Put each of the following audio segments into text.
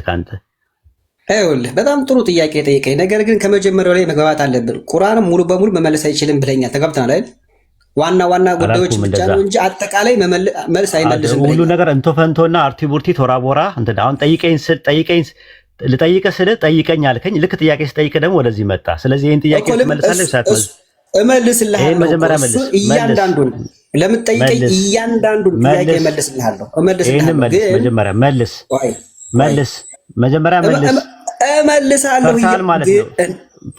ካንተ አይውልህ በጣም ጥሩ ጥያቄ ጠይቀኝ። ነገር ግን ከመጀመሪያው ላይ መግባባት አለብን። ቁርአንም ሙሉ በሙሉ መመለስ አይችልም ብለኛል። ተጋብተናል አይደል? ዋና ዋና ጉዳዮች ብቻ ነው እንጂ አጠቃላይ መልስ አይመልስም ብለኛል። ሁሉ ነገር እንቶ ፈንቶና አርቲቡርቲ ቶራቦራ እንትን አሁን ልጠይቅህ ስልህ ጠይቀኝ አልከኝ። ልክ ጥያቄ ስጠይቅ ደግሞ ወደዚህ መጣ። ስለዚህ ይሄን ጥያቄ ትመልሳለህ ሳትመልስ እመልስልሃለሁ። መጀመሪያ መልስ። እያንዳንዱን ለምትጠይቀኝ እያንዳንዱን ጥያቄ እመልስልሃለሁ። መጀመሪያ መልስ። መጀመሪያ መልስ። እመልሳለሁ ማለት ነው።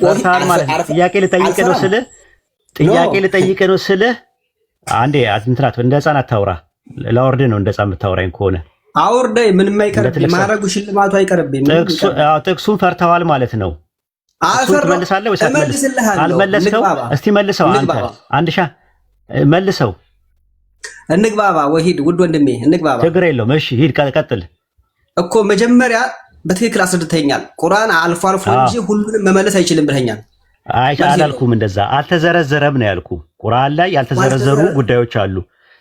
ፈርሳል ማለት ነው። ጥያቄ ልጠይቅ ነው ስልህ አንዴ እንትናት እንደ ህፃን አታውራ። ለወርድ ነው እንደ ህፃን የምታወራኝ ከሆነ አውርደኝ። ምንም አይቀርብኝ። ማረጉ ሽልማቱ አይቀርብኝ። ጥቅሱን ፈርተዋል ማለት ነው። ትመልሳለህ ወይስ አልመለስከው? እስቲ መልሰው። አንድ ሻ መልሰው። እንግባባ። ወሂድ ውድ ወንድሜ እንግባባ። ችግር የለውም። እሺ ሂድ፣ ቀጥል እኮ መጀመሪያ በትክክል አስረድተኛል። ቁርአን አልፎ አልፎ እንጂ ሁሉንም መመለስ አይችልም ብለኛል። አላልኩም። እንደዛ አልተዘረዘረም ነው ያልኩ። ቁርአን ላይ ያልተዘረዘሩ ጉዳዮች አሉ።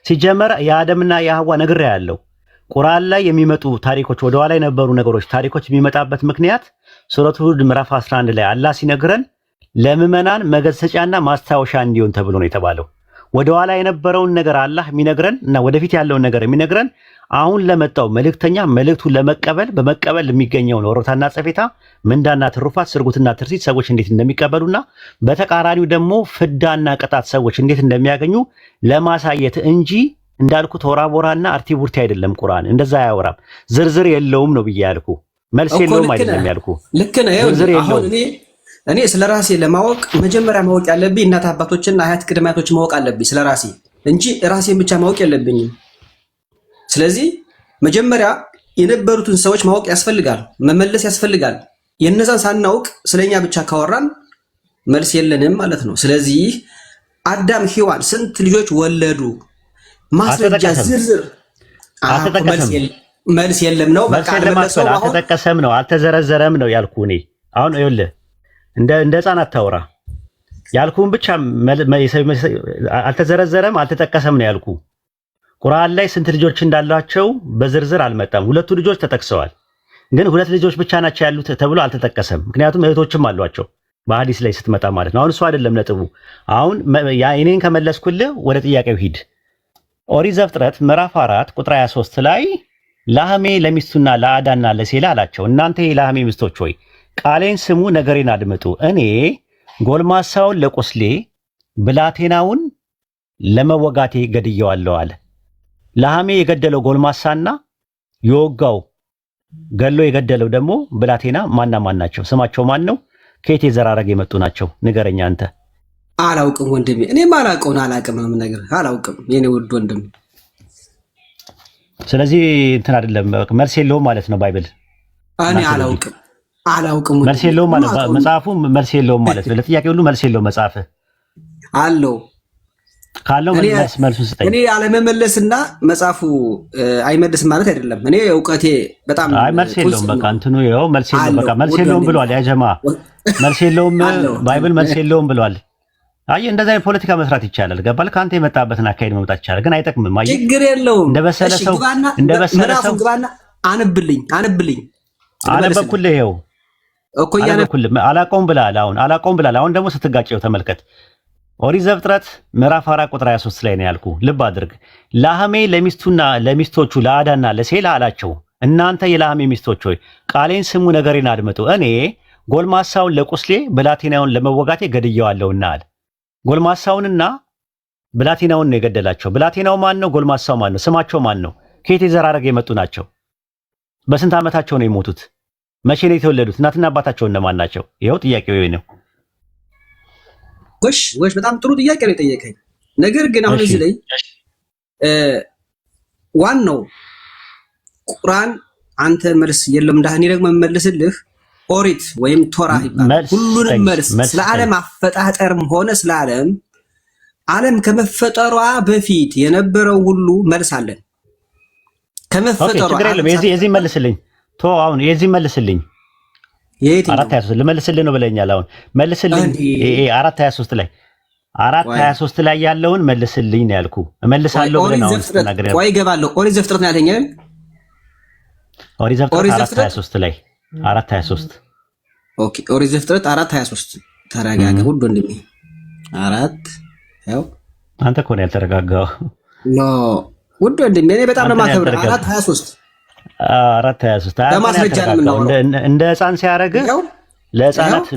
ሲጀመር የአደምና የሐዋ ነግሬ ያለው ቁርአን ላይ የሚመጡ ታሪኮች ወደኋላ የነበሩ ነገሮች ታሪኮች የሚመጣበት ምክንያት ሱረቱ ሁድ ምዕራፍ 11 ላይ አላህ ሲነግረን ለምዕመናን መገሰጫና ማስታወሻ እንዲሆን ተብሎ ነው የተባለው። ወደኋላ የነበረውን ነገር አላህ የሚነግረን እና ወደፊት ያለውን ነገር የሚነግረን አሁን ለመጣው መልእክተኛ መልእክቱን ለመቀበል በመቀበል የሚገኘውን ወሮታና ጸፌታ ምንዳና ትሩፋት ስርጉትና ትርሲት ሰዎች እንዴት እንደሚቀበሉና በተቃራኒው ደግሞ ፍዳና ቅጣት ሰዎች እንዴት እንደሚያገኙ ለማሳየት እንጂ እንዳልኩ ተወራቦራና አርቲቡርቲ አይደለም። ቁርአን እንደዛ አያወራም። ዝርዝር የለውም ነው ብዬ ያልኩ። መልስ የለውም አይደለም ያልኩ። ልክ ነው። ዝርዝር የለውም። እኔ ስለራሴ ለማወቅ መጀመሪያ ማወቅ ያለብኝ እናት አባቶችና አያት ቅድመ አያቶች ማወቅ አለብኝ ስለራሴ እንጂ ራሴን ብቻ ማወቅ የለብኝም። ስለዚህ መጀመሪያ የነበሩትን ሰዎች ማወቅ ያስፈልጋል፣ መመለስ ያስፈልጋል። የነዛን ሳናውቅ ስለኛ ብቻ ካወራን መልስ የለንም ማለት ነው። ስለዚህ አዳም ሔዋን ስንት ልጆች ወለዱ? ማስረጃ ዝርዝር መልስ የለም ነው። በቃ አልተጠቀሰም ነው አልተዘረዘረም ነው ያልኩ። እኔ አሁን ይኸውልህ እንደ ህፃን አታውራ ያልኩን ብቻ አልተዘረዘረም አልተጠቀሰም ነው ያልኩ። ቁርአን ላይ ስንት ልጆች እንዳላቸው በዝርዝር አልመጣም። 2 ልጆች ተጠቅሰዋል፣ ግን 2 ልጆች ብቻ ናቸው ያሉት ተብሎ አልተጠቀሰም። ምክንያቱም እህቶችም አሏቸው በሐዲስ ላይ ስትመጣ ማለት ነው። አሁን እሱ አይደለም ነጥቡ። አሁን እኔን ከመለስኩልህ ወደ ጥያቄው ሂድ። ኦሪት ዘፍጥረት ምዕራፍ 4 ቁጥር 23 ላይ ላህሜ ለሚስቱና ለአዳና ለሴላ አላቸው፣ እናንተ የላህሜ ሚስቶች ሆይ ቃሌን ስሙ፣ ነገሬን አድምጡ። እኔ ጎልማሳውን ለቁስሌ ብላቴናውን ለመወጋቴ ገድየዋለሁ አለ። ላህሜ የገደለው ጎልማሳና የወጋው ገሎ የገደለው ደግሞ ብላቴና ማና ማን ናቸው? ስማቸው ማን ነው? ከየት የዘራረግ የመጡ ናቸው? ንገረኛ አንተ። አላውቅም ወንድሜ፣ እኔም አላውቅም ነገር አላውቅም የኔ ውድ ወንድሜ። ስለዚህ እንትን አይደለም መልስ የለውም ማለት ነው ባይብል። እኔ አላውቅም መልስ የለውም ማለት መጽሐፉ መልስ የለውም ማለት ነው። ለጥያቄ ሁሉ መልስ የለውም መጽሐፍ አለው ካለው መልሱን ስጠኝ። እኔ አለመመለስና መጽሐፉ አይመልስም ማለት አይደለም። እኔ እውቀቴ በጣም መልስ የለውም በቃ እንትኑ ይኸው መልስ የለውም በቃ መልስ የለውም ብሏል። ያ ጀማ መልስ የለውም ባይብል መልስ የለውም ብሏል። አየህ እንደዛ የፖለቲካ መስራት ይቻላል። ገባል? ከአንተ የመጣበትን አካሄድ መምጣት ይቻላል፣ ግን አይጠቅምም። አየህ ችግር የለውም። እንደበሰለ ሰው ግባና አንብልኝ አነበብኩልህ። ይኸው እኮ ያነበብኩልህ አላውቀውም ብለሃል። አሁን ደግሞ ስትጋጨው ተመልከት። ኦሪት ዘፍጥረት ምዕራፍ 4 ቁጥር 23 ላይ ነው ያልኩ። ልብ አድርግ። ላህሜ ለሚስቱና ለሚስቶቹ ለአዳና ለሴላ አላቸው፣ እናንተ የላህሜ ሚስቶች ሆይ ቃሌን ስሙ፣ ነገሬን አድምጡ። እኔ ጎልማሳውን ለቁስሌ ብላቴናውን ለመወጋቴ ገድየዋለሁና አለ። ጎልማሳውንና ብላቴናውን ነው የገደላቸው። ብላቴናው ማን ነው? ጎልማሳው ማን ነው? ስማቸው ማን ነው? ከየት የዘራረግ የመጡ ናቸው? በስንት ዓመታቸው ነው የሞቱት? መቼ ነው የተወለዱት? እናትና አባታቸው እነማን ናቸው? ይኸው ጥያቄው ይሄ ነው። ጎሽ በጣም ጥሩ ጥያቄ ነው የጠየቀኝ። ነገር ግን አሁን እዚህ ላይ ዋናው ቁርአን አንተ መልስ የለም እንዳህ እኔ ደግሞ የምመልስልህ ኦሪት ወይም ቶራ ይባላል። ሁሉንም መልስ ስለ ዓለም አፈጣጠርም ሆነ ስለ ዓለም ከመፈጠሯ በፊት የነበረው ሁሉ መልስ አለን። ከመፈጠሯ ችግር የለም። የዚህ መልስልኝ አሁን የዚህ መልስልኝ 423 ልመልስልህ ነው ብለኛል። አሁን መልስልኝ 423 ላይ 423 ላይ ያለውን መልስልኝ ነው ያልኩ። እመልሳለሁ ብለህ ነው አሁን ተናገር። ቆይ እገባለሁ። ኦሪት ዘፍጥረት ነው ያለኝ ኦሪት ዘፍጥረት 4:23 ላይ 4:23 ኦኬ ኦሪት ዘፍጥረት 4:23 ተረጋጋ ውድ ወንድሜ 4 ያው አንተ እኮ ነው ያልተረጋጋው ኖ ውድ ወንድሜ እኔ በጣም ነው የማከብረው 4:23 በማስረጃ ነው የምናወራው እንደ ህፃን ሲያረግ ለህፃናት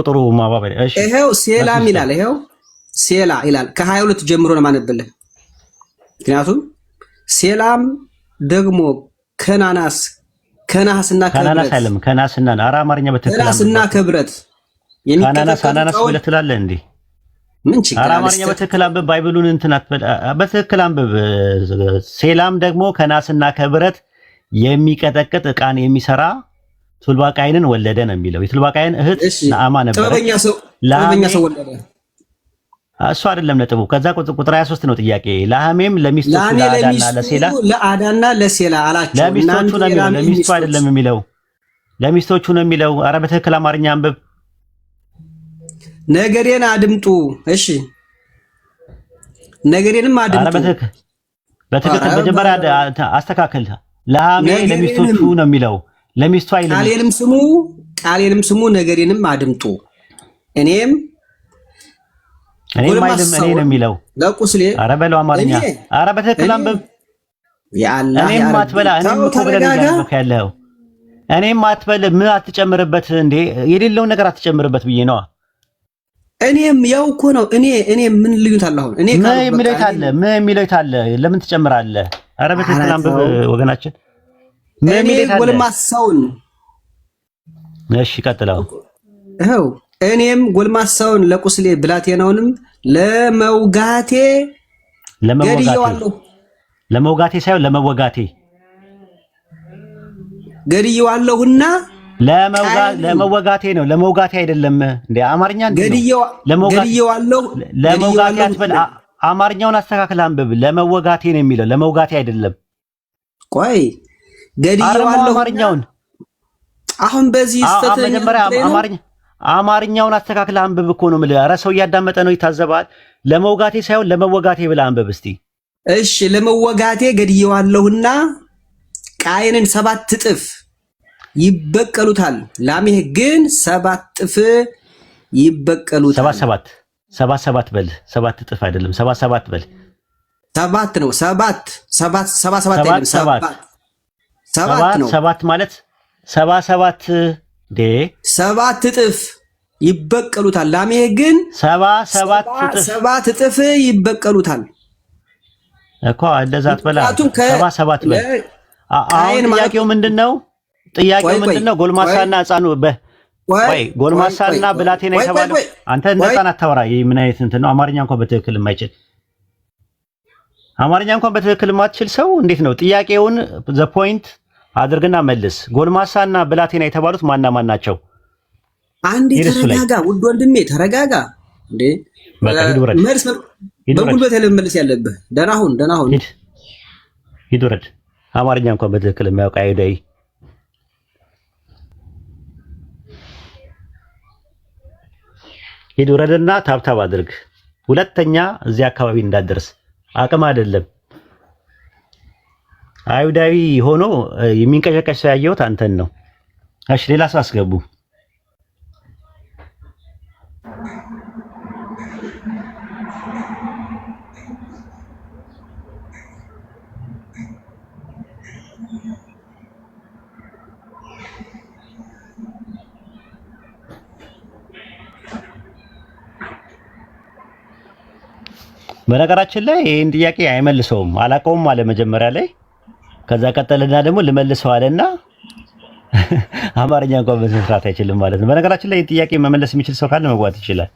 ጥሩ ማባበል እሺ ይሄው ሴላም ይላል ይሄው ሴላ ይላል ከ22 ጀምሮ ነው ማነበልህ ምክንያቱም ሴላም ደግሞ ከናስና አማርኛ በትክክል ከናስና ከብረት ካናናስ ብለህ ትላለህ እንዴ ምን ችግር አማርኛ በትክክል አንብብ ባይብሉን በትክክል አንብብ ሴላም ደግሞ ከናስና ከብረት የሚቀጠቅጥ ዕቃን የሚሰራ ቱልባቃይንን ወለደ ነው የሚለው የቱልባቃይን እህት ናአማ ነበር ጥበበኛ ሰው ወለደ እሱ አይደለም ነጥቡ ከዛ ቁጥር 23 ነው ጥያቄ ለሐሜም ለሚስቶቹ ለአዳና ለሴላ አላቸው ለሚስቶቹ ነው የሚለው ለሚስቱ አይደለም የሚለው ለሚስቶቹ ነው የሚለው ኧረ በትክክል አማርኛ አንብብ ነገሬን አድምጡ እሺ ነገሬንም አድምጡ ኧረ በትክክል መጀመሪያ አስተካክል ለሐሜ ለሚስቶቹ ነው የሚለው ለሚስቱ አይልም ቃሌንም ስሙ ነገሬንም አድምጡ እኔም አይልም እኔ ነው የሚለው ለቁስሌ ኧረ በለው አማርኛ ኧረ በትክክል አንብብ ያአላህ እኔም አትበላ እኔም እኮ ብለህ ያለው እኔም አትበል ምን አትጨምርበት እንዴ የሌለውን ነገር አትጨምርበት ብዬ ነው እኔም ያው እኮ ነው እኔ ምን ልዩነት አለ አሁን እኔ ምን የሚለው አለ ለምን ትጨምራለህ ኧረ በትክክል አንብብ ወገናችን ምን የሚለው አለ ጎልማሳውን እሺ ቀጥለው ይኸው እኔም ጎልማሳውን ለቁስሌ ብላቴናውንም ለመውጋቴ ሳይሆን ገድየዋለሁና ለመወጋቴ ነው ለመውጋቴ አይደለም እንዴ አማርኛ ለመውጋቴ አትበል አማርኛውን አስተካክል አንብብ ለመወጋቴ ነው የሚለው ለመውጋቴ አይደለም ቆይ ገድየዋለሁ አማርኛውን አሁን በዚህ አማርኛውን አስተካክል አንብብ እኮ ነው የምልህ ኧረ ሰው እያዳመጠ ነው ይታዘባል ለመውጋቴ ሳይሆን ለመወጋቴ ብለህ አንብብ እስቲ እሺ ለመወጋቴ ገድየዋለሁና ቃየንን 7 እጥፍ ይበቀሉታል ላሜህ ግን 7 እጥፍ ይበቀሉታል 7 በል 7 እጥፍ አይደለም 7 በል 7 ነው 7 ማለት 7 7 እጥፍ ይበቀሉታል ላሜህ ግን 7 እጥፍ ይበቀሉታል እኮ እንደዛ አትበላ 7 በል አሁን ጥያቄው ምንድነው ጎልማሳና ህፃኑ ጎልማሳና ብላቴና የተባለው አንተ እንደ ህፃን አታወራ ምን አይነት እንትን ነው አማርኛ እንኳን በትክክል የማይችል አማርኛ እንኳን በትክክል የማትችል ሰው እንዴት ነው ጥያቄውን ዘ ፖይንት አድርግና መልስ ጉልማሳና ብላቴና የተባሉት ማን ናቸው አንዴ ተረጋጋ ውድ ወንድሜ ተረጋጋ እንዴ በቃ ሂድ ወረድ በጉልበት መልስ ያለብህ ደህና ሁን ሂድ ወረድ አማርኛ እንኳን በትክክል የማያውቅ አይደይ ሂድ ወረድና ታብታብ አድርግ ሁለተኛ እዚህ አካባቢ እንዳትደርስ አቅም አይደለም አይሁዳዊ ሆኖ የሚንቀሸቀሽ ሰው ያየሁት አንተን ነው እሺ ሌላ ሰው አስገቡ በነገራችን ላይ ይሄን ጥያቄ አይመልሰውም አላቀውም አለ መጀመሪያ ላይ ከዛ ቀጠልና ደግሞ ልመልሰው አለና አማርኛ እንኳን መስራት አይችልም ማለት ነው በነገራችን ላይ ጥያቄ መመለስ የሚችል ሰው ካለ መግባት ይችላል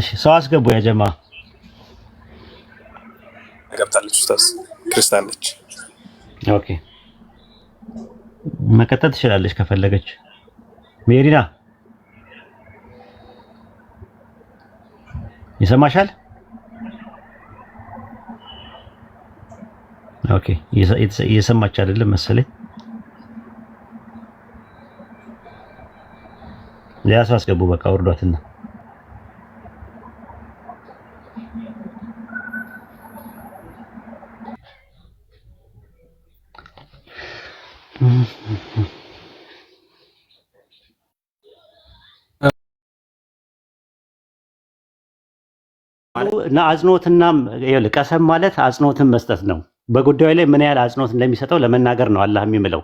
እሺ ሰው አስገቡ ያ ጀማ ገብታለች ኡስታዝ ክርስቲያን ነች ኦኬ መከተል ትችላለች ከፈለገች ሜሪና ይሰማሻል ኦኬ እየሰማች አይደለም መሰለኝ ሌላ ሰው አስገቡ በቃ ወርዷትና እና አጽንኦትና ቀሰም ማለት አጽንኦትን መስጠት ነው። በጉዳዩ ላይ ምን ያህል አጽንኦት እንደሚሰጠው ለመናገር ነው አላህ የሚምለው።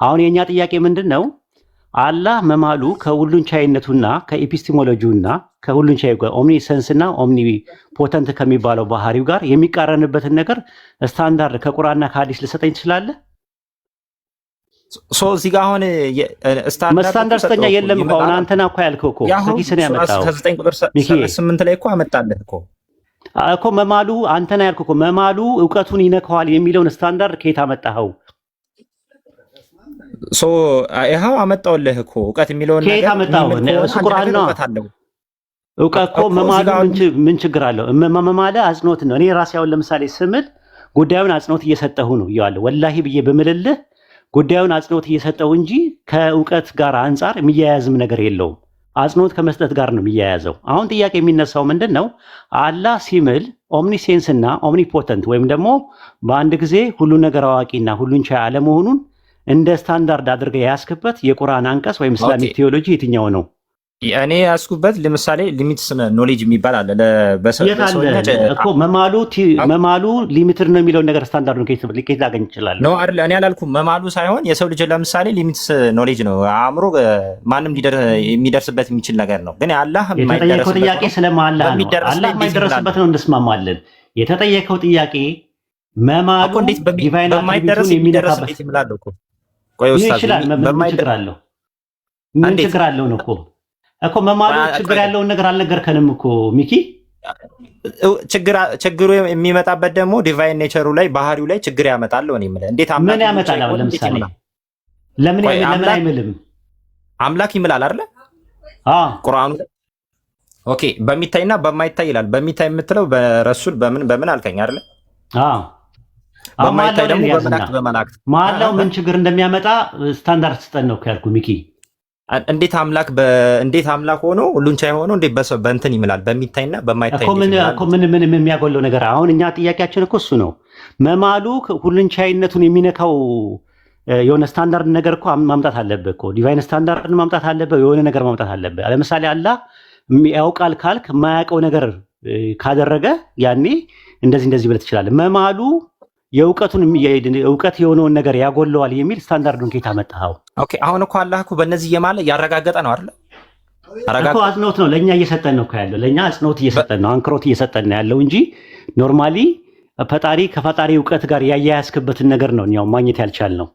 አሁን የኛ ጥያቄ ምንድነው? አላህ መማሉ ከሁሉን ቻይነቱና ከኢፒስቲሞሎጂውና ከሁሉን ቻይ ኦምኒሰንስና ኦምኒ ፖተንት ከሚባለው ባህሪው ጋር የሚቃረንበትን ነገር ስታንዳርድ ከቁርአንና ከሐዲስ ልሰጠኝ ትችላለህ? እዚህ ጋር አሁን ስታንዳርድ ስተኛ የለም እኮ አሁን አንተና እኮ ያልከው እኮ ከኪስ ነው ያመጣው። ከ9 ቁጥር 8 ላይ እኮ አመጣልህ እኮ መማሉ አንተና ያልከው እኮ መማሉ ዕውቀቱን ይነካዋል የሚለውን ስታንዳርድ ከየት አመጣኸው? ይኸው አመጣውልህ እኮ ዕውቀት የሚለውን ነገር ከየት አመጣው? እሱ ቁርአን ነው። ዕውቀት እኮ መማሉ ምን ችግር አለው? መማለ አጽንኦት ነው። እኔ ራሴ አሁን ለምሳሌ ስምል ጉዳዩን አጽንኦት እየሰጠሁ ነው እያለሁ ወላሂ ብዬ ብምልልህ ጉዳዩን አጽንኦት እየሰጠው እንጂ ከዕውቀት ጋር አንጻር የሚያያዝም ነገር የለውም። አጽንኦት ከመስጠት ጋር ነው የሚያያዘው። አሁን ጥያቄ የሚነሳው ምንድን ነው? አላህ ሲምል ኦምኒሴንስ እና ኦምኒፖተንት ወይም ደግሞ በአንድ ጊዜ ሁሉን ነገር አዋቂና ሁሉን ቻይ አለመሆኑን እንደ ስታንዳርድ አድርገህ ያስክበት የቁርአን አንቀጽ ወይም ኢስላሚክ ቴዎሎጂ የትኛው ነው? እኔ ያስኩበት ለምሳሌ ሊሚትስ ኖሌጅ የሚባል አለ። እኮ መማሉ ሊሚትድ ነው የሚለውን ነገር ስታንዳርዱን ከየት ላገኝ ይችላል? ነው አይደል? እኔ አላልኩም መማሉ ሳይሆን የሰው ልጅ ለምሳሌ ሊሚትስ ኖሌጅ ነው። አእምሮ ማንም የሚደርስበት የሚችል ነገር ነው። ግን አላህ የተጠየቀው ጥያቄ ስለማላ ነው። አላህ የማይደርስበት ነው እንስማማለን። የተጠየቀው ጥያቄ መማሉ ዲቫይን አትሪቢዩቱን የሚነካበት ይችላል። ምን ችግር አለው? ምን ችግር አለው ነው እኮ መማሉ ችግር ያለውን ነገር አልነገርከንም እኮ ሚኪ። ችግሩ የሚመጣበት ደግሞ ዲቫይን ኔቸሩ ላይ ባህሪው ላይ ችግር ያመጣል። ነው የምልህ። እንዴት አምላክ ምን ያመጣል? አሁን ለምሳሌ ለምን አይምልም? አምላክ ይምላል አይደለ? ቁርአኑ ኦኬ። በሚታይና በማይታይ ይላል። በሚታይ የምትለው በረሱል በምን አልከኝ አይደለ? በማይታይ ደግሞ በመላእክት ማለው ምን ችግር እንደሚያመጣ ስታንዳርድ ስጠን ነው ያልኩ ሚኪ። እንዴት አምላክ ሆኖ ሁሉን ቻይ ሆኖ እንዴት በእንትን ይምላል? በሚታይና በማይታይ እኮ ምን የሚያጎለው ነገር? አሁን እኛ ጥያቄያችን እኮ እሱ ነው። መማሉ ሁሉን ቻይነቱን የሚነካው የሆነ ስታንዳርድ ነገር እኮ ማምጣት አለብህ እኮ። ዲቫይን ስታንዳርድ ማምጣት አለብህ፣ የሆነ ነገር ማምጣት አለብህ። ለምሳሌ አላህ ያውቃል ካልክ የማያውቀው ነገር ካደረገ ያኔ እንደዚህ ብለህ ትችላለህ። መማሉ የእውቀት የሆነውን ነገር ያጎለዋል የሚል ስታንዳርዱን ከየት አመጣኸው? ኦኬ አሁን እኮ አላህ እኮ በእነዚህ የማለ ያረጋገጠ ነው አይደል? እኮ አጽንኦት ነው ለእኛ እየሰጠን ነው ያለው። ለእኛ አጽንኦት እየሰጠን ነው፣ አንክሮት እየሰጠን ነው ያለው እንጂ ኖርማሊ ፈጣሪ ከፈጣሪ እውቀት ጋር ያያያዝክበትን ነገር ነው እኛው ማግኘት ያልቻልነው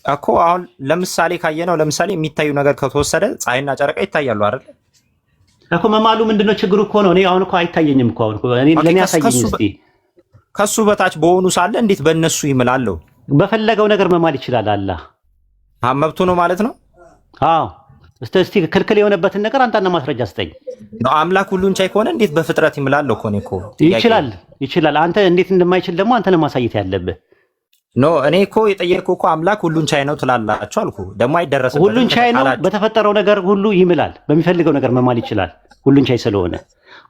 እኮ። አሁን ለምሳሌ ካየነው ለምሳሌ የሚታዩ ነገር ከተወሰደ ፀሐይና ጨረቃ ይታያሉ አይደል? እኮ መማሉ ምንድነው ችግሩ እኮ ነው። እኔ አሁን እኮ አይታየኝም እኮ አሁን ለኔ ያሳየኝ እስቲ ከሱ በታች በሆኑ ሳለ እንዴት በእነሱ ይምላለው? በፈለገው ነገር መማል ይችላል አላህ። መብቱ ነው ማለት ነው። አዎ እስቲ ክልክል የሆነበትን ነገር አንተና ማስረጃ ስጠኝ። ነው አምላክ ሁሉን ቻይ ከሆነ እንዴት በፍጥረት ይምላለው? እኮ ይችላል። አንተ እንዴት እንደማይችል ደግሞ አንተ ነው ማሳየት ያለብህ። ኖ እኔ እኮ የጠየቅኩህ እኮ አምላክ ሁሉን ቻይ ነው ትላላችሁ አልኩ። ደግሞ አይደረስበትም። ሁሉን ቻይ ነው፣ በተፈጠረው ነገር ሁሉ ይምላል። በሚፈልገው ነገር መማል ይችላል ሁሉን ቻይ ስለሆነ።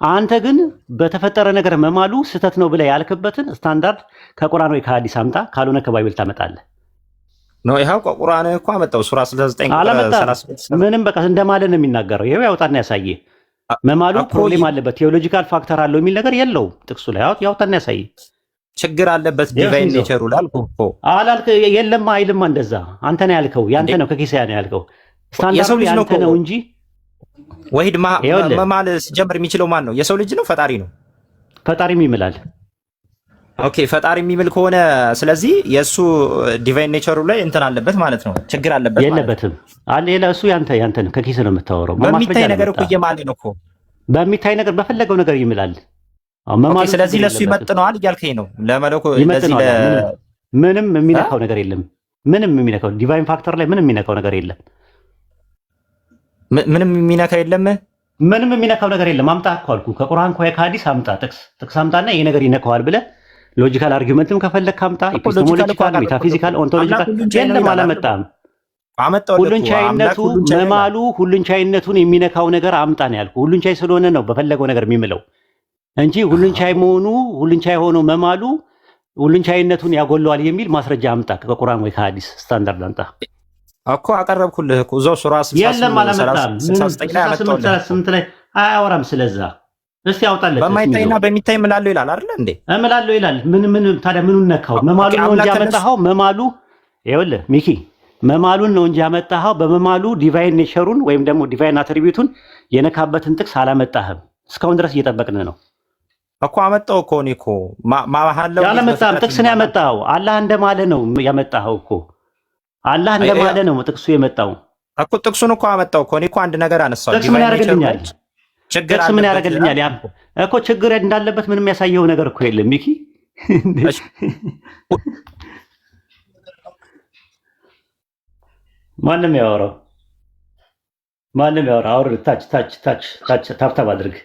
አንተ ግን በተፈጠረ ነገር መማሉ ስህተት ነው ብለህ ያልክበትን ስታንዳርድ ከቁርአን ወይ ከሐዲስ አምጣ፣ ካልሆነ ከባይብል ታመጣለህ። ነው ይሄው ቁርአን እኮ አመጣው ሱራ 69 36 ምንም በቃ እንደማለት ነው የሚናገረው። ይሄው ያውጣና ያሳየ መማሉ ፕሮብሌም አለበት ቴዎሎጂካል ፋክተር አለው የሚል ነገር የለውም ጥቅሱ ላይ። ያውጣና ያሳየ ችግር አለበት ዲቫይን ኔቸሩ ላልኩህ እኮ አላልክ? የለም አይልማ እንደዛ። አንተ ነው ያልከው፣ ያንተ ነው ከኪሳያ ነው ያልከው። ስታንዳርዱ ያንተ ነው እንጂ ወሂድ መማል ሲጀምር የሚችለው ማን ነው? የሰው ልጅ ነው? ፈጣሪ ነው? ፈጣሪም ይምላል። ኦኬ ፈጣሪ የሚምል ከሆነ ስለዚህ የእሱ ዲቫይን ኔቸሩ ላይ እንትን አለበት ማለት ነው፣ ችግር አለበት ማለት ነው። የለበትም አለ እሱ ያንተ ነው ከኪስ ነው የምታወራው። በሚታይ ነገር እኮ እየማለ ነው እኮ። በሚታይ ነገር በፈለገው ነገር ይምላል። ስለዚህ ለሱ ይመጥነዋል እያልከኝ ነው? ለመለኮ እንደዚህ ምንም የሚነካው ነገር የለም። ምንም የሚነካው ዲቫይን ፋክተር ላይ ምንም የሚነካው ነገር የለም። ምንም የሚነካ የለም። ምንም የሚነካው ነገር የለም። አምጣ እኮ አልኩህ። ከቁርአን ኮይ ከሐዲስ አምጣ፣ ጥቅስ አምጣና ይሄ ነገር ይነካዋል ብለህ ሎጂካል አርጊውመንትም ከፈለክ አምጣ። ኢፒስቴሞሎጂካል፣ ሜታፊዚካል፣ ኦንቶሎጂካል የለም አላመጣም። ሁሉን ቻይነቱ መማሉ ሁሉን ቻይነቱን የሚነካው ነገር አምጣ ነው ያልኩህ። ሁሉን ቻይ ስለሆነ ነው በፈለገው ነገር የሚምለው እንጂ ሁሉን ቻይ መሆኑ ሁሉን ቻይ ሆኖ መማሉ ሁሉን ቻይነቱን ያጎለዋል የሚል ማስረጃ አምጣ ከቁርአን ወይ ከሐዲስ ስታንዳርድ አምጣ እኮ አቀረብኩልህ እኮ እዛው ሱራ 68 ላይ አያወራም ስለዛ እስቲ ያውጣለት በማይታይና በሚታይ እምላለሁ ይላል አይደል እንዴ እምላለሁ ይላል ምን ታዲያ ምኑን ነካው መማሉ ነው እንጂ ያመጣኸው መማሉ ይኸውልህ ሚኪ መማሉን ነው እንጂ ያመጣኸው በመማሉ ዲቫይን ኔቸሩን ወይም ደግሞ ዲቫይን አትሪቢዩቱን የነካበትን ጥቅስ አላመጣህም እስካሁን ድረስ እየጠበቅን ነው እኮ አመጣው እኮ እኔ እኮ ማሐለው ያለመጣም ጥቅስን ያመጣው አላህ እንደማለ ነው ያመጣው እኮ አላህ እንደማለ ነው ጥቅሱ የመጣው እኮ ጥቅሱን እኮ አመጣው እኮ እኔ እኮ አንድ ነገር አነሳው ጥቅስ ምን ያደርግልኛል ጥቅስ ምን ያደርግልኛል እኮ ችግር እንዳለበት ምንም ያሳየው ነገር እኮ የለም ሚኪ ማንም ያወራው አውር ታች ታፕታፕ አድርግ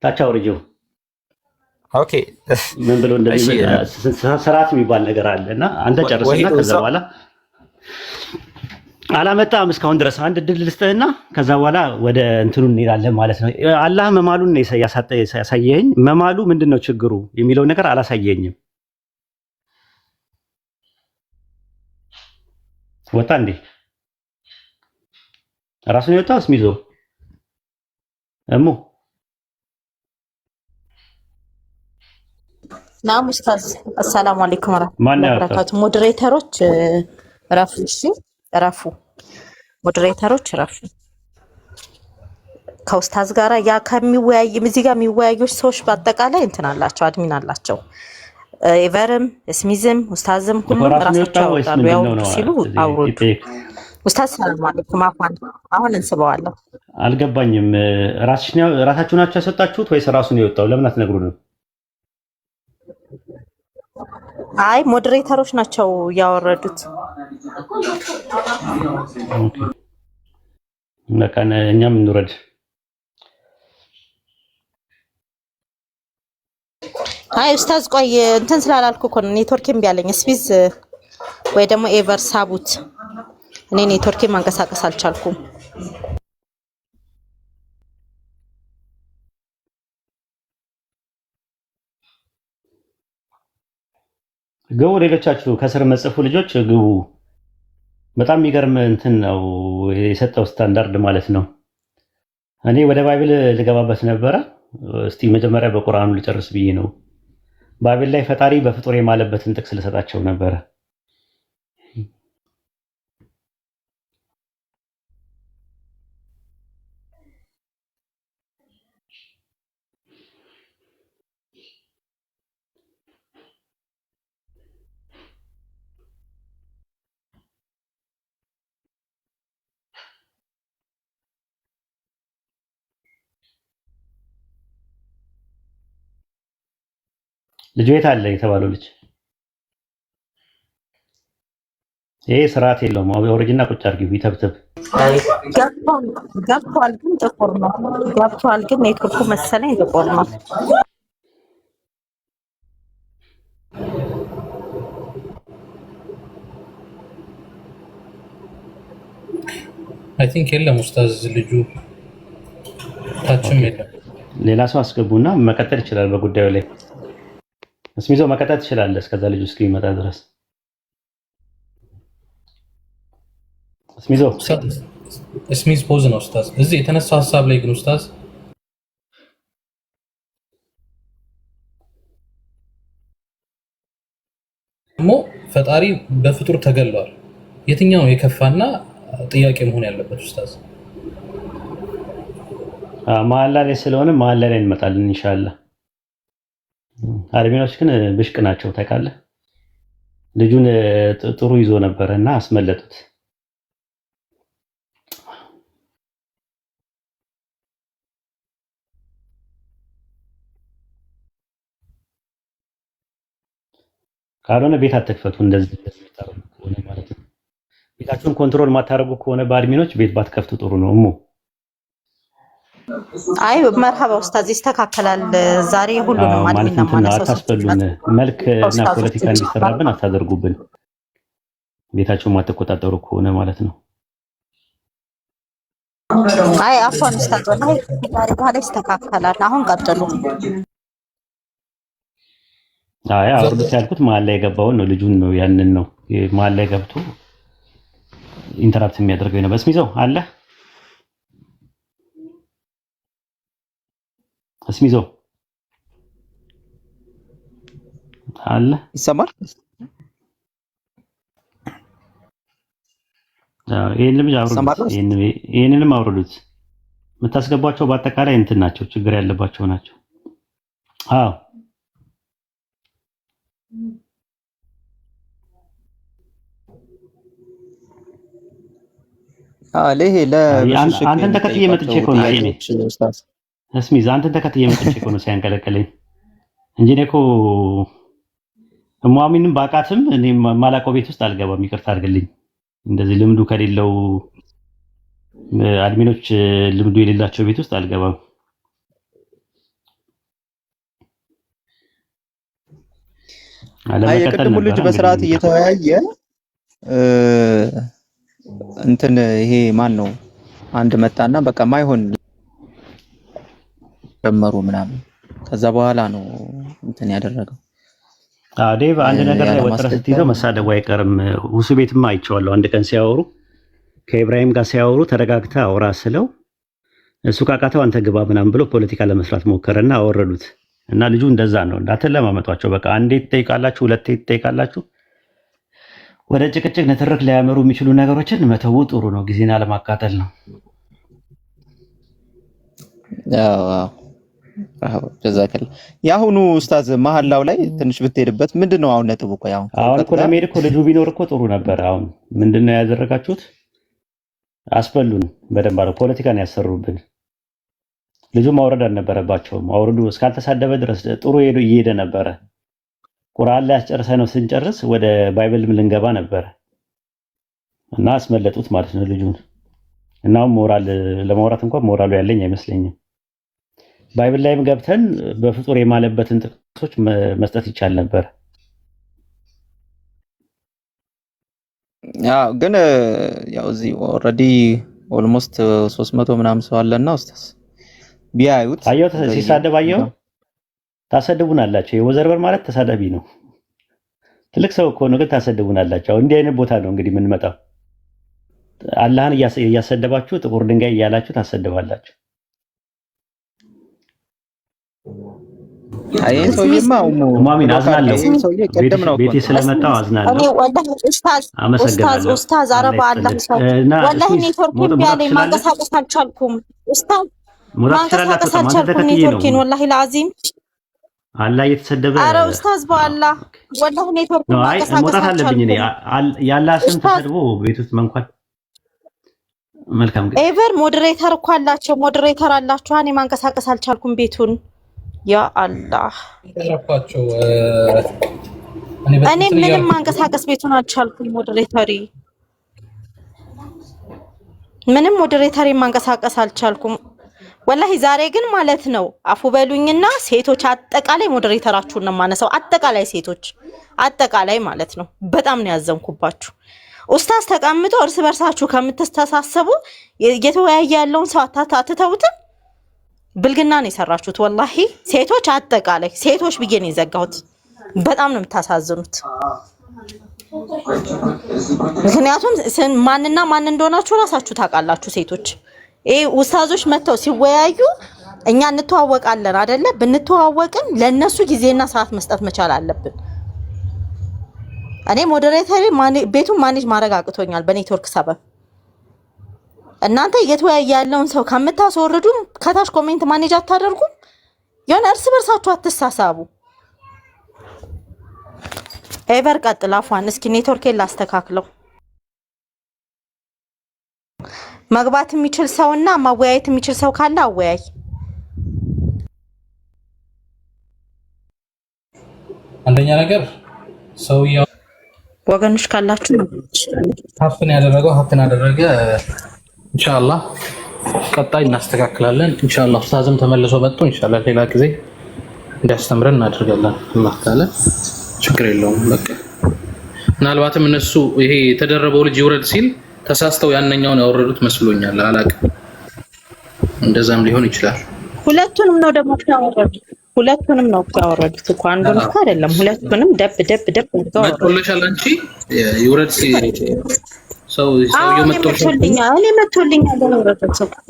ታች አውርጂው ኦኬ ምን ብሎ እንደዚህ ስርዓት የሚባል ነገር አለና አንተ ጨርሰና ከዛ በኋላ አላመጣም እስካሁን ድረስ አንድ ድል ልስጥህና ከዛ በኋላ ወደ እንትኑ እንሄዳለን ማለት ነው አላህ መማሉን ያሳየኝ መማሉ ምንድነው ችግሩ የሚለው ነገር አላሳየኝም ወጣ እንዴ ራሱን የወጣው ስሚዞ እሙ ናም ኡስታዝ አሰላሙ አለይኩም ወራህመቱላሂ ወበረካቱ ሞዴሬተሮች ረፉ እሺ ረፉ ሞዴሬተሮች ረፉ ከኡስታዝ ጋራ ያ ከሚወያይም እዚህ ጋር የሚወያዩት ሰዎች በአጠቃላይ እንትን አላቸው አድሚን አላቸው ኤቨርም ስሚዝም ኡስታዝም ሁሉም ራሳቸው ያው ሲሉ አውሩት ኡስታዝ ሰላም አለይኩም አሁን እንስበዋለሁ አልገባኝም ራሳችሁ ናችሁ ያሰጣችሁት ወይስ ራሱ ነው የወጣው ለምን አትነግሩንም አይ ሞዴሬተሮች ናቸው ያወረዱት በቃ እኛም እንውረድ አይ ኡስታዝ ቆይ እንትን ስላላልኩ እኮ ነው ኔትወርክም ቢያለኝ ስፒዝ ወይ ደግሞ ኤቨር ሳቡት እኔ ኔትወርክም ማንቀሳቀስ አልቻልኩም ግቡ ሌሎቻችሁ ከስር መጽፉ ልጆች ግቡ በጣም የሚገርም እንትን ነው የሰጠው ስታንዳርድ ማለት ነው እኔ ወደ ባይብል ልገባበት ነበረ እስቲ መጀመሪያ በቁርአኑ ልጨርስ ብዬ ነው ባይብል ላይ ፈጣሪ በፍጡር የማለበትን ጥቅስ ልሰጣቸው ነበረ ልጅ የት አለ የተባለው ልጅ ይሄ ስርዓት የለውም ኦሪጂናል ቁጭ አድርጊው ይተብተብ ገብቷል ግን ጥቁር ነው ገብቷል ግን ኔትወርኩ መሰለኝ ጥቁር ነው አይ ቲንክ የለም ኡስታዝ ልጁ ታችም የለም ሌላ ሰው አስገቡና መቀጠል ይችላል በጉዳዩ ላይ እስሚዞ መቀጠል ትችላለህ እስከዛ ልጅ እስኪመጣ ድረስ እስሚዞ እስሚዝ ፖዝ ነው ኡስታዝ እዚህ የተነሳው ሐሳብ ላይ ግን ኡስታዝ ሞ ፈጣሪ በፍጡር ተገሏል የትኛው ነው የከፋና ጥያቄ መሆን ያለበት ኡስታዝ መሀል ላይ ስለሆነ መሀል ላይ እንመጣለን ኢንሻአላህ አርቢኖች ግን ብሽቅ ናቸው ታውቃለህ ልጁን ጥሩ ይዞ ነበርና አስመለጡት ካልሆነ ቤት አትክፈቱ እንደዚህ ተስፋው ሆነ ማለት ነው ቤታችሁን ኮንትሮል ማታረጉ ከሆነ በአድሚኖች ቤት ባትከፍቱ ጥሩ ነው እሙ አይ መርሐባ ኡስታዝ ይስተካከላል ዛሬ ሁሉንም አድሚና ማለት ነው አታስበሉን መልክ እና ፖለቲካ እንዲሰራብን አታደርጉብን ቤታችሁን ማትቆጣጠሩ ከሆነ ማለት ነው አይ አፎን ኡስታዝ ወላሂ ዛሬ በኋላ ይስተካከላል አሁን ቀጥሉ አይ አውርዱት ያልኩት መሀል ላይ የገባውን ነው። ልጁን ነው ያንን ነው መሀል ላይ ገብቶ ኢንተራፕት የሚያደርገው ነው። በስሚዘው አለ በስሚዘው አለ ይሰማል። ይሄንንም አውርዱት። የምታስገቧቸው በአጠቃላይ እንትን ናቸው፣ ችግር ያለባቸው ናቸው። አዎ አንተን ተከትዬ መጥቼ እኮ ነው እስሚዝ አንተን ተከትዬ መጥቼ እኮ ነው ሲያንቀለቀለኝ እንጂ እኔ እኮ ሙአሚንም ባቃትም እኔ ማላውቀው ቤት ውስጥ አልገባም። ይቅርታ አድርግልኝ። እንደዚህ ልምዱ ከሌለው አድሚኖች ልምዱ የሌላቸው ቤት ውስጥ አልገባም። የቅድሙ ልጅ በስርዓት እየተወያየ እንትን ይሄ ማን ነው አንድ መጣና በቃ ማይሆን ጀመሩ ምናምን ከዛ በኋላ ነው እንትን ያደረገው። ዴቭ አንድ ነገር ላይ ወጥረህ ስትይዘው መሳደቡ አይቀርም። ሁሱ ቤትማ አይቼዋለሁ። አንድ ቀን ሲያወሩ ከኢብራሂም ጋር ሲያወሩ ተረጋግተህ አውራ ስለው እሱ ካቃተው አንተ ግባ ምናምን ብሎ ፖለቲካ ለመስራት ሞከረና አወረዱት። እና ልጁ እንደዛ ነው። እንዳትለማመጧቸው። በቃ አንዴ ትጠይቃላችሁ፣ ሁለቴ ትጠይቃላችሁ። ወደ ጭቅጭቅ ንትርክ ሊያመሩ የሚችሉ ነገሮችን መተው ጥሩ ነው። ጊዜና ለማቃጠል ነው። ጀዛከላ የአሁኑ ኡስታዝ መሐላው ላይ ትንሽ ብትሄድበት ምንድነው አሁን ነጥቡ? ቆይ አሁን እኮ ለመሄድ እኮ ልጁ ቢኖር እኮ ጥሩ ነበር። አሁን ምንድነው ያደረጋችሁት? አስበሉን በደንብ አለው። ፖለቲካን ያሰሩብን። ልጁ ማውረድ አልነበረባቸውም። አውርዱ እስካልተሳደበ ድረስ ጥሩ እየሄደ ነበረ። ቁርአን ላይ አስጨርሰነው ስንጨርስ ወደ ባይብልም ልንገባ ነበረ እና አስመለጡት ማለት ነው ልጁን። እና ሞራል ለማውራት እንኳን ሞራሉ ያለኝ አይመስለኝም። ባይብል ላይም ገብተን በፍጡር የማለበትን ጥቅሶች መስጠት ይቻል ነበር። ግን ያው እዚህ ኦልሬዲ ኦልሞስት 300 ምናምን ሰው አለና ኡስታዝ ቢያዩት አየው ሲሳደብ አየው። ታሰድቡናላችሁ። የወዘርበር ማለት ተሳዳቢ ነው። ትልቅ ሰው እኮ ነው ግን ታሰድቡናላችሁ። እንዲህ አይነት ቦታ ነው እንግዲህ የምንመጣው። አላህን እያሰደባችሁ ጥቁር ድንጋይ እያላችሁ ታሰድባላችሁ። አይ ሰውዬማ ሙአሚን አዝናለሁ። ቤቴ ስለመጣው አዝናለሁ። እኔ ወላሂ ኡስታዝ አረባ አላህ ወላሂ ኔትወርክ ቢያለኝ ማንቀሳቀስ አልቻልኩም። ኡስታዝ ማንቀሳቀስ አልቻልኩም ኔትወርኬን ወላሂ ለአዚም አላህ እየተሰደበ ኧረ ኡስታዝ በአላህ ወላሂ ኔትወርክ ማንቀሳቀስ አልቻልኩም። እኔ ያላህ ስም ተሰድቦ ቤት ውስጥ መንኳል። መልካም ግን ኤቨር ሞዴሬተር እኮ አላቸው። ሞዴሬተር አላችሁ። እኔ ማንቀሳቀስ አልቻልኩም ቤቱን። ያ አላህ እኔ ምንም ማንቀሳቀስ ቤቱን አልቻልኩም። ምንም ሞዴሬተሪ ማንቀሳቀስ አልቻልኩም። ወላሂ ዛሬ ግን ማለት ነው አፉ በሉኝና ሴቶች አጠቃላይ ሞዴሬተራችሁን ነው የማነሳው። አጠቃላይ ሴቶች አጠቃላይ ማለት ነው። በጣም ነው ያዘንኩባችሁ። ኡስታዝ ተቀምጦ እርስ በርሳችሁ ከምትስተሳሰቡ እየተወያየ ያለውን ሰው አትተውትም። ብልግና ነው የሰራችሁት። ወላሂ ሴቶች አጠቃላይ ሴቶች ብዬ ነው የዘጋሁት። በጣም ነው የምታሳዝኑት። ምክንያቱም ማንና ማን እንደሆናችሁ ራሳችሁ ታውቃላችሁ ሴቶች። ኡስታዞች መጥተው ሲወያዩ እኛ እንተዋወቃለን አይደለ? ብንተዋወቅም ለነሱ ጊዜና ሰዓት መስጠት መቻል አለብን። እኔ ሞዴሬተሪ ቤቱን ማኔጅ ማድረግ አቅቶኛል በኔትወርክ ሰበብ። እናንተ እየተወያየ ያለውን ሰው ከምታስወርዱ ከታች ኮሜንት ማኔጅ አታደርጉም? የሆነ እርስ በርሳችሁ አትሳሳቡ። ኤቨር ቀጥል። አፏን እስኪ ኔትወርኬን ላስተካክለው። መግባት የሚችል ሰውና ማወያየት የሚችል ሰው ካለ አወያይ። አንደኛ ነገር ሰውየው ወገኖች ካላችሁ ሀፍን አደረገ። ኢንሻአላህ ቀጣይ እናስተካክላለን። ኢንሻአላህ ኡስታዝም ተመልሶ መጥቶ ኢንሻአላህ ሌላ ጊዜ እንዲያስተምረን እናደርጋለን። አላህ ካለ ችግር የለውም። በቃ ምናልባትም እነሱ ይሄ የተደረበው ልጅ ይውረድ ሲል ተሳስተው ያንኛውን ያወረዱት መስሎኛል። አላውቅም፣ እንደዛም ሊሆን ይችላል። ሁለቱንም ነው ደግሞ ያወረዱት። ሁለቱንም ነው ያወረዱት እኮ አንዱን እኮ አይደለም፣ ሁለቱንም ደብ መጥቶልሻል። አንቺ ይውረድ ሰው መጥቶልኛል። እኔ መጥቶልኛል።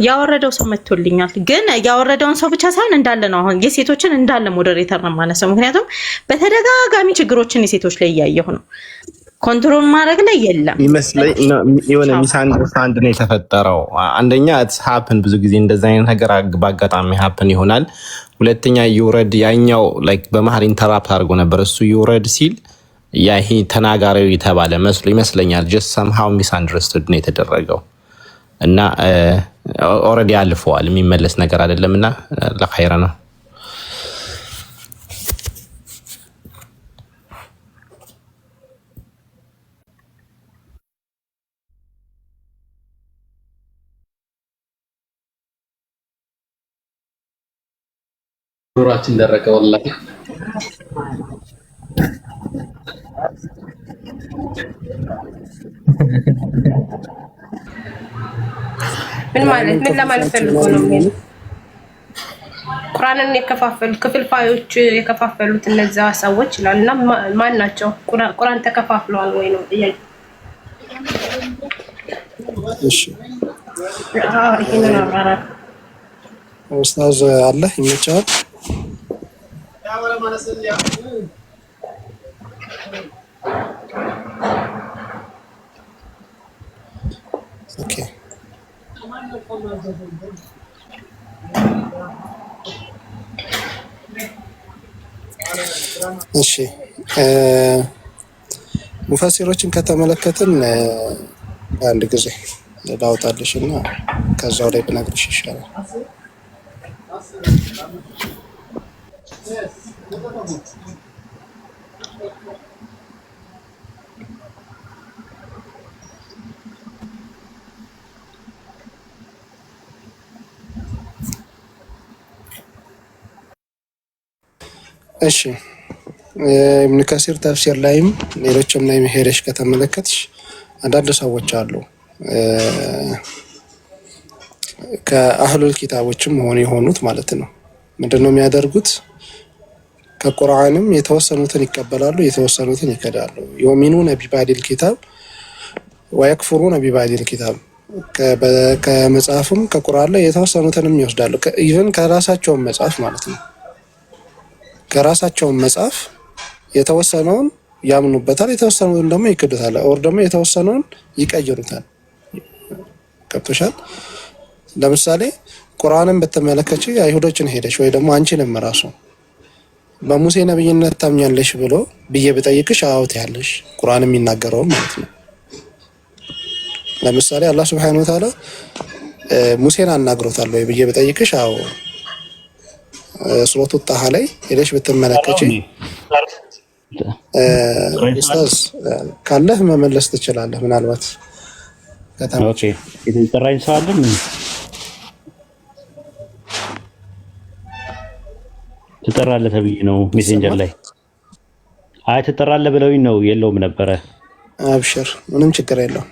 ያወረደው ሰው መጥቶልኛል። ግን ያወረደውን ሰው ብቻ ሳይሆን እንዳለ ነው አሁን የሴቶችን እንዳለ ሞዴሬተር ነው ማለት ነው። ምክንያቱም በተደጋጋሚ ችግሮችን የሴቶች ላይ እያየሁ ነው። ኮንትሮል ማድረግ ላይ የለም ይመስለኝ የሆነ ሚስአንደርስታንድ ነው የተፈጠረው። አንደኛ ኢትስ ሃፕን ብዙ ጊዜ እንደዛ አይነት ነገር በአጋጣሚ ሃፕን ይሆናል። ሁለተኛ ይውረድ ያኛው ላይክ በመሀል ኢንተራፕት አድርጎ ነበር። እሱ ይውረድ ሲል ያ ይሄ ተናጋሪው የተባለ መስሎ ይመስለኛል። ጀስት ሰምሃው ሚስአንደርስቱድ ነው የተደረገው እና ኦልሬዲ አልፈዋል። የሚመለስ ነገር አይደለምና ለኸይር ነው። ኑራችን ደረቀ ወላሂ። ምን ለማለት ፈልጎ ነው? ቁርአንን ክፍልፋዮች የከፋፈሉት እነዛ ሰዎች ይላልና ማን ናቸው? ቁርአን ተከፋፍለዋል ወይ ነው ጥያቄ። እሺ ኡስታዝ አለ ይመቻል። ኦኬ እሺ ሙፈሲሮችን ከተመለከትን አንድ ጊዜ ላውጣልሽና ከዛው ላይ ብነግርሽ ይሻላል። እሺ ኢብኑ ከሲር ተፍሲር ላይም ሌሎችም ላይ ሄደሽ ከተመለከትሽ አንዳንድ ሰዎች አሉ ከአህሉል ኪታቦችም የሆኑት ማለት ነው። ምንድነው የሚያደርጉት? ከቁርአንም የተወሰኑትን ይቀበላሉ፣ የተወሰኑትን ይከዳሉ። ዩሚኑነ ቢባዲል ኪታብ ወየክፉሩነ ቢባዲል ኪታብ። ከመጽሐፍም ከቁርአን ላይ የተወሰኑትንም ይወስዳሉ። ኢቭን ከራሳቸውን መጽሐፍ ማለት ነው። ከራሳቸውን መጽሐፍ የተወሰነውን ያምኑበታል፣ የተወሰነውን ደግሞ ይክዱታል፣ ኦር ደግሞ የተወሰነውን ይቀይሩታል። ገብቶሻል? ለምሳሌ ቁርአንን በተመለከተ አይሁዶችን ሄደሽ ወይ ደግሞ አንቺንም ራሱ በሙሴ ነብይነት ታምኛለሽ ብሎ ብዬ ብጠይቅሽ አውት ያለሽ ቁርአን የሚናገረው ማለት ነው። ለምሳሌ አላህ Subhanahu Wa Ta'ala ሙሴን አናግሮታል ወይ ብዬ ብጠይቅሽ አው ሱረቱ ጣሃ ላይ ሄደሽ ብትመለከቺ ኡስታዝ ካለህ መመለስ ትችላለህ። ምናልባት ኦኬ የተጠራኝ ሰው አለ ምን ትጠራለህ ተብዬ ነው ሜሴንጀር ላይ አይ ትጠራለህ ብለውኝ ነው የለውም ነበረ። አብሽር ምንም ችግር የለው።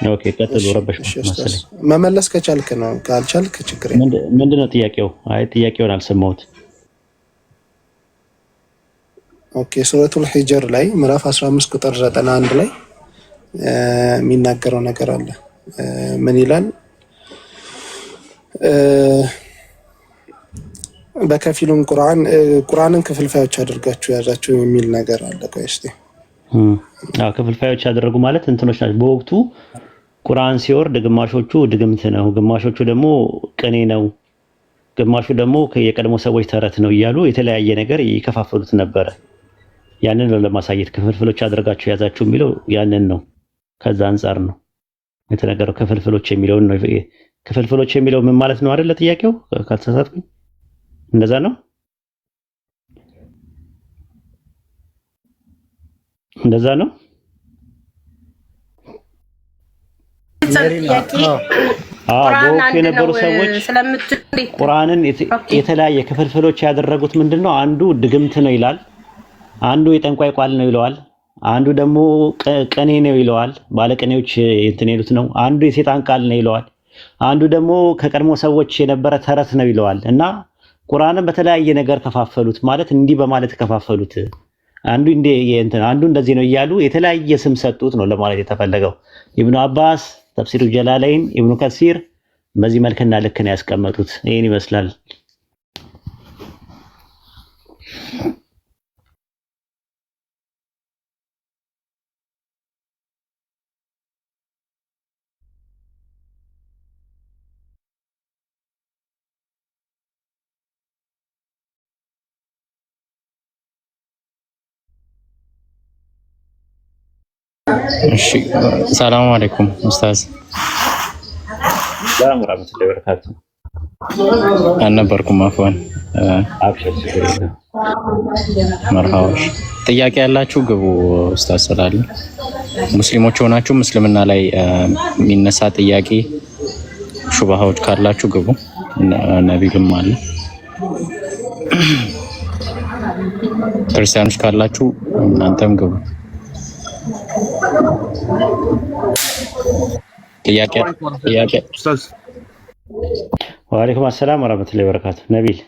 ኦኬ ቀጥሎ ረበሽ መሰለኝ መመለስ ከቻልክ ነው፣ ካልቻልክ ችግር የለም። ምንድነው ጥያቄው? አይ ጥያቄውን አልሰማሁት። ኦኬ ሱረቱል ሂጅር ላይ ምዕራፍ 15 ቁጥር 91 ላይ የሚናገረው ነገር አለ። ምን ይላል? በከፊሉም ቁርአንን ክፍልፋዮች አድርጋችሁ ያዛችሁ የሚል ነገር አለ። ቆይ እስቲ ክፍልፋዮች ያደረጉ ማለት እንትኖች ናቸው። በወቅቱ ቁርአን ሲወርድ ግማሾቹ ድግምት ነው፣ ግማሾቹ ደግሞ ቅኔ ነው፣ ግማሹ ደግሞ የቀድሞ ሰዎች ተረት ነው እያሉ የተለያየ ነገር ይከፋፈሉት ነበረ። ያንን ነው ለማሳየት ክፍልፍሎች አድርጋችሁ ያዛችሁ የሚለው ያንን ነው። ከዛ አንፃር ነው የተነገረው። ክፍልፍሎች የሚለው ነው። ክፍልፍሎች የሚለው ምን ማለት ነው አይደለ? ጥያቄው ካልተሳሳትኩኝ እንደዛ ነው። እንደዛ ነው። በወቅቱ የነበሩ ሰዎች ቁርአንን የተለያየ ክፍልፍሎች ያደረጉት ምንድነው? አንዱ ድግምት ነው ይላል፣ አንዱ የጠንቋይ ቃል ነው ይለዋል፣ አንዱ ደግሞ ቅኔ ነው ይለዋል። ባለቅኔዎች እንትን ይሉት ነው። አንዱ የሰይጣን ቃል ነው ይለዋል። አንዱ ደግሞ ከቀድሞ ሰዎች የነበረ ተረት ነው ይለዋል። እና ቁርአንን በተለያየ ነገር ከፋፈሉት፣ ማለት እንዲህ በማለት ከፋፈሉት። አንዱ እንደዚህ ነው እያሉ የተለያየ ስም ሰጡት ነው ለማለት የተፈለገው። ኢብኑ አባስ ተፍሲሩ ጀላለይን፣ ኢብኑ ከሲር በዚህ መልክና ልክ ነው ያስቀመጡት። ይሄን ይመስላል። እሺ ሰላም አለይኩም ኡስታዝ። ሰላም ወራህመቱላሂ ወበረካቱ። አልነበርኩም አፍዋን። አብሽር ሲገኝ መርሃባሽ። ጥያቄ ያላችሁ ግቡ ኡስታዝ ስላለ ሙስሊሞች ሆናችሁ እስልምና ላይ የሚነሳ ጥያቄ ሹብሃዎች ካላችሁ ግቡ። ነቢይም አለ። ክርስቲያኖች ካላችሁ እናንተም ግቡ። ጥያቄ ኡስታዝ። ወአለይኩም አሰላም ወራህመቱላሂ ወበረካቱ። ነቢል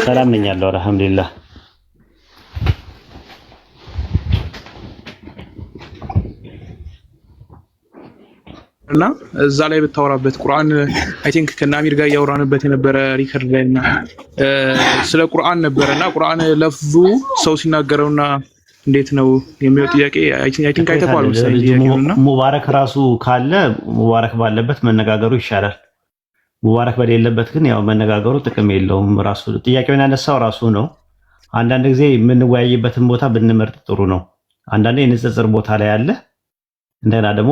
ሰላም ነኝ ያለው አልሐምዱሊላህ። እና እዛ ላይ ብታወራበት ቁርአን አይ ቲንክ ከናሚር ጋር ያወራንበት የነበረ ሪከርድ ላይ እና ስለ ቁርአን ነበረና ቁርአን ለፍዙ ሰው ሲናገረውና እንዴት ነው የሚለው ጥያቄ አይ ቲንክ አይተቋል መሰለኝ። ሙባረክ ራሱ ካለ ሙባረክ ባለበት መነጋገሩ ይሻላል። ሙባረክ በሌለበት ግን ያው መነጋገሩ ጥቅም የለውም። ራሱ ጥያቄውን ያነሳው ራሱ ነው። አንዳንድ ጊዜ የምንወያይበትን ቦታ ብንመርጥ ጥሩ ነው። አንዳንዴ የንጽጽር ቦታ ላይ አለ፣ እንደና ደግሞ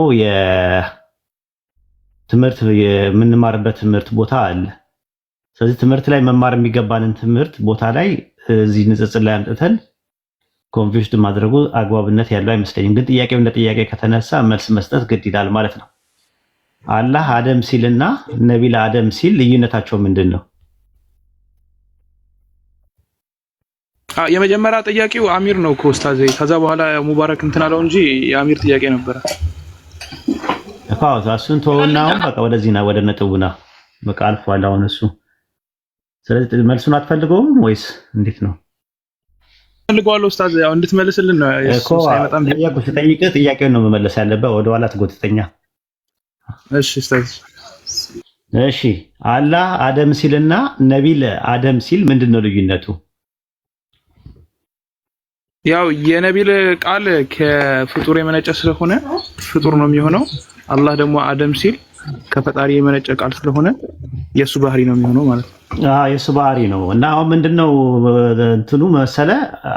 ትምህርት የምንማርበት ትምህርት ቦታ አለ። ስለዚህ ትምህርት ላይ መማር የሚገባንን ትምህርት ቦታ ላይ እዚህ ንጽጽር ላይ አምጥተን ኮንፊውዝድ ማድረጉ አግባብነት ያለው አይመስለኝም። ግን ጥያቄው እንደ ጥያቄ ከተነሳ መልስ መስጠት ግድ ይላል ማለት ነው። አላህ አደም ሲልና ነቢል አደም ሲል ልዩነታቸው ምንድን ነው? የመጀመሪያ ጥያቄው አሚር ነው ኡስታዝ። ከዛ በኋላ ሙባረክ እንትን አለው እንጂ የአሚር ጥያቄ ነበረ። እሱን ተወውና አሁን በቃ ወደዚህና ወደ ነጥቡና በቃ አልፏል አሁን እሱ። ስለዚህ መልሱን አትፈልገውም ወይስ እንዴት ነው? ፈልገዋለሁ ኡስታዝ፣ ያው እንድትመልስልን ነው እኮ ጠይቀህ ጥያቄውን ነው መመለስ ያለበት፣ ወደ ኋላ ትጎትተኛ። እሺ ኡስታዝ። እሺ አላህ አደም ሲልና ነቢል አደም ሲል ምንድነው ልዩነቱ? ያው የነቢል ቃል ከፍጡር የመነጨ ስለሆነ ፍጡር ነው የሚሆነው። አላህ ደግሞ አደም ሲል ከፈጣሪ የመነጨ ቃል ስለሆነ የሱ ባህሪ ነው የሚሆነው ማለት ነው። የሱ ባህሪ ነው። እና አሁን ምንድነው እንትኑ መሰለ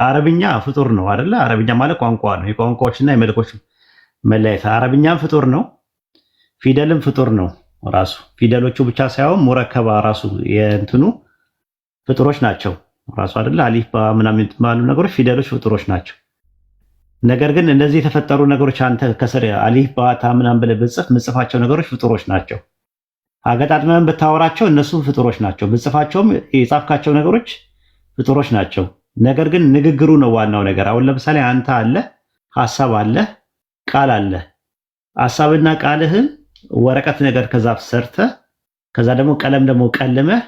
አረብኛ ፍጡር ነው አይደለ? አረብኛ ማለት ቋንቋ ነው፣ የቋንቋዎችና የመልኮች መለያየት። አረብኛም ፍጡር ነው፣ ፊደልም ፍጡር ነው። ራሱ ፊደሎቹ ብቻ ሳይሆን ሙረከባ ራሱ የእንትኑ ፍጡሮች ናቸው ራሱ አይደለ? አሊፍ ባ ምናምን የሚባሉ ነገሮች ፊደሎች ፍጡሮች ናቸው። ነገር ግን እነዚህ የተፈጠሩ ነገሮች አንተ ከስር አሊፍ ባ ታ ምናምን ብለህ ብጽፍ ምጽፋቸው ነገሮች ፍጡሮች ናቸው። አገጣጥመን ብታወራቸው እነሱም ፍጡሮች ናቸው። ብጽፋቸውም የጻፍካቸው ነገሮች ፍጡሮች ናቸው። ነገር ግን ንግግሩ ነው ዋናው ነገር። አሁን ለምሳሌ አንተ አለ ሐሳብ አለ ቃል አለ። ሐሳብና ቃልህን ወረቀት ነገር ከዛፍ ሰርተህ ከዛ ደግሞ ቀለም ደግሞ ቀልመህ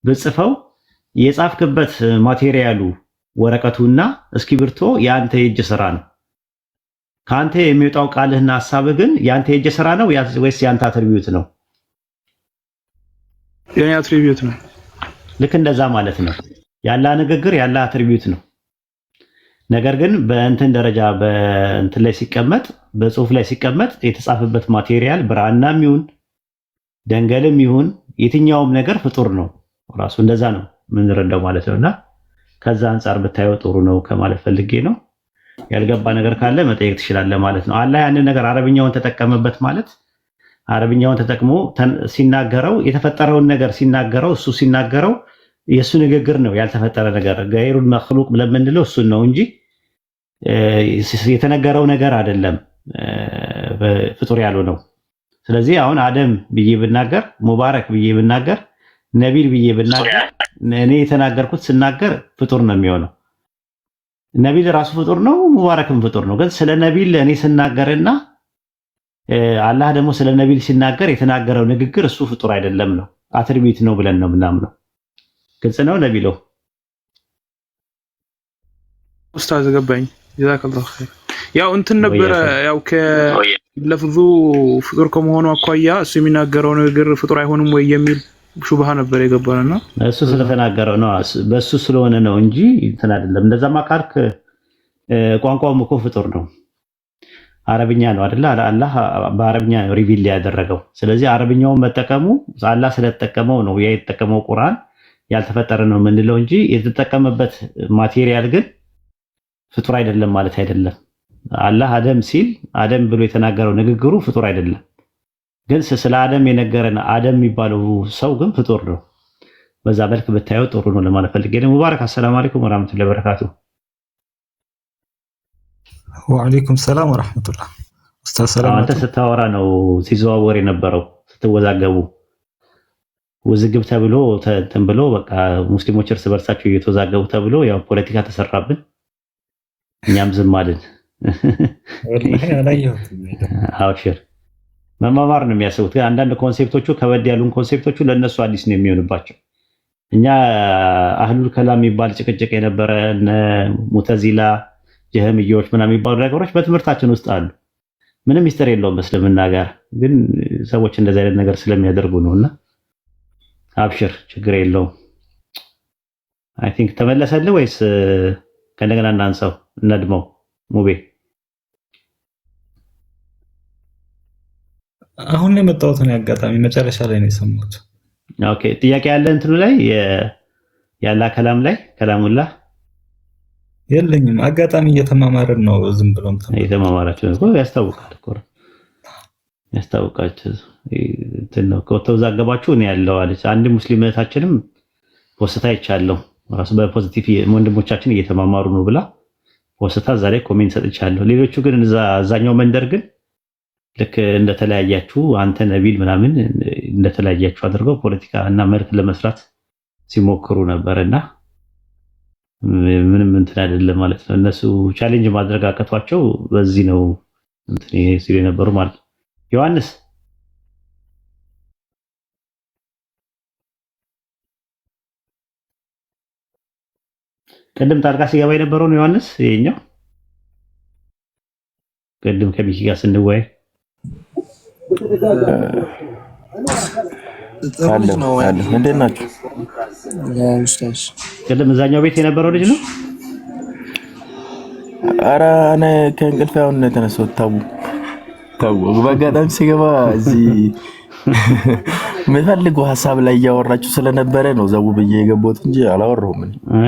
ብጽፈው የጻፍክበት ማቴሪያሉ ወረቀቱና እስክሪብቶ ያንተ የእጅ ስራ ነው። ካንተ የሚወጣው ቃልህና ሐሳብህ ግን ያንተ የእጅ ስራ ነው ወይስ ያንተ አትሪቢዩት ነው? የኔ አትሪቢዩት ነው። ልክ እንደዛ ማለት ነው። ያላ ንግግር ያላ አትሪቢዩት ነው። ነገር ግን በእንትን ደረጃ በእንትን ላይ ሲቀመጥ በጽሁፍ ላይ ሲቀመጥ የተጻፈበት ማቴሪያል ብራናም ይሁን ደንገልም ይሁን የትኛውም ነገር ፍጡር ነው ራሱ። እንደዛ ነው ምንረዳው ማለት ነውና ከዛ አንፃር ብታየው ጥሩ ነው ከማለት ፈልጌ ነው። ያልገባ ነገር ካለ መጠየቅ ትችላለህ ማለት ነው። አላህ ያንን ነገር አረብኛውን ተጠቀመበት ማለት አረብኛውን ተጠቅሞ ሲናገረው የተፈጠረውን ነገር ሲናገረው እሱ ሲናገረው የሱ ንግግር ነው ያልተፈጠረ ነገር ገይሩል መኽሉቅ ብለን የምንለው እሱን ነው እንጂ የተነገረው ነገር አይደለም ፍጡር ያለው ነው። ስለዚህ አሁን አደም ብዬ ብናገር ሙባረክ ብዬ ብናገር ነቢል ብዬ ብናገር እኔ የተናገርኩት ስናገር ፍጡር ነው የሚሆነው። ነቢል ራሱ ፍጡር ነው፣ ሙባረክም ፍጡር ነው። ግን ስለ ነቢል እኔ ስናገርና አላህ ደግሞ ስለ ነቢይ ሲናገር የተናገረው ንግግር እሱ ፍጡር አይደለም ነው፣ አትሪቢዩት ነው ብለን ነው ምናምነው። ግልጽ ነው ነቢሎ ኡስታዝ ገባኝ። ጀዛከላሁ ኸይር። ያው እንትን ነበረ ያው ከለፍዙ ፍጡር ከመሆኑ አኳያ እሱ የሚናገረው ንግግር ፍጡር አይሆንም ወይ የሚል ሹብሃ ነበር የገባውና እሱ ስለተናገረው ነው በሱ ስለሆነ ነው እንጂ እንትን አይደለም። እንደዛማ ካልክ ቋንቋውም እኮ ፍጡር ነው፣ አረብኛ ነው አይደለ? አላህ በአረብኛ ነው ሪቪል ያደረገው። ስለዚህ አረብኛውን መጠቀሙ አላህ ስለተጠቀመው ነው ያ የተጠቀመው ቁርአን ያልተፈጠረ ነው የምንለው እንጂ የተጠቀመበት ማቴሪያል ግን ፍጡር አይደለም ማለት አይደለም። አላህ አደም ሲል አደም ብሎ የተናገረው ንግግሩ ፍጡር አይደለም። ግን ስለ አደም የነገረን አደም የሚባለው ሰው ግን ፍጡር ነው። በዛ መልክ ብታየው ጥሩ ነው ለማለት ፈልጌ ነው። ሙባረክ አሰላሙ አለይኩም ወራህመቱላሂ ወበረካቱ። ወአለይኩም ሰላም ወራህመቱላህ። ኡስታዝ ሰላም አንተ ስታወራ ነው ሲዘዋወር የነበረው ስትወዛገቡ ውዝግብ ተብሎ እንትን ብሎ በቃ ሙስሊሞች እርስ በርሳቸው እየተወዛገቡ ተብሎ ያው ፖለቲካ ተሰራብን፣ እኛም ዝም አልን። ወላሂ አላየሁትም። አውሽር መማማር ነው የሚያስቡት። ግን አንዳንድ ኮንሴፕቶቹ ከበድ ያሉን ኮንሴፕቶቹ ለነሱ አዲስ ነው የሚሆንባቸው። እኛ አህሉል ከላም የሚባል ጭቅጭቅ የነበረ ሙተዚላ ጀህምዮች ምናምን የሚባሉ ነገሮች በትምህርታችን ውስጥ አሉ። ምንም ሚስጥር የለውም በእስልምና ጋር። ግን ሰዎች እንደዚህ አይነት ነገር ስለሚያደርጉ ነውና አብሽር ችግር የለውም። አይ ቲንክ ተመለሰልህ ወይስ ከእንደገና እናንሳው እናድመው? ሙቤ አሁን ነው የመጣሁት ነው አጋጣሚ መጨረሻ ላይ ነው የሰማሁት። ኦኬ ጥያቄ ያለ እንትኑ ላይ ያላ ከላም ላይ ከላሙላህ የለኝም። አጋጣሚ እየተማማርን ነው ዝም ብሎም እየተማማራችሁ ነው። ያስታውቃል እኮ ያስታውቃል። ነው ከተወዛገባችሁ እኔ ያለው አለች አንድ ሙስሊም እህታችንም ፖስታ ይቻለው ራሱ በፖዚቲቭ ወንድሞቻችን እየተማማሩ ነው ብላ ፖስታ እዛ ላይ ኮሜንት ሰጥቻለሁ። ሌሎቹ ግን አዛኛው መንደር ግን ልክ እንደተለያያችሁ አንተ ነቢል ምናምን እንደተለያያችሁ አድርገው ፖለቲካ እና መልክ ለመስራት ሲሞክሩ ነበርና ምንም እንትን አይደለም ማለት ነው። እነሱ ቻሌንጅ ማድረግ አቀቷቸው በዚህ ነው እንትን ሲሉ የነበሩ ማለት ነው። ዮሐንስ ቅድም ጣልቃ ሲገባ የነበረው ነው ዮሐንስ ይሄኛው ቅድም ከሚኪ ጋር ስንወያይ እንዴት ናችሁ? ቅድም እዛኛው ቤት የነበረው ልጅ ነው። ኧረ እኔ ከእንቅልፌ አሁን ነው የተነሳሁት። ታው በአጋጣሚ ሲገባ እዚህ የምፈልገው ሀሳብ ላይ እያወራችሁ ስለነበረ ነው ዘው ብዬ የገባሁት እንጂ አላወራሁም።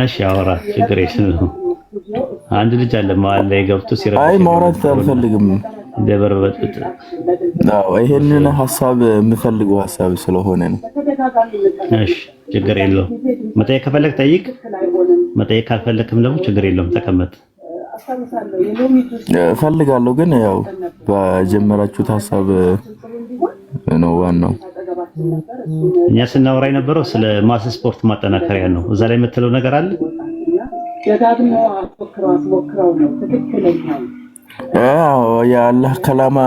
እሺ አወራ ችግር የለም። አንድ ልጅ አለ መሀል ላይ ገብቶ ሲረዳ አይ ማውራት አልፈልግም ደበረበጥጥ አዎ ይሄንን ሀሳብ የምፈልገው ሀሳብ ስለሆነ ነው። እሺ ችግር የለውም። መጠየቅ ከፈለክ ጠይቅ፣ መጠየቅ ካልፈለክም ደግሞ ችግር የለውም ተቀመጥ። እፈልጋለሁ ግን ያው በጀመራችሁት ሀሳብ ነው ዋናው። እኛ ስናወራ የነበረው ስለ ማስ ስፖርት ማጠናከሪያ ነው። እዛ ላይ የምትለው ነገር አለ? ደጋግሞ አስሞክረው ነው ትክክለኛው። የአላህ ከላማ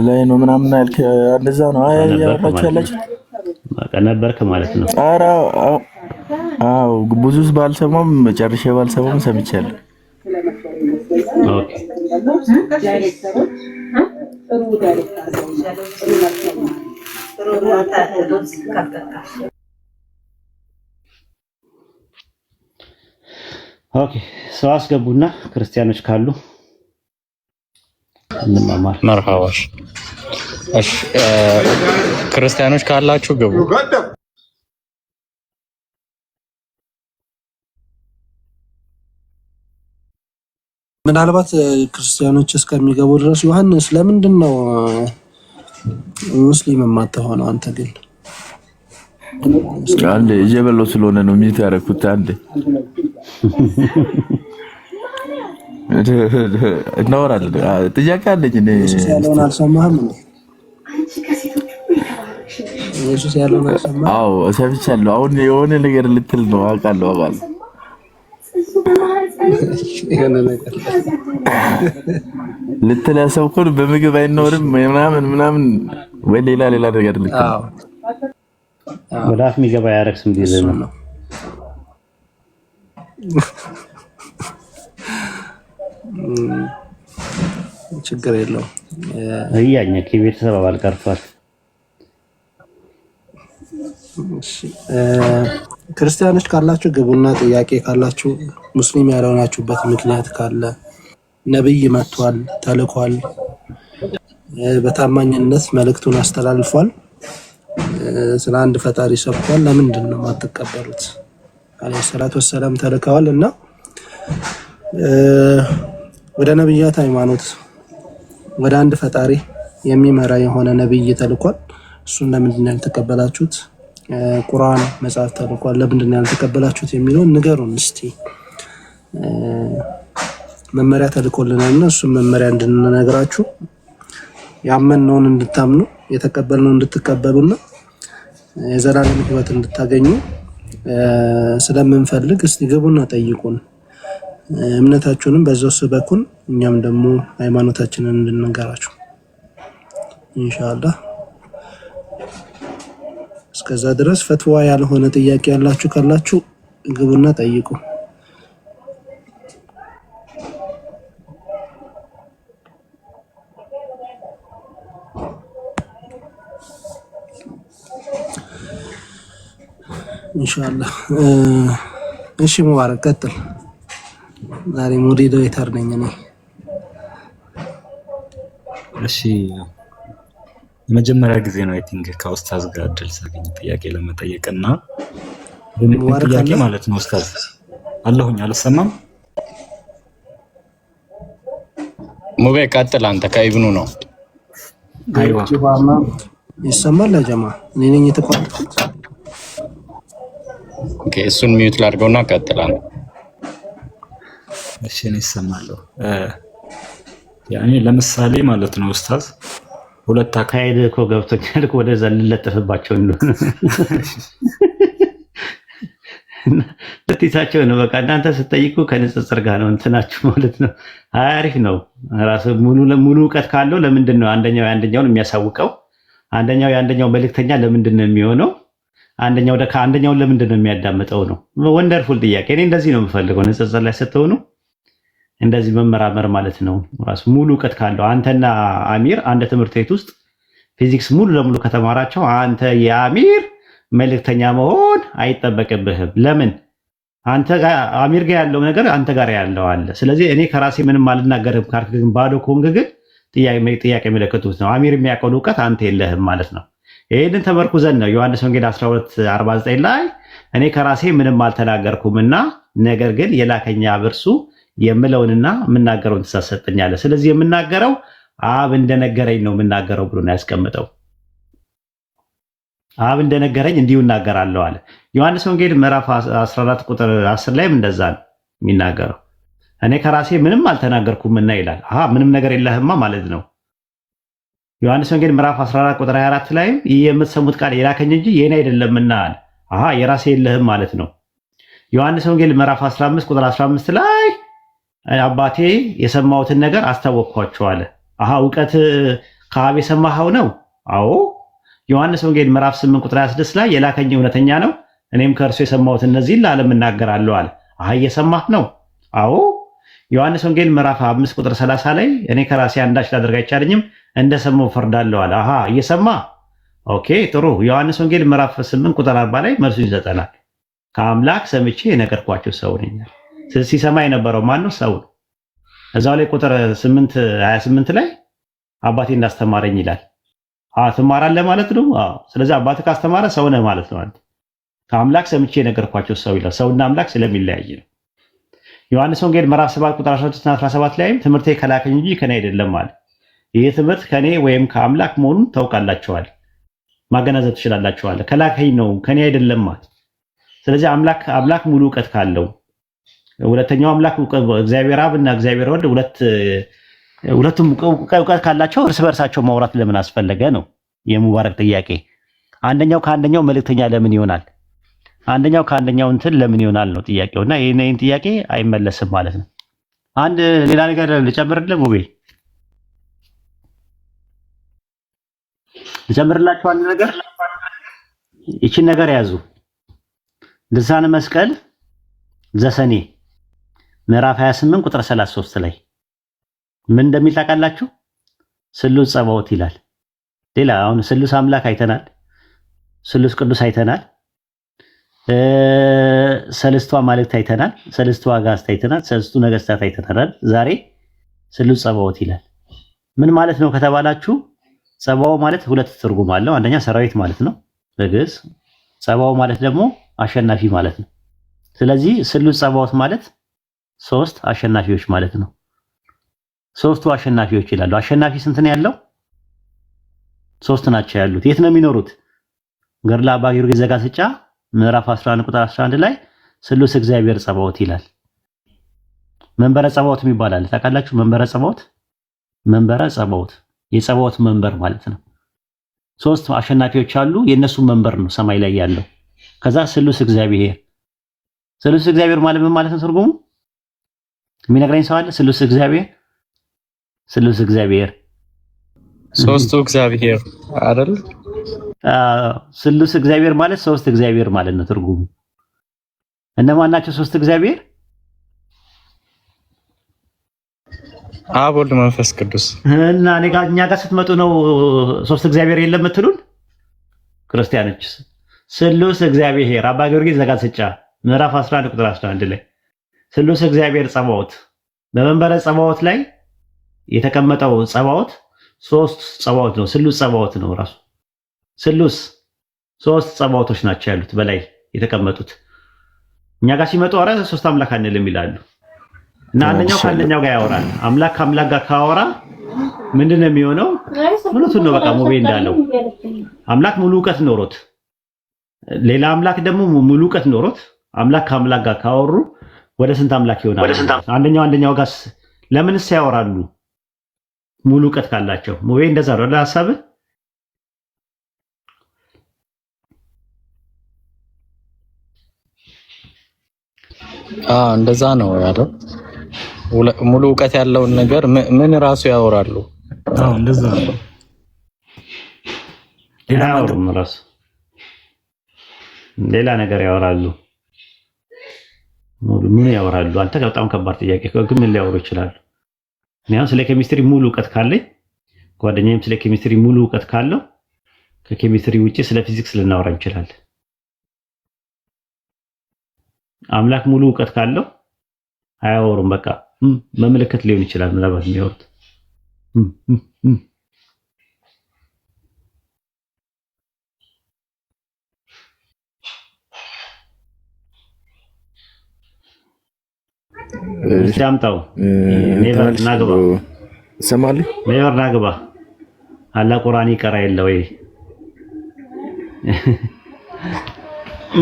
ላይ ነው ምናምን ያልክ እንደዛ ነው ያወራችሁ ያላችሁ ነበርክ ማለት ነው። ኧረ አዎ ብዙስ ባልሰማም ጨርሼ ባልሰማም ሰምቻለሁ። ኦኬ ኦኬ ሰው አስገቡና ክርስቲያኖች ካሉ እንማማር። መርሃባሽ እሺ ክርስቲያኖች ካላችሁ ግቡ። ምናልባት ክርስቲያኖች እስከሚገቡ ድረስ ዮሐንስ ለምንድን ነው ሙስሊም የማትሆነው? አንተ ግን አንዴ እየበላሁ ስለሆነ ነው ሚት ያደረኩት። አንዴ እናወራለን። ጥያቄ አለኝ እኔ ያለውን አልሰማህም እንዴ? ኢየሱስ ያለውን አልሰማህም? አዎ ሰምቻለሁ። አሁን የሆነ ነገር ልትል ነው አውቃለሁ። ልትል ያሰብኩት በምግብ አይኖርም ምናምን ወይ ሌላ ነገር ልክ ወደ አፍ የሚገባ ያረክስም ቢዘ ነው። ችግር የለውም። እያኛ ከቤተሰብ አባል ቀርቷል። ክርስቲያኖች ካላችሁ ግቡና ጥያቄ ካላችሁ ሙስሊም ያልሆናችሁበት ምክንያት ካለ ነብይ መጥቷል፣ ተልኳል፣ በታማኝነት መልእክቱን አስተላልፏል፣ ስለ አንድ ፈጣሪ ሰብኳል። ለምንድን ነው የማትቀበሉት? አለይሂ ሰላቱ ወሰላም ተልከዋል እና ወደ ነብያት ሃይማኖት ወደ አንድ ፈጣሪ የሚመራ የሆነ ነብይ ተልኳል። እሱን ለምንድን ነው ያልተቀበላችሁት? ቁርአን መጽሐፍ ተልኳል፣ ለምንድን ነው ያልተቀበላችሁት የሚለውን ንገሩን እስቲ። መመሪያ ተልኮልናልና እሱን መመሪያ እንድንነግራችሁ ያመንነውን እንድታምኑ የተቀበልነውን እንድትቀበሉና የዘላለም ሕይወት እንድታገኙ ስለምንፈልግ እስቲ ግቡና ጠይቁን። እምነታችሁንም በዛው ስበኩን፣ እኛም ደግሞ ሃይማኖታችንን እንድንነግራችሁ ኢንሻአላህ። እስከዛ ድረስ ፈትዋ ያልሆነ ጥያቄ ያላችሁ ካላችሁ ግቡና ጠይቁ። ኢንሻአላህ። እሺ ሙባረክ ቀጥል። ዛሬ ሞዴሬተር ነኝ እኔ። እሺ የመጀመሪያ ጊዜ ነው አይ ቲንክ ከኡስታዝ ጋር እድል ሳገኝ ጥያቄ ለመጠየቅና ጥያቄ ማለት ነው። ኡስታዝ አለሁኝ አልሰማም። ሙቤ ቀጥል አንተ ከኢብኑ ነው። አይዋ ይሰማል ለጀማ እኔ ነኝ የተቋረጥኩት። ኦኬ እሱን ሚዩት ላድርገውና ቀጥል አንተ። እሺ እኔ እሰማለሁ። ያኔ ለምሳሌ ማለት ነው ኡስታዝ ሁለት አካሄድ እኮ ገብቶኛል እኮ ወደዛ ልለጥፍባቸው እንደሆነ ለጥይታቸው ነው። በቃ እናንተ ስትጠይቁ ከንጽጽር ጋር ነው እንትናችሁ ማለት ነው። አሪፍ ነው። ራሱ ሙሉ እውቀት ካለው ለምንድን ነው አንደኛው የአንደኛውን የሚያሳውቀው? አንደኛው የአንደኛው መልእክተኛ ለምንድን ነው የሚሆነው? አንደኛው ከአንደኛውን ለምንድን ነው የሚያዳምጠው ነው። ወንደርፉል ጥያቄ። እኔ እንደዚህ ነው የምፈልገው። ንጽጽር ላይ ስትሆኑ እንደዚህ መመራመር ማለት ነው። ራሱ ሙሉ እውቀት ካለው አንተና አሚር አንድ ትምህርት ቤት ውስጥ ፊዚክስ ሙሉ ለሙሉ ከተማራቸው አንተ የአሚር መልእክተኛ መሆን አይጠበቅብህም። ለምን? አንተ ጋር አሚር ጋር ያለው ነገር አንተ ጋር ያለው አለ። ስለዚህ እኔ ከራሴ ምንም አልናገርም ካልክ ግን ባዶ ከሆንክ ግን ጥያቄ የሚለክቱት ነው። አሚር የሚያውቀው እውቀት አንተ የለህም ማለት ነው። ይሄንን ተመርኩዘን ነው ዮሐንስ ወንጌል 12:49 ላይ እኔ ከራሴ ምንም አልተናገርኩምና ነገር ግን የላከኝ አብ እርሱ የምለውንና የምናገረውን ትሰጠኛለህ። ስለዚህ የምናገረው አብ እንደነገረኝ ነው የምናገረው ብሎ ነው ያስቀምጠው። አብ እንደነገረኝ እንዲሁ እናገራለሁ አለ። ዮሐንስ ወንጌል ምዕራፍ 14 ቁጥር 10 ላይም እንደዛ ነው የሚናገረው። እኔ ከራሴ ምንም አልተናገርኩምና ይላል። ምንም ነገር የለህማ ማለት ነው። ዮሐንስ ወንጌል ምዕራፍ 14 ቁጥር 24 ላይም ይህ የምትሰሙት ቃል የላከኝ እንጂ የኔ አይደለምና አለ። የራሴ የለህም ማለት ነው። ዮሐንስ ወንጌል ምዕራፍ 15 ቁጥር 15 ላይ አባቴ የሰማሁትን ነገር አስታወቅኳቸው አለ። እውቀት ከአብ የሰማኸው ነው? አዎ። ዮሐንስ ወንጌል ምዕራፍ 8 ቁጥር 26 ላይ የላከኝ እውነተኛ ነው፣ እኔም ከእርሱ የሰማሁት እነዚህን ለዓለም እናገራለሁ አለ። እየሰማህ ነው? አዎ። ዮሐንስ ወንጌል ምዕራፍ 5 ቁጥር 30 ላይ እኔ ከራሴ አንዳች ላደርግ አይቻለኝም፣ እንደሰማሁ ፈርዳለሁ አለ። እየሰማህ ኦኬ፣ ጥሩ። ዮሐንስ ወንጌል ምዕራፍ 8 ቁጥር 40 ላይ መልሱ ይሰጠናል። ከአምላክ ሰምቼ የነገርኳቸው ሰው ነኝ። ሲሰማ የነበረው ማን ነው? ሰው ነው። እዛው ላይ ቁጥር 8:28 ላይ አባቴ እንዳስተማረኝ ይላል። ትማራለህ ማለት ነው። ስለዚህ አባትህ ካስተማረ ሰው ነህ ማለት ነው። አንተ ከአምላክ ሰምቼ የነገርኳቸው ሰው ይላል። ሰውና አምላክ ስለሚለያይ ነው። ዮሐንስ ወንጌል ምዕራፍ 7 ቁጥር 13 እና 17 ላይም ትምህርቴ ከላከኝ እንጂ ከኔ አይደለም አለ። ይህ ትምህርት ከኔ ወይም ከአምላክ መሆኑን ታውቃላችኋል፣ ማገናዘብ ትችላላችኋል። ከላከኝ ነው ከኔ አይደለም ማለት። ስለዚህ አምላክ ሙሉ እውቀት ካለው ሁለተኛው አምላክ እግዚአብሔር አብ እና እግዚአብሔር ወልድ ሁለቱም እውቀት ካላቸው እርስ በርሳቸው ማውራት ለምን አስፈለገ ነው የሙባረክ ጥያቄ። አንደኛው ከአንደኛው መልእክተኛ ለምን ይሆናል? አንደኛው ከአንደኛው እንትን ለምን ይሆናል ነው ጥያቄውና ይሄን ጥያቄ አይመለስም ማለት ነው። አንድ ሌላ ነገር ልጨምርልህ ሙቤ፣ ልጨምርላችሁ አንድ ነገር። ይቺን ነገር ያዙ። ልሳነ መስቀል ዘሰኔ ምዕራፍ 28 ቁጥር 33 ላይ ምን እንደሚል ታውቃላችሁ? ስሉስ ጸባዖት ይላል። ሌላ አሁን ስሉስ አምላክ አይተናል፣ ስሉስ ቅዱስ አይተናል፣ ሰለስቱ አማልክት አይተናል፣ ሰለስቱ አጋዕዝት አይተናል፣ ሰለስቱ ነገስታት አይተናል። ዛሬ ስሉስ ጸባዖት ይላል። ምን ማለት ነው ከተባላችሁ ጸባዖ ማለት ሁለት ትርጉም አለው። አንደኛ ሰራዊት ማለት ነው በግዕዝ፣ ጸባዖ ማለት ደግሞ አሸናፊ ማለት ነው። ስለዚህ ስሉስ ጸባዖት ማለት ሶስት አሸናፊዎች ማለት ነው። ሶስቱ አሸናፊዎች ይላሉ። አሸናፊ ስንት ነው ያለው? ሶስት ናቸው ያሉት። የት ነው የሚኖሩት? ገድለ አባ ጊዮርጊስ ዘጋስጫ ምዕራፍ 11 ቁጥር 11 ላይ ስሉስ እግዚአብሔር ጸባዖት ይላል። መንበረ ጸባዖት ይባላል። ታውቃላችሁ? መንበረ ጸባዖት፣ መንበረ ጸባዖት የጸባዖት መንበር ማለት ነው። ሶስት አሸናፊዎች አሉ። የነሱ መንበር ነው ሰማይ ላይ ያለው። ከዛ ስሉስ እግዚአብሔር፣ ስሉስ እግዚአብሔር ማለት ምን ማለት ነው? ትርጉሙ የሚነግረኝ ሰው አለ? ስሉስ እግዚአብሔር፣ ስሉስ እግዚአብሔር ሶስቱ እግዚአብሔር አይደል? ስሉስ እግዚአብሔር ማለት ሶስት እግዚአብሔር ማለት ነው ትርጉሙ። እነማን ናቸው ሶስት እግዚአብሔር? አብ፣ ወልድ፣ መንፈስ ቅዱስ። እና እኛ ጋር ስትመጡ ነው ሶስት እግዚአብሔር የለም የምትሉን ክርስቲያኖች? ስሉስ እግዚአብሔር አባ ጊዮርጊስ ዘጋስጫ ምዕራፍ 11 ቁጥር 11 ላይ ስሉስ እግዚአብሔር ጸባዖት፣ በመንበረ ጸባዖት ላይ የተቀመጠው ጸባዖት ሶስት ጸባዖት ነው። ስሉስ ጸባዖት ነው ራሱ ስሉስ። ሶስት ጸባዖቶች ናቸው ያሉት በላይ የተቀመጡት። እኛ ጋር ሲመጡ አረ ሶስት አምላክ አንልም ይላሉ። እና አንደኛው ከአንደኛው ጋር ያወራል። አምላክ ከአምላክ ጋር ካወራ ምንድነው የሚሆነው? ምኑትን ነው በቃ ሙቤ እንዳለው አምላክ ሙሉ ዕውቀት ኖሮት፣ ሌላ አምላክ ደግሞ ሙሉ ዕውቀት ኖሮት አምላክ ከአምላክ ጋር ካወሩ ወደ ስንት አምላክ ይሆናል? አንደኛው ጋር ለምንስ ያወራሉ? ሙሉ ዕውቀት ካላቸው። ሙቤ እንደዛ ነው ለሐሳብህ? እንደዛ ነው ያለው። ሙሉ ዕውቀት ያለውን ነገር ምን ራሱ ያወራሉ? እንደዛ ነው። ሌላ ያወሩም ራሱ ሌላ ነገር ያወራሉ። ምን ያወራሉ? አንተ በጣም ከባድ ጥያቄ ግን ምን ሊያወሩ ይችላሉ? እኔ አሁን ስለ ኬሚስትሪ ሙሉ ዕውቀት ካለኝ፣ ጓደኛዬም ስለ ኬሚስትሪ ሙሉ ዕውቀት ካለው ከኬሚስትሪ ውጪ ስለ ፊዚክስ ልናወራ እንችላለን። አምላክ ሙሉ ዕውቀት ካለው አያወሩም። በቃ በምልክት ሊሆን ይችላል ምናልባት የሚያወሩት። ሲያምጣው ኔቨር ናግባ ሰማሊ ኔቨር ናግባ አላ ቁርአን ይቀራ የለ ወይ?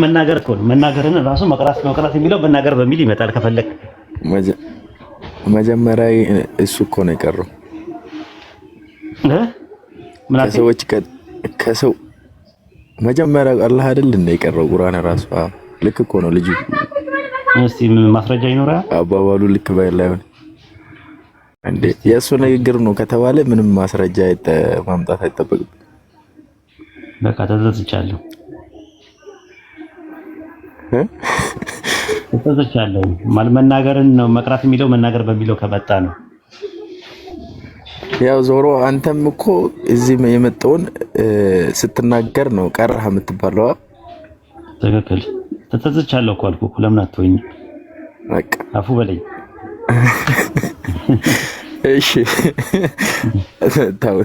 መናገር እኮ ነው። መናገርን ራሱ መቅራት የሚለው መናገር በሚል ይመጣል ከፈለክ። መጀመሪያ እሱ እኮ ነው የቀረው ከሰው መጀመሪያ አላህ አይደል እንደ የቀረው ቁርአን ራሱ። ልክ እኮ ነው ልጁ። እስቲ ማስረጃ ይኖራል? አባባሉ ልክ ባይላይሆን እንዴ የእሱ ንግግር ነው ከተባለ ምንም ማስረጃ ማምጣት አይጠበቅም። በቃ ተዘዝቻለሁ ተዘዝቻለሁ። መናገርን ነው መቅራት የሚለው መናገር በሚለው ከመጣ ነው። ያው ዞሮ አንተም እኮ እዚህ የመጣውን ስትናገር ነው ቀረህ የምትባለው። ትክክል። ተዘዝቻለሁ እኮ አልኩህ። ለምን አትወኝ? በቃ አፉ በለኝ። እሺ ታው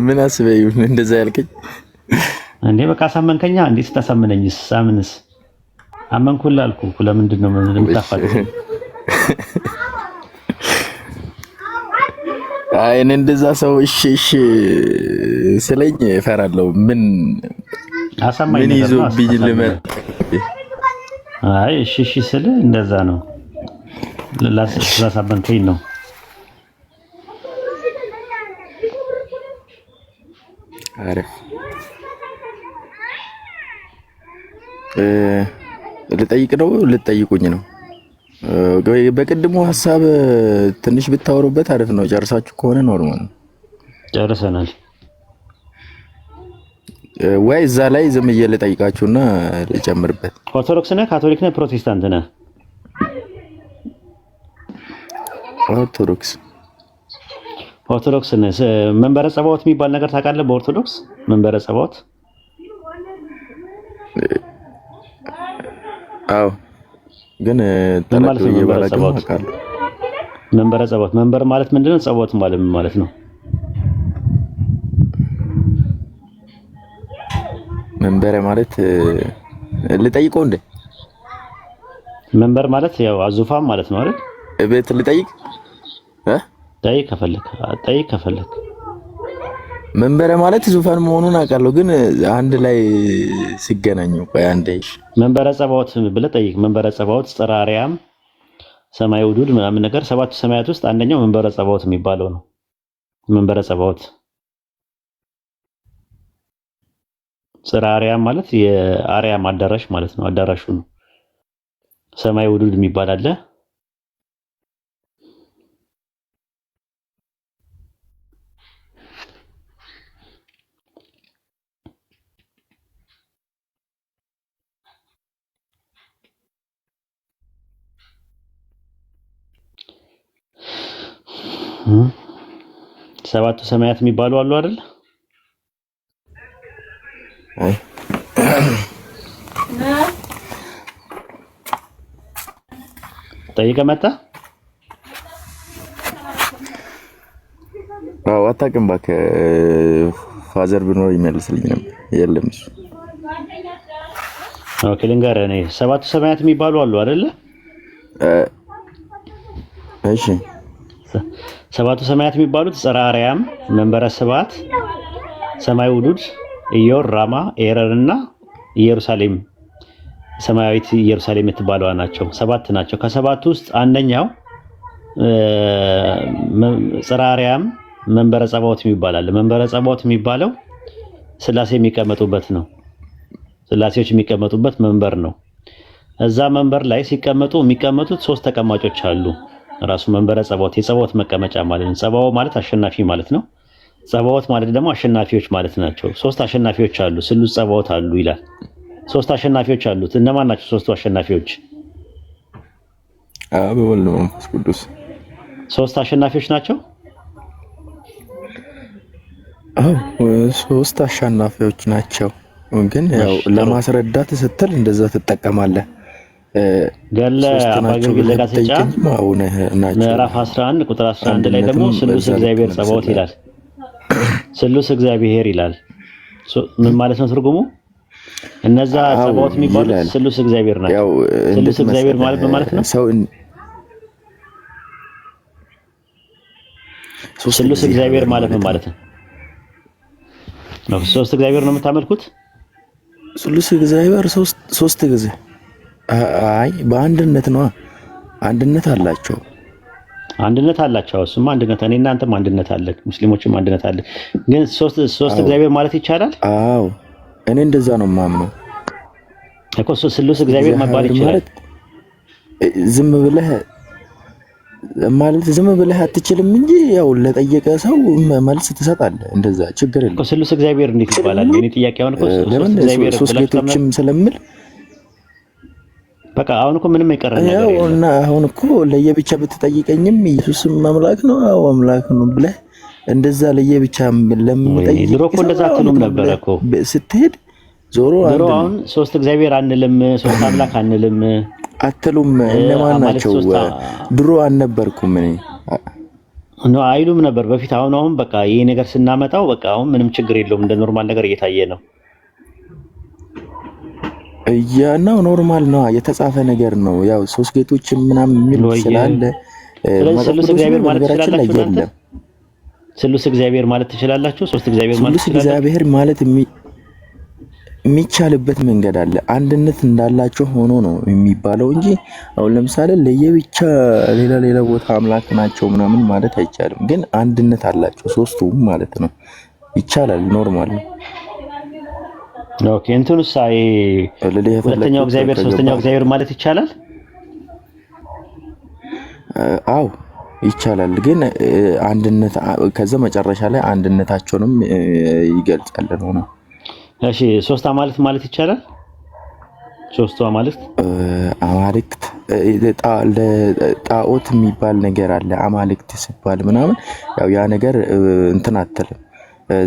ምን አስበይ እንደዛ ያልከኝ እንዴ? በቃ አሳመንከኛ እንዴ? ስታሳምነኝስ ሳምንስ አመንኩልህ አልኩህ። ለምንድን ነው የምታፋጥጥ? አይ እኔ እንደዛ ሰው እሺ ስለኝ እፈራለሁ። ምን አሳማኝ ምን ይዞ ቢልም አይ እሺ ስለ እንደዛ ነው። ስላሳመንከኝ ነው። አሪፍ ልጠይቅ ነው ልጠይቁኝ ነው? በቅድሙ ሀሳብ ትንሽ ብታወሩበት አሪፍ ነው። ጨርሳችሁ ከሆነ ኖርማል ነው። ጨርሰናል ወይ? እዛ ላይ ዝም ብዬ ልጠይቃችሁና ልጨምርበት። ኦርቶዶክስ ነህ? ካቶሊክ ነህ? ፕሮቴስታንት ነህ? ኦርቶዶክስ። ኦርቶዶክስ ነህ። መንበረ ጸባዖት የሚባል ነገር ታውቃለህ? በኦርቶዶክስ መንበረ ጸባዖት? አዎ፣ ግን ማለት ነው መንበረ ጸባዖት? መንበረ ጸባዖት መንበር ማለት ምንድነው? ጸባዖት ማለት ምን ማለት ነው? መንበረ ማለት ልጠይቀው እንዴ? መንበር ማለት ያው ዙፋን ማለት ነው አይደል? ቤት ልጠይቅ ጠይቅ ከፈለክ መንበረ ማለት ዙፋን መሆኑን አውቃለሁ፣ ግን አንድ ላይ ሲገናኙ ቆይ አንዴ መንበረ ጸባዖት ብለህ ጠይቅ። መንበረ ጸባዖት ጽርሐ አርያም ሰማይ ውዱድ ምናምን ነገር ሰባቱ ሰማያት ውስጥ አንደኛው መንበረ ጸባዖት የሚባለው ነው። መንበረ ጸባዖት ጽርሐ አርያም ማለት የአርያም አዳራሽ ማለት ነው። አዳራሹ ነው። ሰማይ ውዱድ የሚባል አለ። ሰባቱ ሰማያት የሚባሉ አሉ አይደል? ጠይቀህ መጣ? አዎ፣ አታውቅም እባክህ። ፋዘር ብኖር ይመልስልኝ ነበር። የለም እሱ። ኦኬ፣ ልንገርህ። እኔ ሰባቱ ሰማያት የሚባሉ አሉ አይደል? እሺ፣ ሰባቱ ሰማያት የሚባሉት ጽርሐ አርያም፣ መንበረ ስብሐት፣ ሰማይ ውዱድ፣ ኢዮር፣ ራማ፣ ኤረር እና ኢየሩሳሌም ሰማያዊት ኢየሩሳሌም የምትባለዋ ናቸው። ሰባት ናቸው። ከሰባቱ ውስጥ አንደኛው ጽርሐ አርያም መንበረ ጸባዖት የሚባላል። መንበረ ጸባዖት የሚባለው ስላሴ የሚቀመጡበት ነው። ስላሴዎች የሚቀመጡበት መንበር ነው። እዛ መንበር ላይ ሲቀመጡ የሚቀመጡት ሶስት ተቀማጮች አሉ። ራሱ መንበረ ጸባዖት የጸባዖት መቀመጫ ማለት ነው። ጸባዖት ማለት አሸናፊ ማለት ነው። ጸባዖት ማለት ደግሞ አሸናፊዎች ማለት ናቸው። ሶስት አሸናፊዎች አሉ። ስሉስ ጸባዖት አሉ ይላል። ሶስት አሸናፊዎች አሉት። እነማን ናቸው ሶስቱ አሸናፊዎች? አብ ወልድ መንፈስ ቅዱስ። ሶስት አሸናፊዎች ናቸው። ሶስት አሸናፊዎች ናቸው። ግን ያው ለማስረዳት ስትል እንደዛ ትጠቀማለህ። ገለ አባገር ዘጋስጫ ምዕራፍ 11 ቁጥር 11 ላይ ደግሞ ስሉስ እግዚአብሔር ጸባዖት ይላል። ስሉስ እግዚአብሔር ይላል። ምን ማለት ነው ትርጉሙ? እነዛ ጸባዖት የሚባሉት ስሉስ እግዚአብሔር ናቸው። ስሉስ እግዚአብሔር ማለት ምን ማለት ነው? ስሉስ እግዚአብሔር ማለት ምን ማለት ነው? ሶስት እግዚአብሔር ነው የምታመልኩት? ስሉስ እግዚአብሔር ሶስት ጊዜ አይ በአንድነት ነው። አንድነት አላቸው። አንድነት አላቸው። እሱማ አንድነት እኔ እናንተም አንድነት አለን፣ ሙስሊሞችም አንድነት አለን። ግን ሶስት እግዚአብሔር ማለት ይቻላል? አዎ እኔ እንደዛ ነው የማምነው እኮ። ስሉስ እግዚአብሔር መባል ይችላል። ዝም ብለህ አትችልም እንጂ ያው ለጠየቀ ሰው መልስ ትሰጣለህ። እንደዛ ችግር የለም። ስሉስ እግዚአብሔር እንዴት ይባላል? እኔ ጥያቄ አሁን እኮ ሶስት ጌቶችም ስለምል በቃ አሁን እኮ ምንም አይቀርም ነገር የለም። እና አሁን እኮ ለየብቻ ብትጠይቀኝም ኢየሱስም አምላክ ነው፣ አዎ አምላክ ነው ብለህ እንደዛ ለየብቻ ለምን ጠይቅ? ድሮ እኮ እንደዛ አትሉም ነበር እኮ ስትሄድ ዞሮ አሁን ሶስት እግዚአብሔር አንልም፣ ሶስት አምላክ አንልም አትሉም። እነማን ናቸው? ድሮ አልነበርኩም እኔ ነው አይሉም ነበር በፊት። አሁን በቃ ይሄ ነገር ስናመጣው በቃ አሁን ምንም ችግር የለውም፣ እንደ ኖርማል ነገር እየታየ ነው። ያናው ኖርማል ነው፣ የተጻፈ ነገር ነው። ያው ሶስት ጌቶች ምናምን የሚል ስላለ ስሉስ እግዚአብሔር ማለት ትችላላችሁ። ስሉስ እግዚአብሔር ማለት ትችላላችሁ። ሶስት እግዚአብሔር ማለት ትችላላችሁ። እግዚአብሔር ማለት የሚቻልበት መንገድ አለ። አንድነት እንዳላቸው ሆኖ ነው የሚባለው እንጂ አሁን ለምሳሌ ለየብቻ ሌላ ቦታ አምላክ ናቸው ምናምን ማለት አይቻልም። ግን አንድነት አላቸው ሶስቱም ማለት ነው። ይቻላል፣ ኖርማል ነው። ኦኬ እንትኑሳ ሁለተኛው እግዚአብሔር ሶስተኛው እግዚአብሔር ማለት ይቻላል? አዎ ይቻላል። ግን አንድነት ከዛ መጨረሻ ላይ አንድነታቸውንም ይገልጻል ነው። እሺ ሶስት አማልክት ማለት ይቻላል? ሶስቱ አማልክት ጣዖት የሚባል ነገር አለ። አማልክት ሲባል ምናምን ያው ያ ነገር እንትን አትልም።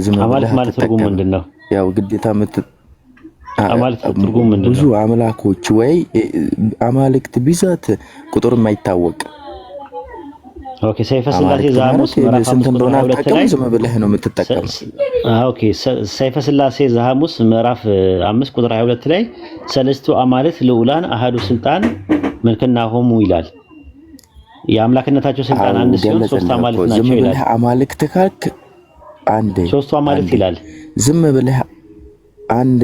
ዝም ብለህ ማለት ትርጉሙ ምንድነው? ያው ግዴታ አማልክት ትርጉሙ ምንድነው? ብዙ አምላኮች ወይ አማልክት ቢዛት ቁጥር የማይታወቅ ኦኬ። ሰይፈ ስላሴ ዘሐሙስ ምዕራፍ 5 ላይ ዝም ብለህ ነው የምትጠቀመው። ኦኬ። ሰይፈ ስላሴ ዘሐሙስ ምዕራፍ 5 ቁጥር 22 ላይ ሰለስቱ አማልክት ልዑላን አሃዱ ስልጣን ምልክናሆሙ ይላል። የአምላክነታቸው ስልጣን አንድ ሲሆን ሶስት አማልክት ናቸው ይላል። ዝም ብለህ አማልክት ካልክ አንዴ ሶስቱ አማልክት ይላል። ዝም ብለህ አንዴ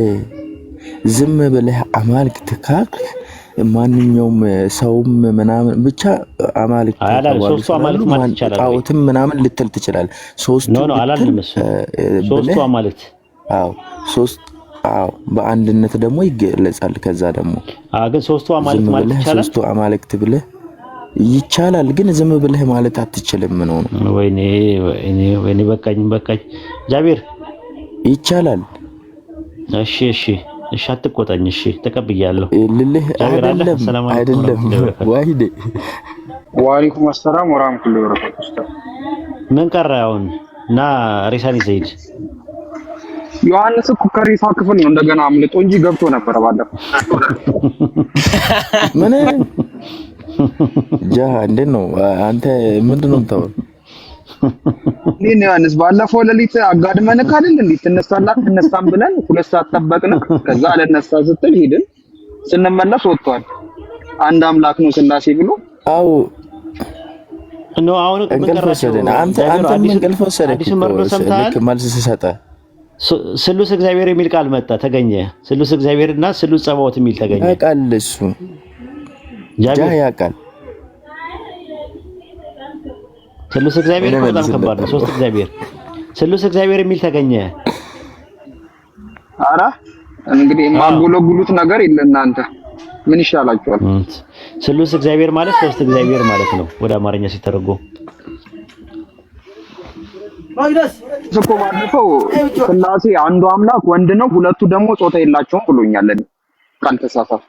ዝም ብለህ አማልክት ካልክ ማንኛውም ሰውም ምናምን ብቻ አማልክት ሶስቱ አማልክት ማለት ይቻላል። ጣዖትም ምናምን ልትል ትችላለህ። ሶስቱ አላልንም። ሶስቱ አማልክት በአንድነት ደግሞ ይገለጻል። ከዛ ደግሞ ግን ሶስቱ አማልክት ማለት ይቻላል። ሶስቱ አማልክት ብለህ ይቻላል፣ ግን ዝም ብለህ ማለት አትችልም ነው። ወይኔ በቃኝ ጃቢር ይቻላል። እሺ አትቆጣኝ። እሺ ተቀብያለሁ ልልህ አይደለም ዋሂዴ። ወአለይኩም ሰላም ወራህመቱላሂ ወበረካቱሁ። ምን ቀረ አሁን? እና ሬሳን ዘይድ ዮሐንስ እኮ ከሬሳ ክፍል ነው እንደገና አምልጦ እንጂ ገብቶ ነበር ባለፈው። ምን ጃ እንዴት ነው አንተ ምንድነው የምታወራው? እኔ ዮሐንስ ባለፈው ሌሊት አጋድመንክ አይደል እንዴ? ትነሳም ብለን 2 ሰዓት ጠበቅንክ። ከዛ አለነሳ ስትል ሄድን። ስንመለስ ወጥቷል። አንድ አምላክ ነው ስላሴ ብሎ አው ነው። አሁን እንቅልፍ ወሰደን። አንተ እንቅልፍ ወሰደክ። ልክ መልስ ሲሰጠ ስሉስ እግዚአብሔር የሚል ቃል መጣ ተገኘ። ስሉስ እግዚአብሔርና ስሉስ ጸባዖት የሚል ተገኘ። ያውቃል እሱ ያውቃል። ስሉስ እግዚአብሔር በጣም ከባድ ነው። ሶስት እግዚአብሔር ስሉስ እግዚአብሔር የሚል ተገኘ። አራ እንግዲህ የማጎለጉሉት ነገር የለ እናንተ ምን ይሻላችኋል? ስሉስ እግዚአብሔር ማለት ሶስት እግዚአብሔር ማለት ነው ወደ አማርኛ ሲተረጎም። እኮ ባለፈው ስላሴ አንዱ አምላክ ወንድ ነው፣ ሁለቱ ደግሞ ጾታ የላቸውም ብሎኛል። ካልተሳሳትኩ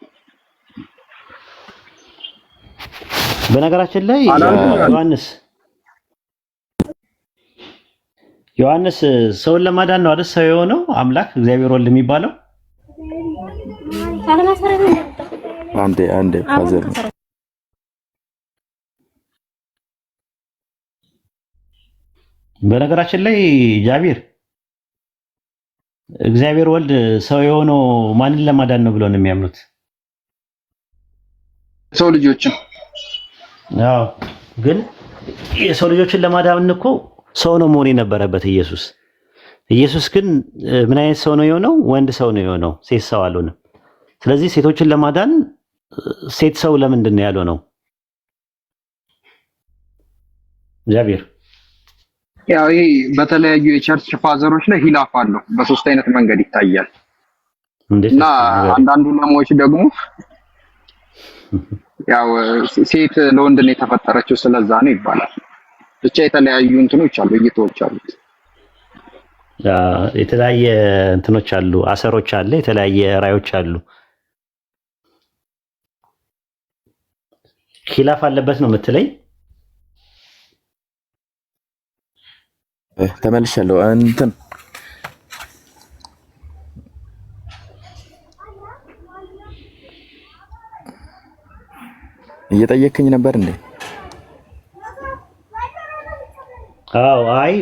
በነገራችን ላይ ዮሐንስ ሰውን ለማዳን ነው አይደል? ሰው የሆነው አምላክ እግዚአብሔር ወልድ የሚባለው አንዴ ፋዘር በነገራችን ላይ ጃቢር እግዚአብሔር ወልድ ሰው የሆነው ማንን ለማዳን ነው ብሎ ነው የሚያምኑት? ሰው ልጆችን። አዎ፣ ግን የሰው ልጆችን ለማዳን እኮ ሰው ነው መሆን የነበረበት ኢየሱስ። ኢየሱስ ግን ምን አይነት ሰው ነው የሆነው? ወንድ ሰው ነው የሆነው፣ ሴት ሰው አልሆነም። ስለዚህ ሴቶችን ለማዳን ሴት ሰው ለምንድን ነው ያለው ነው ጃቢር? ያው ይሄ በተለያዩ የቸርች ፋዘሮች ላይ ሂላፍ አለው። በሶስት አይነት መንገድ ይታያል እና አንዳንዱ ለሞች ደግሞ ያው ሴት ለወንድ ነው የተፈጠረችው ስለዛ ነው ይባላል። ብቻ የተለያዩ እንትኖች አሉ፣ እይታዎች አሉ። የተለያየ እንትኖች አሉ፣ አሰሮች አለ፣ የተለያየ ራዮች አሉ። ኺላፍ አለበት ነው የምትለኝ? ተመልሻለሁ። እንትን እየጠየቅኝ ነበር እንዴ? አዎ። አይ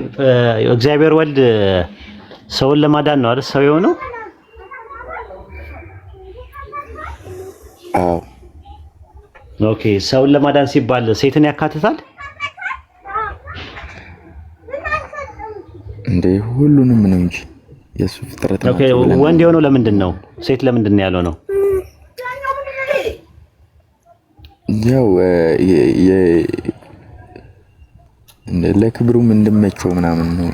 እግዚአብሔር ወልድ ሰውን ለማዳን ነው አይደል ሰው የሆነው? አዎ። ኦኬ። ሰውን ለማዳን ሲባል ሴትን ያካትታል እንዴ? ሁሉንም ነው እንጂ የሱ ፍጥረት ነው። ኦኬ። ወንድ የሆነው ለምንድን ነው? ሴት ለምንድን ነው ያለው ነው? ያው ለክብሩም እንድመቸው ምናምን ነው።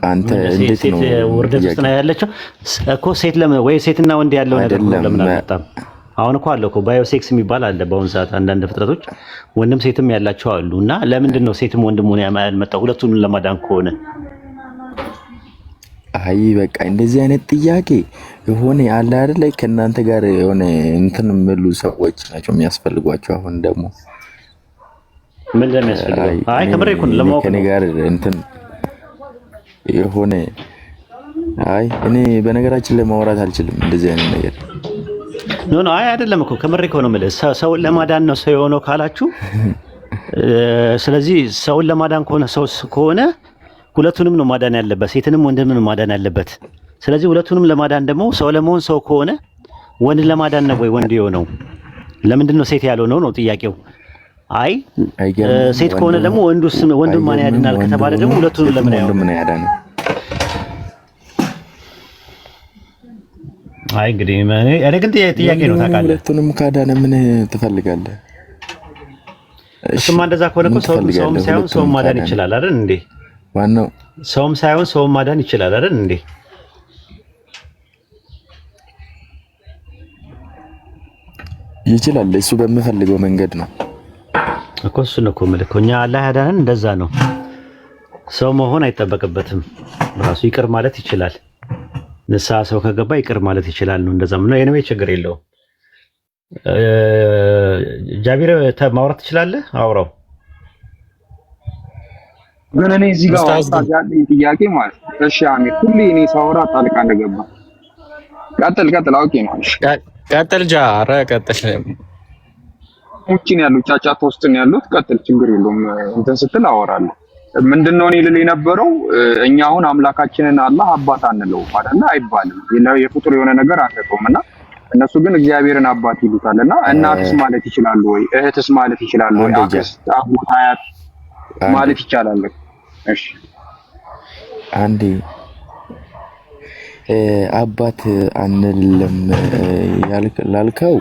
አንተ እንዴት ነው ውርደት ውስጥ ነው ያለችው እኮ ሴት ለምን ወይ ሴትና ወንድ ያለው ነገር ለምን አልመጣም? አሁን እኮ አለ እኮ ባዮሴክስ የሚባል አለ በአሁን ሰዓት አንዳንድ ፍጥረቶች ወንድም ሴትም ያላቸው አሉ። እና ለምንድን ነው ሴትም ወንድም ሆነ ያልመጣው? ሁለቱንም ለማዳን ከሆነ አይ በቃ እንደዚህ አይነት ጥያቄ የሆነ አለ አይደል? ከእናንተ ጋር የሆነ እንትን የሚሉ ሰዎች ናቸው የሚያስፈልጓቸው። አሁን ደግሞ ምን ለሚያስፈልገው? አይ ከምሬ እኮ ለማወቅ ከኔ ጋር እንትን የሆነ አይ እኔ በነገራችን ላይ ማውራት አልችልም እንደዚህ አይነት ነገር። ኖ አይ አይደለም እኮ ከምሬ እኮ ነው የምልህ። ሰውን ለማዳን ነው ሰው የሆነው ካላችሁ፣ ስለዚህ ሰውን ለማዳን ከሆነ ሰው ከሆነ ሁለቱንም ነው ማዳን ያለበት፣ ሴትንም ወንድንም ነው ማዳን ያለበት። ስለዚህ ሁለቱንም ለማዳን ደግሞ ሰው ለመሆን ሰው ከሆነ ወንድ ለማዳን ነው ወይ ወንድ የሆነው? ለምንድን ነው ሴት ያልሆነው ነው ጥያቄው። አይ ሴት ከሆነ ደግሞ ወንዱ ማን ያድናል ከተባለ ደግሞ ሁለቱንም ለምን ያድናል? አይ እንግዲህ እኔ ግን ጥያቄ ነው ታውቃለህ። ሁለቱንም ካዳነ ምን ትፈልጋለህ? እሱማ እንደዛ ከሆነ እኮ ሰውም ሳይሆን ሰውም ማዳን ይችላል አይደል እንዴ? ዋናው ሰውም ሳይሆን ሰውም ማዳን ይችላል አይደል እንዴ? ይችላል። እሱ በሚፈልገው መንገድ ነው እኮ። እሱን እኮ የምልህ እኛ አላህ ያዳነን እንደዛ ነው። ሰው መሆን አይጠበቅበትም። ራሱ ይቅር ማለት ይችላል። ንስሐ ሰው ከገባ ይቅር ማለት ይችላል ነው። እንደዛም ነው። የኔ ችግር የለውም። ጃቢር ማውራት ትችላለህ? አውራው። ግን እኔ እዚህ ጋር ኡስታዝ ያለኝ ጥያቄ ማለት እሺ፣ አሚር ሁሌ እኔ ሳወራ ጣልቃ እንደገባ ቀጥል። አውቄ ነው። ቀጥል ጃራ ቀጥል። ውጪ ነው ያሉት፣ ጫጫታ ውስጥ ነው ያሉት። ቀጥል፣ ችግር የለውም። እንትን ስትል አወራለሁ። ምንድነው እኔ ልል የነበረው እኛ አሁን አምላካችንን አላህ አባት አንለው አይደል? አይባልም። የፍጡር የሆነ ነገር አንተውምና እነሱ ግን እግዚአብሔርን አባት ይሉታልና እናትስ ማለት ይችላሉ ወይ? እህትስ ማለት ይችላሉ ወይ? አክስት፣ አጎት፣ አያት ማለት ይቻላል? እሺ አንዴ አባት አንልም ላልከው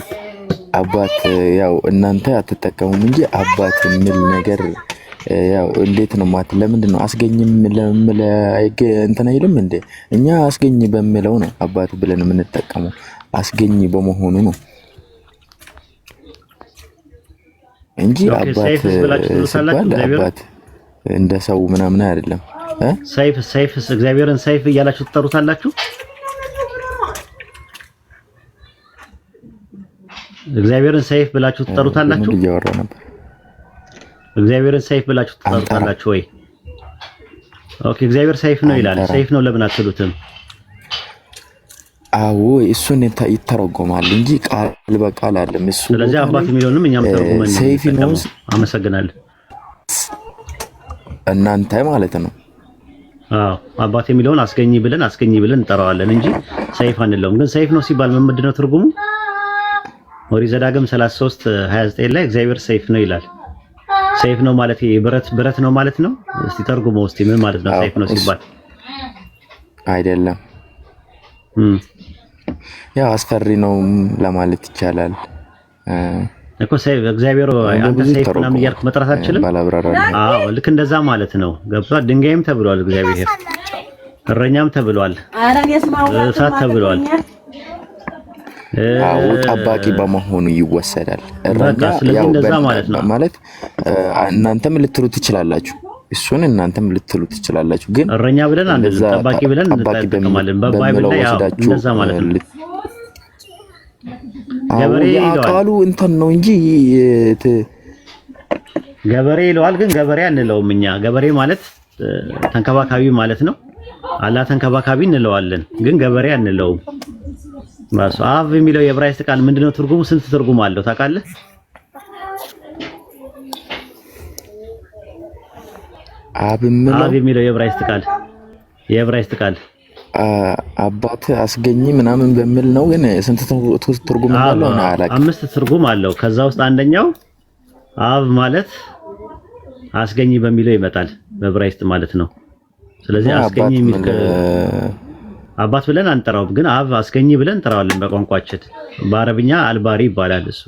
አባት ያው እናንተ አትጠቀሙም እንጂ አባት የሚል ነገር ያው እንዴት ነው ማለት ለምንድን ነው አስገኝም እንትን አይልም እንዴ? እኛ አስገኝ በሚለው ነው አባት ብለን የምንጠቀመው፣ አስገኝ በመሆኑ ነው እንጂ አባት ሲባል አባት እንደ ሰው ምናምን አይደለም። ሰይፍ እግዚአብሔርን ሰይፍ እያላችሁ ትጠሩታላችሁ። እግዚአብሔርን ሰይፍ ብላችሁ ትጠሩታላችሁ። እያወራ ነበር። እግዚአብሔርን ሰይፍ ብላችሁ ትጠሩታላችሁ ወይ? ኦኬ፣ እግዚአብሔር ሰይፍ ነው ይላል። ሰይፍ ነው ለምን አትሉትም? አዎ እሱን ይተረጎማል እንጂ ቃል በቃል አይደለም እሱ። ስለዚህ አባት የሚለውንም እኛም ተርጉመን ሰይፍ ነው። አመሰግናለሁ። እናንተ ማለት ነው። አዎ አባት የሚለውን አስገኝ ብለን እንጠራዋለን እንጂ ሰይፍ አንለውም። ግን ሰይፍ ነው ሲባል ምንድነው ትርጉሙ? ኦሪት ዘዳግም 33:29 ላይ እግዚአብሔር ሰይፍ ነው ይላል። ሰይፍ ነው ማለት ብረት ነው ማለት ነው። እስቲ ተርጉመው እስቲ ምን ማለት ነው ሰይፍ ነው ሲባል? አይደለም ያው አስፈሪ ነው ለማለት ይቻላል እኮ። ሰይፍ እግዚአብሔር አንተ ሰይፍ ምናምን እያልክ መጥራት አትችልም። አዎ ልክ እንደዛ ማለት ነው። ገብቷል። ድንጋይም ተብሏል እግዚአብሔር፣ እረኛም ተብሏል፣ እሳት ተብሏል። አዎ ጠባቂ በመሆኑ ይወሰዳል። በቃ ስለዚህ እንደዛ ማለት ነው። ማለት እናንተም ልትሉ ትችላላችሁ፣ እሱን እናንተም ልትሉ ትችላላችሁ። ግን እረኛ ብለን አንደዛ ጠባቂ ብለን እንጠቀማለን። በባይብል ላይ ያው እንደዛ ማለት ነው። ገበሬ ቃሉ እንትን ነው እንጂ ገበሬ ይለዋል። ግን ገበሬ አንለውም እኛ። ገበሬ ማለት ተንከባካቢ ማለት ነው። አላህ ተንከባካቢ እንለዋለን፣ ግን ገበሬ አንለውም። ራሱ አብ የሚለው የዕብራይስጥ ቃል ምንድነው ትርጉሙ? ስንት ትርጉም አለው ታውቃለህ? አብ የሚለው የዕብራይስጥ ቃል አባት አስገኝ ምናምን በሚል ነው። ግን ስንት ትርጉም አለው? አላውቅም። 5 ትርጉም አለው። ከዛ ውስጥ አንደኛው አብ ማለት አስገኝ በሚለው ይመጣል በዕብራይስጥ ማለት ነው። ስለዚህ አስገኝ የሚል አባት ብለን አንጠራውም፣ ግን አብ አስገኝ ብለን እንጠራዋለን በቋንቋችን። በአረብኛ አልባሪ ይባላል እሱ።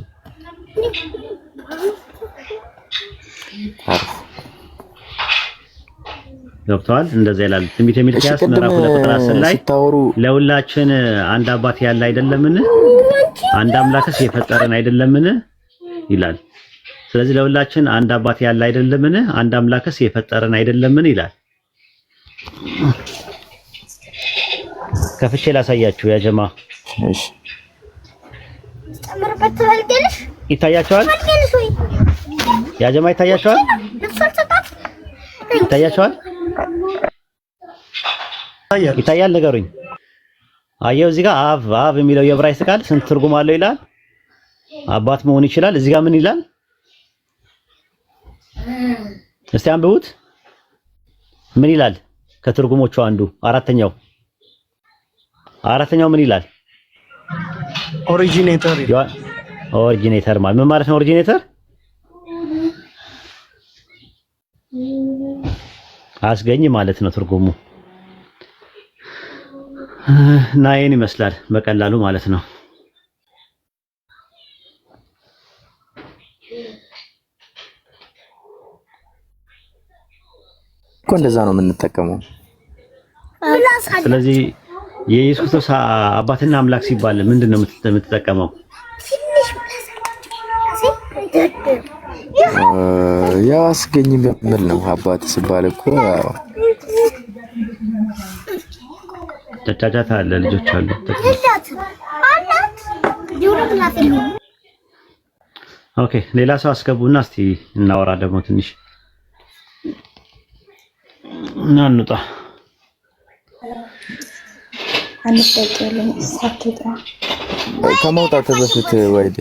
ገብቷል። እንደዛ ይላል ትንቢተ ሚልክያስ ምዕራፍ 2 ቁጥር 10 ላይ ለሁላችን አንድ አባት ያለ አይደለምን? አንድ አምላክስ የፈጠረን አይደለምን? ይላል። ስለዚህ ለሁላችን አንድ አባት ያለ አይደለምን? አንድ አምላክስ የፈጠረን አይደለምን? ይላል። ከፍቼ ላሳያችሁ ያ ጀማ። እሺ ይታያቸዋል? ያ ጀማ ይታያቸዋል? ይታያቸዋል? ይታያል? ንገሩኝ። አየው እዚህ ጋር አብ የሚለው የዕብራይስጥ ቃል ስንት ትርጉም አለው ይላል? አባት መሆን ይችላል። እዚህ ጋር ምን ይላል? እስቲ አንብቡት። ምን ይላል? ከትርጉሞቹ አንዱ አራተኛው ምን ይላል? ኦሪጂኔተር ማለት ምን ማለት ነው? ኦሪጂኔተር አስገኝ ማለት ነው ትርጉሙ። ናይን ይመስላል በቀላሉ ማለት ነው። እኮ እንደዛ ነው የምንጠቀመው። ስለዚህ የኢየሱስ ክርስቶስ አባትና አምላክ ሲባል ምንድን ነው የምትጠቀመው? ያው አስገኝ በሚል ነው። አባት ሲባል እኮ ጫጫታ አለ፣ ልጆች አሉ። ኦኬ ሌላ ሰው አስገቡና እስቲ እናወራ ደግሞ ትንሽ እና እንውጣ። ከመውጣት በፊት ወይዴ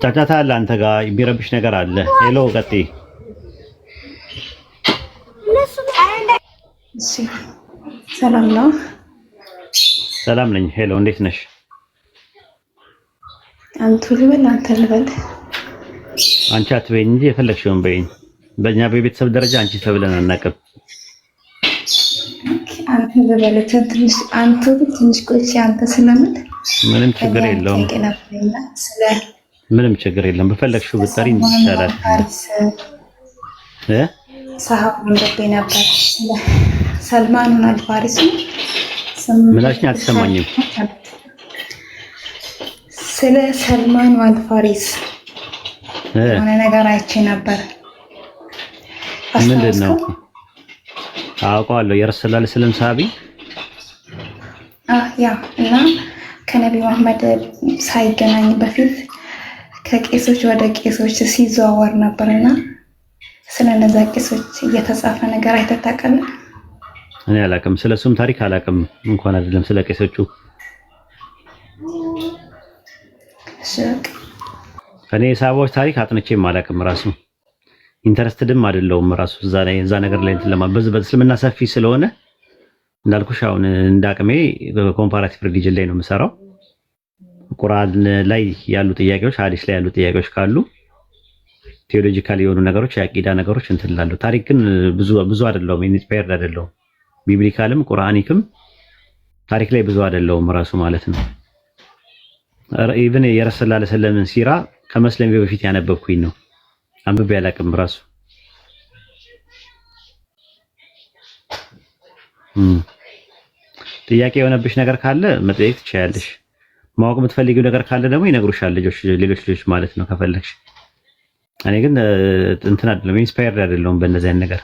ጫጫታ አለ፣ አንተ ጋር የሚረብሽ ነገር አለ። ሄሎ ቀጥይ። ሰላም ነው? ሰላም ነኝ። ሄሎ እንዴት ነሽ? አንቱ ልበል አንተ ልበል? አንቺ አትበይኝ እንጂ የፈለግሽውን በይኝ። በእኛ በቤተሰብ ደረጃ አንቺ ተብለን አናውቅም። አንተ ልበል ትንሽ አንቱ ትንሽ ቆይቼ አንተ ስለምን ምንም ችግር የለውም። ምንም ችግር የለም። በፈለግሽው ብትጠሪኝ ይቻላል። ሰሃብ እንደቤ ነበር ሰልማን አልፋሪስ ምናሽኝ አትሰማኝም። ስለ ሰልማን አልፋሪስ የሆነ ነገር አይቼ ነበር። ምንድን ነው? አውቀዋለሁ። የረሱላህ ሰለም ሰሃቢ ያ እና ከነቢ መሐመድ ሳይገናኝ በፊት ከቄሶች ወደ ቄሶች ሲዘዋወር ነበርና ስለነዛ ቄሶች እየተጻፈ ነገር አይተህ ታውቃለህ? እኔ አላውቅም። ስለሱም ታሪክ አላውቅም። እንኳን አይደለም ስለ ቄሶቹ። እኔ የሳባዎች ታሪክ አጥንቼም አላውቅም። ራሱ ኢንተረስትድም አይደለሁም። ራሱ እዛ ነገር ላይ እንትን ለማለት በእስልምና ሰፊ ስለሆነ እንዳልኩሽ አሁን እንዳቅሜ ኮምፓራቲቭ ሪሊጅን ላይ ነው የምሰራው። ቁርአን ላይ ያሉ ጥያቄዎች፣ ሐዲስ ላይ ያሉ ጥያቄዎች ካሉ ቴዎሎጂካል የሆኑ ነገሮች፣ የአቂዳ ነገሮች እንትን እላለሁ። ታሪክ ግን ብዙ አይደለሁም። ኢንስፓየርድ አይደለሁም። ቢብሊካልም ቁርአኒክም ታሪክ ላይ ብዙ አይደለሁም ራሱ ማለት ነው። ኢቭን የረሱላህ ሰለላሁ ሲራ ከመስለሜ በፊት ያነበብኩኝ ነው። አንብቤ አላውቅም ራሱ። ጥያቄ የሆነብሽ ነገር ካለ መጠየቅ ትችያለሽ። ማወቅ የምትፈልጊው ነገር ካለ ደግሞ ይነግሩሻል ሌሎች ልጆች ማለት ነው ከፈለግሽ። እኔ ግን እንትን አይደለም፣ ኢንስፓየርድ አይደለሁም በእነዚህ አይነት ነገር።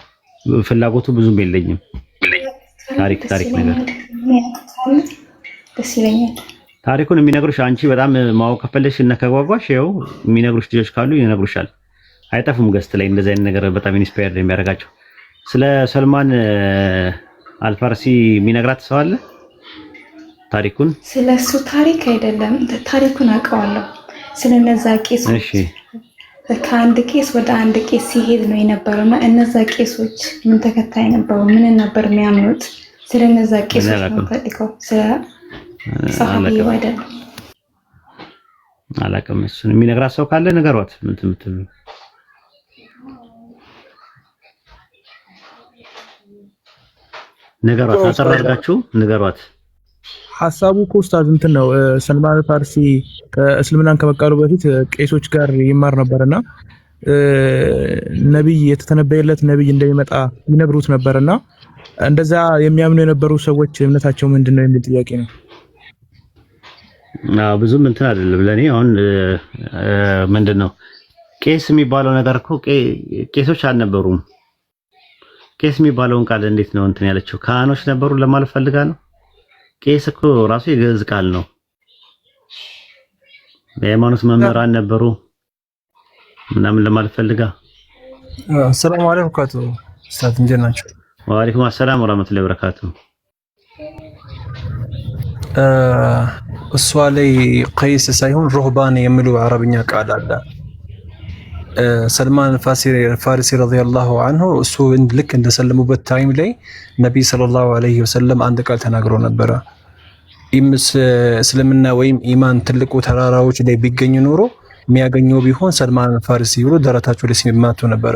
ፍላጎቱ ብዙም የለኝም። ታሪክ ነገር ደስ ይለኛል። ታሪኩን የሚነግሩሽ አንቺ በጣም ማወቅ ከፈለግሽ እና ከጓጓሽ ይኸው የሚነግሩሽ ልጆች ካሉ ይነግሩሻል። አይጠፉም ገስት ላይ እንደዚህ አይነት ነገር በጣም ኢንስፓየርድ የሚያደርጋቸው። ስለ ሰልማን አልፋርሲ የሚነግራት ሰው አለ? ታሪኩን ስለሱ ታሪክ አይደለም፣ ታሪኩን አውቀዋለሁ። ስለነዛ ቄሶች ከአንድ ቄስ ወደ አንድ ቄስ ሲሄድ ነው የነበረውና እነዛ ቄሶች ምን ተከታይ ነበሩ? ምን ነበር የሚያምኑት? ስለነዛ ቄሶች ነው ታሪከው። ስለ ሰሃቢው አይደለም። አላውቅም። እሱን የሚነግራት ሰው ካለ ንገሯት። ምን ትምትሉ ንገሯት። አጠራርጋችሁ ንገሯት። ሀሳቡ እኮ ኡስታዝ እንትን ነው። ሰልማን ፋርሲ እስልምናን ከመቃሉ በፊት ቄሶች ጋር ይማር ነበርና ነብይ የተተነበየለት ነብይ እንደሚመጣ ይነግሩት ነበርና እንደዛ የሚያምኑ የነበሩ ሰዎች እምነታቸው ምንድነው የሚል ጥያቄ ነው። ብዙም እንትን አይደለም ለኔ አሁን ምንድነው ቄስ የሚባለው ነገር እኮ ቄሶች አልነበሩም። ቄስ የሚባለውን ቃል እንዴት ነው እንትን ያለችው? ካህኖች ነበሩ ለማለት ፈልጋ ነው። ቄስ እኮ ራሱ የግዕዝ ቃል ነው። የሃይማኖት መምህራን ነበሩ ምናምን ለማለት ፈልጋ። ሰላም አለይኩም ካቱ ኡስታዝ እንዴት ናቸው? ወአለይኩም ሰላም ወራህመቱላሂ ወበረካቱ። እሷ ላይ ቀይስ ሳይሆን ሩህባን የሚሉ አረብኛ ቃል አለ። ሰልማን ፋሪሲ ረዲየላሁ ዐንሁ እሱ ልክ እንደሰለሙበት ታይም ላይ ነብይ ሰለላሁ ዐለይሂ ወሰለም አንድ ቃል ተናግሮ ነበረ። እስልምና ወይም ኢማን ትልቁ ተራራዎች ላይ ቢገኝ ኖሮ የሚያገኘው ቢሆን ሰልማን ፋሪሲ ብሎ ደረታቸው ላይ ሲማቱ ነበረ።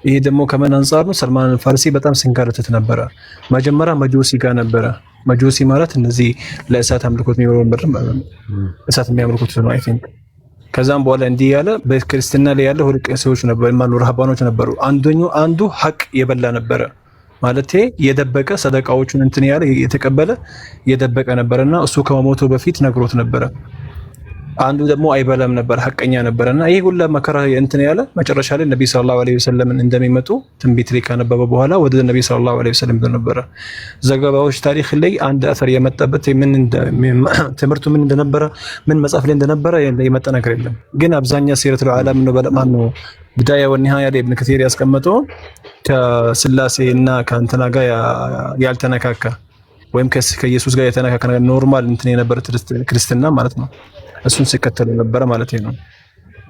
ይሄ ደግሞ ከምን አንፃር ነው? ሰልማን ፋሪሲ በጣም ሲንከራተት ነበረ። መጀመሪያ መጆሲ ጋር ነበረ። መጆሲ ማለት እነዚህ ለእሳት አምልኮት እሳት የሚያመልኩት ነው አይ ቲንክ። ከዛም በኋላ እንዲህ ያለ በክርስትና ላይ ያለ ሁለት ቄሶች ነበሩ ማለት ረሃባኖች ነበሩ። አንዱ ሐቅ የበላ ነበረ ማለት የደበቀ ሰደቃዎቹን እንትን ያለ የተቀበለ የደበቀ ነበርና እሱ ከመሞቱ በፊት ነግሮት ነበረ። አንዱ ደግሞ አይበላም ነበር ሐቀኛ ነበርና ይሄ ሁሉ መከራ እንትን ያለ መጨረሻ ላይ ነብይ ሰለላሁ ዐለይሂ ወሰለም እንደሚመጡ ትንቢት ላይ ካነበበ በኋላ ወደ ነብይ ሰለላሁ ዐለይሂ ወሰለም ነበረ ዘገባዎች ታሪክ ላይ አንድ አፈር የመጣበት ትምህርቱ ምን እንደነበረ ምን መጽሐፍ ላይ እንደነበረ የመጣ ነገር የለም። ግን አብዛኛው ሲረቱል ዓለም ነው በለማን ነው ቢዳያ ወኒሃያ ላይ ኢብኑ ከሲር ያስቀመጠው ከስላሴ እና ከእንትና ጋር ያልተነካካ ወይም ከኢየሱስ ጋር የተነካካ ነገር ኖርማል እንትን የነበረ ክርስትና ማለት ነው። እሱን ሲከተሉ ነበረ ማለት ነው።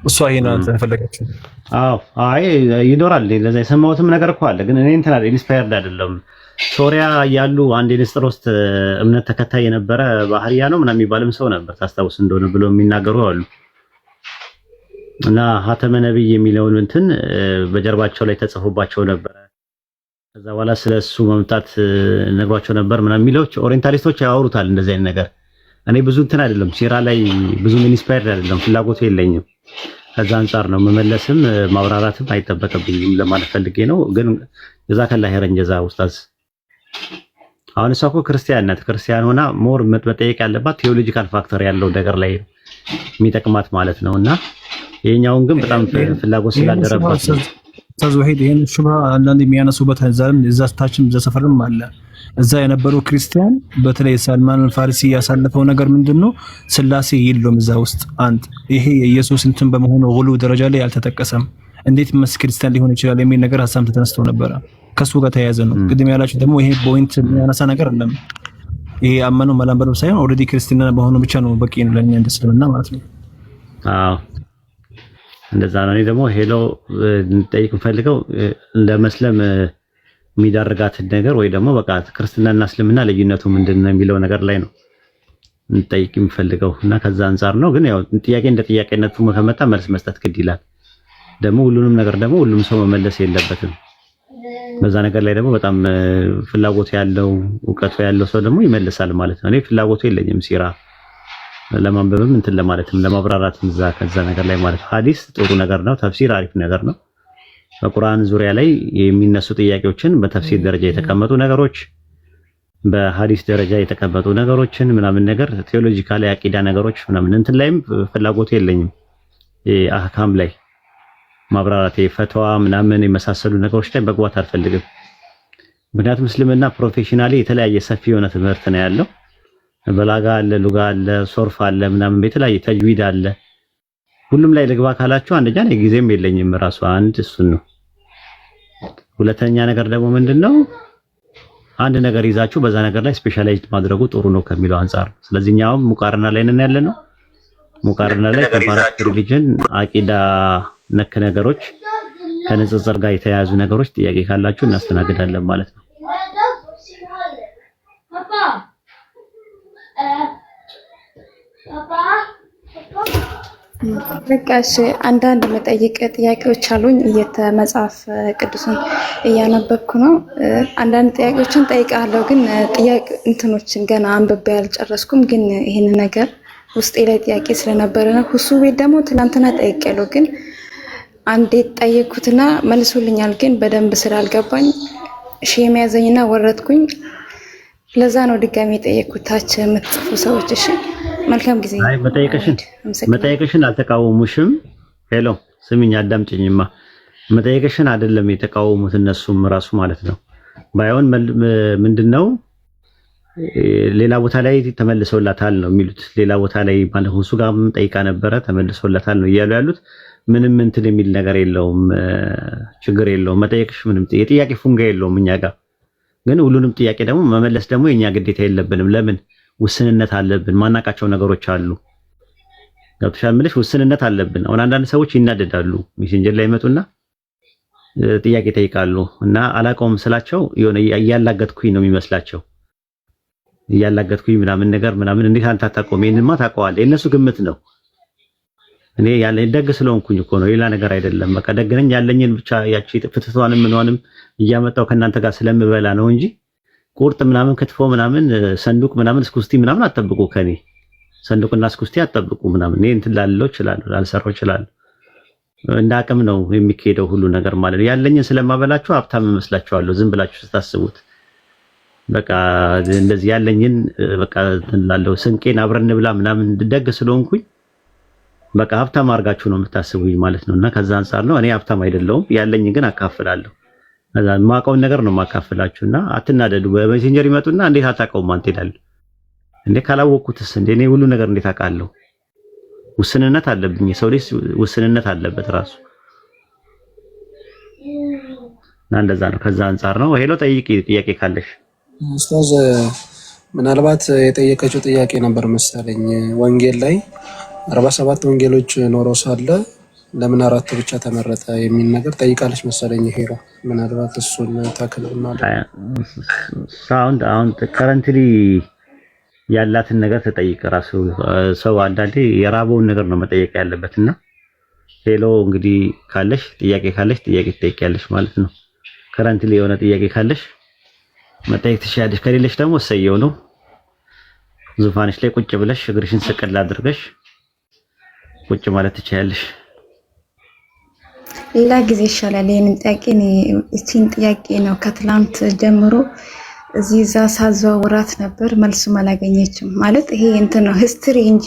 እሷ ይሄን ተፈለገችው። አይ ይኖራል ለዛ የሰማሁትም ነገር እኮ አለ። ግን እኔ እንትን አይደል ኢንስፓየርድ አይደለም። ሶሪያ ያሉ አንድ የንስጥሮስ እምነት ተከታይ የነበረ ባህሪያ ነው ምናምን የሚባልም ሰው ነበር ታስታውስ እንደሆነ ብሎ የሚናገሩ አሉ። እና ሀተመ ነብይ የሚለውን እንትን በጀርባቸው ላይ ተጽፎባቸው ነበር። ከዛ በኋላ ስለሱ መምጣት ነግሯቸው ነበር ምናምን የሚለዎች ኦሪየንታሊስቶች ያወሩታል እንደዚህ አይነት ነገር። እኔ ብዙ እንትን አይደለም ሲራ ላይ ብዙ ኢንስፓየርድ አይደለም ፍላጎቱ የለኝም። ከዛ አንፃር ነው መመለስም ማብራራትም አይጠበቅብኝም ለማለት ፈልጌ ነው። ግን ጀዛከላህ ኸይረን ጀዛ ኡስታዝ። አሁን እሷ እኮ ክርስቲያን ናት። ክርስቲያን ሆና ሞር መጠየቅ ያለባት ቴዎሎጂካል ፋክተር ያለው ነገር ላይ የሚጠቅማት ማለት ነውና ይሄኛውን ግን በጣም ፍላጎት ስላደረባት ኡስታዝ ወሂድ ይሄን ሹብሃ አንዳንድ የሚያነሱበት እዛ ታችም እዛ ሰፈርም አለ። እዛ የነበሩ ክርስቲያን በተለይ ሰልማን ፋሪሲ ያሳለፈው ነገር ምንድነው? ስላሴ የለም እዛ ውስጥ አንድ ይሄ የኢየሱስ እንትን በመሆኑ ሁሉ ደረጃ ላይ አልተጠቀሰም። እንዴት ክርስቲያን ሊሆን ይችላል የሚል ነገር ሐሳብ ተነስቶ ነበር። ከሱ ጋር ተያያዘ ነው። ቅድም ያላችሁ ደግሞ ይሄ ፖይንት የሚያነሳ ነገር አይደለም። ይሄ አመኑ መላምበሉ ሳይሆን ኦልሬዲ ክርስቲያን በመሆኑ ብቻ ነው በቂ ነው ለኛ እንደስለምና ማለት ነው። እንደዛ ነው። እኔ ደግሞ ሄሎ እንጠይቅ ፈልገው ለመስለም የሚዳርጋትን ነገር ወይ ደግሞ በቃ ክርስትናና እስልምና ልዩነቱ ምንድነው የሚለው ነገር ላይ ነው እንጠይቅ የሚፈልገው እና ከዛ አንፃር ነው። ግን ያው ጥያቄ እንደ ጥያቄነቱ ከመጣ መልስ መስጠት ግድ ይላል። ደግሞ ሁሉንም ነገር ደግሞ ሁሉም ሰው መመለስ የለበትም። በዛ ነገር ላይ ደግሞ በጣም ፍላጎቱ ያለው እውቀቱ ያለው ሰው ደግሞ ይመልሳል ማለት ነው። እኔ ፍላጎቱ የለኝም ሲራ ለማንበብም እንትን ለማለትም ለማብራራትም ከዛ ነገር ላይ ማለት ነው። ሐዲስ ጥሩ ነገር ነው። ተፍሲር አሪፍ ነገር ነው። በቁርአን ዙሪያ ላይ የሚነሱ ጥያቄዎችን በተፍሲር ደረጃ የተቀመጡ ነገሮች፣ በሐዲስ ደረጃ የተቀመጡ ነገሮችን ምናምን ነገር ቴዎሎጂካሊ አቂዳ ነገሮች ምናምን እንትን ላይም ፍላጎቱ የለኝም። አህካም ላይ ማብራራት ፈተዋ ምናምን የመሳሰሉ ነገሮች ላይ መግባት አልፈልግም። ምክንያቱም እስልምና ፕሮፌሽናሊ የተለያየ ሰፊ የሆነ ትምህርት ነው ያለው። በላጋ አለ፣ ሉጋ አለ፣ ሶርፍ አለ ምናምን የተለያየ ተጅዊድ አለ። ሁሉም ላይ ልግባ ካላችሁ አንደኛ ነው ጊዜም የለኝም ራሱ አንድ እሱን ነው። ሁለተኛ ነገር ደግሞ ምንድነው አንድ ነገር ይዛችሁ በዛ ነገር ላይ ስፔሻላይዝድ ማድረጉ ጥሩ ነው ከሚለው አንፃር። ስለዚህ እኛውም ሙቃረና ላይ ነን ያለነው። ሙቃረና ላይ ኮምፓራቲቭ ሪሊጅን አቂዳ ነክ ነገሮች ከንጽጽር ጋር የተያያዙ ነገሮች ጥያቄ ካላችሁ እናስተናግዳለን ማለት ነው። በቃ እሺ፣ አንዳንድ መጠይቅ ጥያቄዎች አሉኝ። መጽሐፍ ቅዱስን እያነበብኩ ነው። አንዳንድ ጥያቄዎችን ጠይቃለሁ፣ ግን ጥያቄ እንትኖችን ገና አንብቤ አልጨረስኩም። ግን ይሄን ነገር ውስጤ ላይ ጥያቄ ስለነበረ ነው። ሁሱ ቤት ደግሞ ትናንትና ጠይቄያለሁ። ግን አንዴ ጠየኩትና መልሶልኛል፣ ግን በደንብ ስላልገባኝ ሼም ያዘኝና ወረድኩኝ። ለዛ ነው ድጋሚ የጠየኩት። ታች የምትጽፉ ሰዎች እሺ፣ መልካም ጊዜ። አይ መጠየቅሽን አልተቃወሙሽም። ሄሎ ስሚኝ፣ አዳምጪኝማ። መጠየቅሽን አይደለም የተቃወሙት እነሱም ራሱ ማለት ነው። ባይሆን ምንድነው ሌላ ቦታ ላይ ተመልሶላታል ነው የሚሉት። ሌላ ቦታ ላይ ማለት እሱ ጋርም ጠይቃ ነበረ ተመልሶላታል ነው እያሉ ያሉት። ምንም እንትን የሚል ነገር የለውም፣ ችግር የለውም። መጠየቅሽ ምንም የጥያቄ ፉንጋ የለውም እኛ ጋር። ግን ሁሉንም ጥያቄ ደግሞ መመለስ ደግሞ የኛ ግዴታ የለብንም። ለምን? ውስንነት አለብን። ማናቃቸው ነገሮች አሉ። ገብቶሻል የምልሽ? ውስንነት አለብን። አሁን አንዳንድ ሰዎች ይናደዳሉ፣ ሜሴንጀር ላይ ይመጡና ጥያቄ ይጠይቃሉ እና አላውቀውም ስላቸው የሆነ እያላገጥኩኝ ነው የሚመስላቸው። እያላገጥኩኝ ምናምን ነገር ምናምን። እንዴት አንተ አታውቀውም? ይሄንማ ታውቀዋለህ። የእነሱ ግምት ነው። እኔ ያለኝ ደግ ስለሆንኩኝ እኮ ነው፣ ሌላ ነገር አይደለም። በቃ ደግ ነኝ። ያለኝን ብቻ ያቺ ፍትቷንም ምንዋንም እያመጣው ከእናንተ ጋር ስለምበላ ነው እንጂ ቁርጥ ምናምን ክትፎ ምናምን ሰንዱቅ ምናምን እስኩስቲ ምናምን አጠብቁ ከኔ። ሰንዱቅና እስኩስቲ አጠብቁ ምናምን። እኔ እንትን ላለው እችላለሁ፣ ላልሰራው እችላለሁ። እንደ አቅም ነው የሚካሄደው ሁሉ ነገር ማለት ነው። ያለኝን ስለማበላችሁ ሀብታም እመስላችኋለሁ ዝም ብላችሁ ስታስቡት። በቃ እንደዚህ ያለኝን በቃ እንትን ላለው ስንቄን አብረን እንብላ ምናምን ደግ ስለሆንኩኝ በቃ ሀብታም አድርጋችሁ ነው የምታስቡኝ ማለት ነው። እና ከዛ አንፃር ነው እኔ ሀብታም አይደለሁም፣ ያለኝን ግን አካፍላለሁ። ከዛ የማውቀውን ነገር ነው የማካፍላችሁና አትናደዱ። በሜሴንጀር ይመጡና እንዴት አታውቀውም አንተ ይላል እንዴ? ካላወቅኩትስ እንዴ? እኔ ሁሉ ነገር እንዴት አውቃለሁ? ውስንነት አለብኝ። የሰው ልጅ ውስንነት አለበት ራሱ እና እንደዛ ነው። ከዛ አንፃር ነው። ሄሎ ጠይቂ፣ ጥያቄ ካለሽ ኡስታዝ። ምናልባት የጠየቀችው ጥያቄ ነበር መሰለኝ ወንጌል ላይ 47 ወንጌሎች ኖሮ ሳለ ለምን 4 ብቻ ተመረጠ የሚል ነገር ጠይቃለች መሰለኝ። ሄሎ ምናልባት እሱን ታክልና ሳውንድ አሁን ከረንትሊ ያላትን ነገር ተጠይቅ። ራሱ ሰው አንዳንዴ የራበውን ነገር ነው መጠየቅ ያለበትና ሄሎ እንግዲህ ካለሽ ጥያቄ ካለሽ ጥያቄ ትጠይቂያለሽ ማለት ነው። ከረንትሊ የሆነ ጥያቄ ካለሽ መጠየቅ ትችያለሽ። ከሌለሽ ደግሞ እሰየው ነው። ዙፋንሽ ላይ ቁጭ ብለሽ እግርሽን ስቅል አድርገሽ ቁጭ ማለት ትችያለሽ። ሌላ ጊዜ ይሻላል። ይሄንን ጥያቄ እቺን ጥያቄ ነው ከትላንት ጀምሮ እዚህ እዛ ሳዘዋውራት ነበር፣ መልሱም አላገኘችም። ማለት ይሄ እንትን ነው ሂስትሪ እንጂ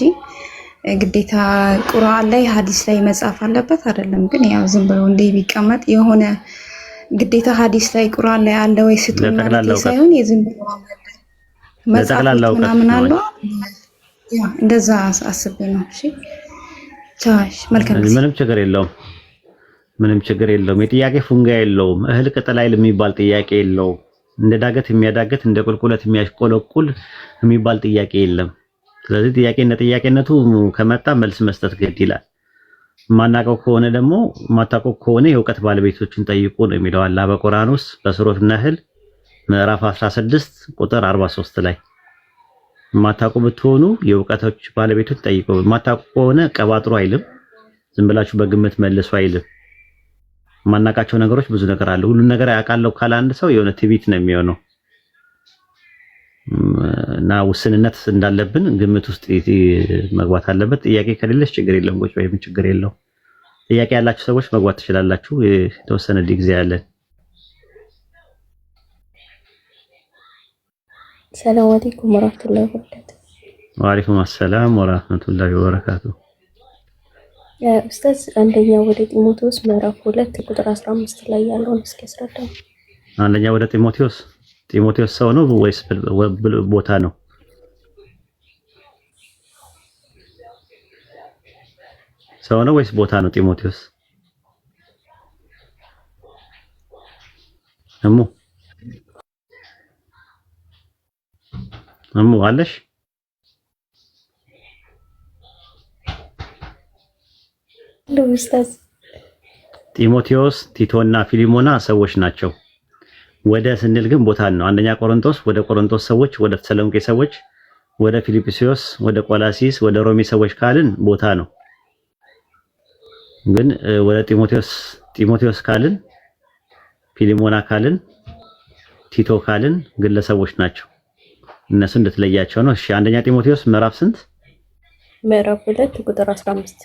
ግዴታ ቁርአን ላይ ሐዲስ ላይ መጻፍ አለበት አይደለም። ግን ያው ዝም ብሎ እንደ ቢቀመጥ የሆነ ግዴታ ሐዲስ ላይ ቁርአን ላይ አለ ወይ ስጡን ማለት ሳይሆን የዝም ብሎ መጻፍ ምናምን አለ። ያ እንደዛ አስቤ ነው። እሺ ቻሽ መልካም። ምንም ችግር የለውም፣ ምንም ችግር የለውም። የጥያቄ ፉንጋ የለውም። እህል ቅጠል አይል የሚባል ጥያቄ የለውም። እንደ ዳገት የሚያዳገት እንደ ቁልቁለት የሚያሽቆለቁል የሚባል ጥያቄ የለም። ስለዚህ ጥያቄ እንደ ጥያቄነቱ ከመጣ መልስ መስጠት ግድ ይላል። ማናቀው ከሆነ ደግሞ ማታቀው ከሆነ የእውቀት ባለቤቶችን ጠይቁ ነው የሚለው አላህ በቁርአን ውስጥ በሱረቱ ነህል ምዕራፍ 16 ቁጥር 43 ላይ ማታቁ ብትሆኑ የእውቀቶች ባለቤቶች ጠይቁ። ማታቁ ከሆነ ቀባጥሩ አይልም፣ ዝም ብላችሁ በግምት መልሱ አይልም። ማናቃቸው ነገሮች ብዙ ነገር አለ። ሁሉ ነገር ያውቃለሁ ካለ አንድ ሰው የሆነ ትዕቢት ነው የሚሆነው እና ውስንነት እንዳለብን ግምት ውስጥ መግባት አለበት። ጥያቄ ከሌለሽ ችግር የለም፣ ቁጭ ወይም ችግር የለው። ጥያቄ ያላችሁ ሰዎች መግባት ትችላላችሁ። የተወሰነ ጊዜ ያለን። ሰላም አለይኩም ወራህመቱላሂ ወበረካቱ። ወአለይኩም ሰላም ወራህመቱላሂ ወበረካቱ። ኡስታዝ አንደኛ ወደ ጢሞቴዎስ ምዕራፍ 2 ቁጥር 15 ላይ ያለውን እስኪ ያስረዳው። አንደኛ ወደ ጢሞቴዎስ ሰው ነው ወይስ ቦታ ነው? ሰው ነው ወይስ ቦታ ነው? ጢሞቴዎስ እሙ አለሽ? ኡስታዝ ጢሞቴዎስ፣ ቲቶና ፊሊሞና ሰዎች ናቸው። ወደ ስንል ግን ቦታ ነው። አንደኛ ቆሮንቶስ ወደ ቆሮንቶስ ሰዎች፣ ወደ ተሰሎንቄ ሰዎች፣ ወደ ፊልጵስዩስ፣ ወደ ቆላሲስ፣ ወደ ሮሜ ሰዎች ካልን ቦታ ነው። ግን ወደ ጢሞቴዎስ ካልን፣ ፊሊሞና ካልን፣ ቲቶ ካልን ግለሰቦች ናቸው። እነሱ እንድትለያቸው ነው። እሺ አንደኛ ጢሞቴዎስ ምዕራፍ ስንት? ምዕራፍ 2 ቁጥር 15።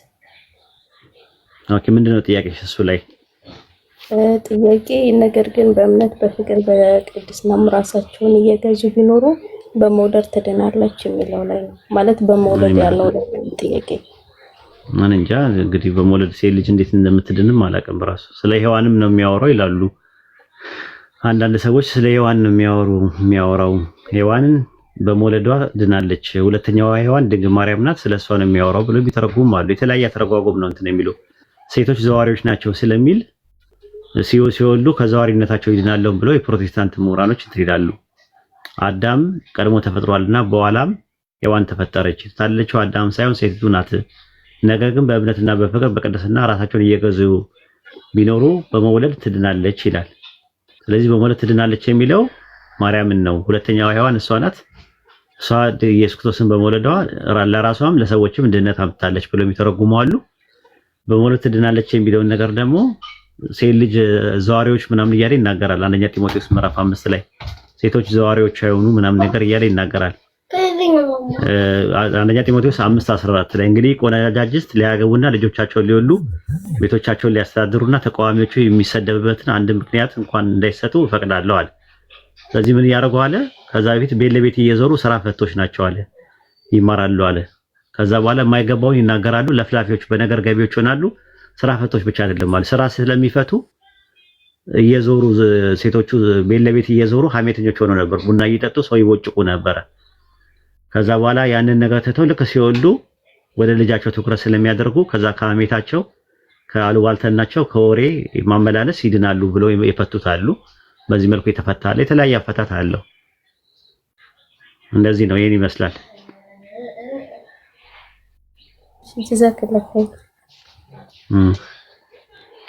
ኦኬ ምንድነው ጥያቄሽ እሱ ላይ? ጥያቄ ነገር ግን በእምነት በፍቅር በቅድስናም ራሳቸውን እየገዙ ቢኖሩ በመውለድ ትድናለች የሚለው ላይ ነው ማለት በመውለድ ያለው ጥያቄ። ማን እንጃ እንግዲህ በመውለድ ሴት ልጅ እንዴት እንደምትድንም አላውቅም። በራሱ ስለ ሔዋንም ነው የሚያወራው ይላሉ አንዳንድ ሰዎች። ስለ ሔዋን ነው የሚያወራው ሔዋንን በመውለዷ ድናለች፣ ሁለተኛዋ ሔዋን ድንግል ማርያም ናት፣ ስለሷ ነው የሚያወራው ብሎ ቢተረጉም አሉ። የተለያየ ተረጓጎም ነው እንትን የሚሉ ሴቶች ዘዋሪዎች ናቸው ስለሚል ሲወልዱ ከዘዋሪነታቸው ይድናሉ ብለው የፕሮቴስታንት ምሁራኖች እንትን ይላሉ። አዳም ቀድሞ ተፈጥሯልና በኋላም ሔዋን ተፈጠረች። ታለችው አዳም ሳይሆን ሴቲቱ ናት። ነገር ግን በእምነትና በፍቅር በቅድስና ራሳቸውን እየገዙ ቢኖሩ በመውለድ ትድናለች ይላል። ስለዚህ በመውለድ ትድናለች የሚለው ማርያምን ነው። ሁለተኛዋ ሔዋን እሷ ናት። እሷ ኢየሱስ ክርስቶስን በመውለዷ ለራሷም ለሰዎችም ድነት አምጥታለች ብለው የሚተረጉሙ አሉ። በመውለድ ትድናለች የሚለውን ነገር ደግሞ ሴት ልጅ ዘዋሪዎች ምናምን እያለ ይናገራል። አንደኛ ጢሞቴዎስ ምዕራፍ 5 ላይ ሴቶች ዘዋሪዎች አይሆኑ ምናምን ነገር እያለ ይናገራል። አንደኛ ጢሞቴዎስ 5:14 ላይ እንግዲህ ቆነጃጅት ሊያገቡና ልጆቻቸውን ሊወሉ ቤቶቻቸውን ሊያስተዳድሩና ተቃዋሚዎቹ የሚሰደብበትን አንድ ምክንያት እንኳን እንዳይሰጡ እፈቅዳለሁ አለ። ስለዚህ ምን ያደርጉ አለ? ከዛ በፊት ቤት ለቤት እየዞሩ ስራ ፈቶች ናቸው አለ፣ ይማራሉ አለ። ከዛ በኋላ የማይገባውን ይናገራሉ፣ ለፍላፊዎች በነገር ገቢዎች ይሆናሉ። ስራ ፈቶች ብቻ አይደለም ማለት ስራ ስለሚፈቱ እየዞሩ ሴቶቹ ቤት ለቤት እየዞሩ ሐሜተኞች ሆነው ነበር። ቡና እየጠጡ ሰው ይቦጭቁ ነበር። ከዛ በኋላ ያንን ነገር ትተው ልክ ሲወልዱ ወደ ልጃቸው ትኩረት ስለሚያደርጉ ከዛ ከሐሜታቸው ከአሉባልተናቸው ከወሬ ማመላለስ ይድናሉ ብለው የፈቱታሉ። በዚህ መልኩ የተፈታለ የተለያየ አፈታት አለው። እንደዚህ ነው። ይሄን ይመስላል።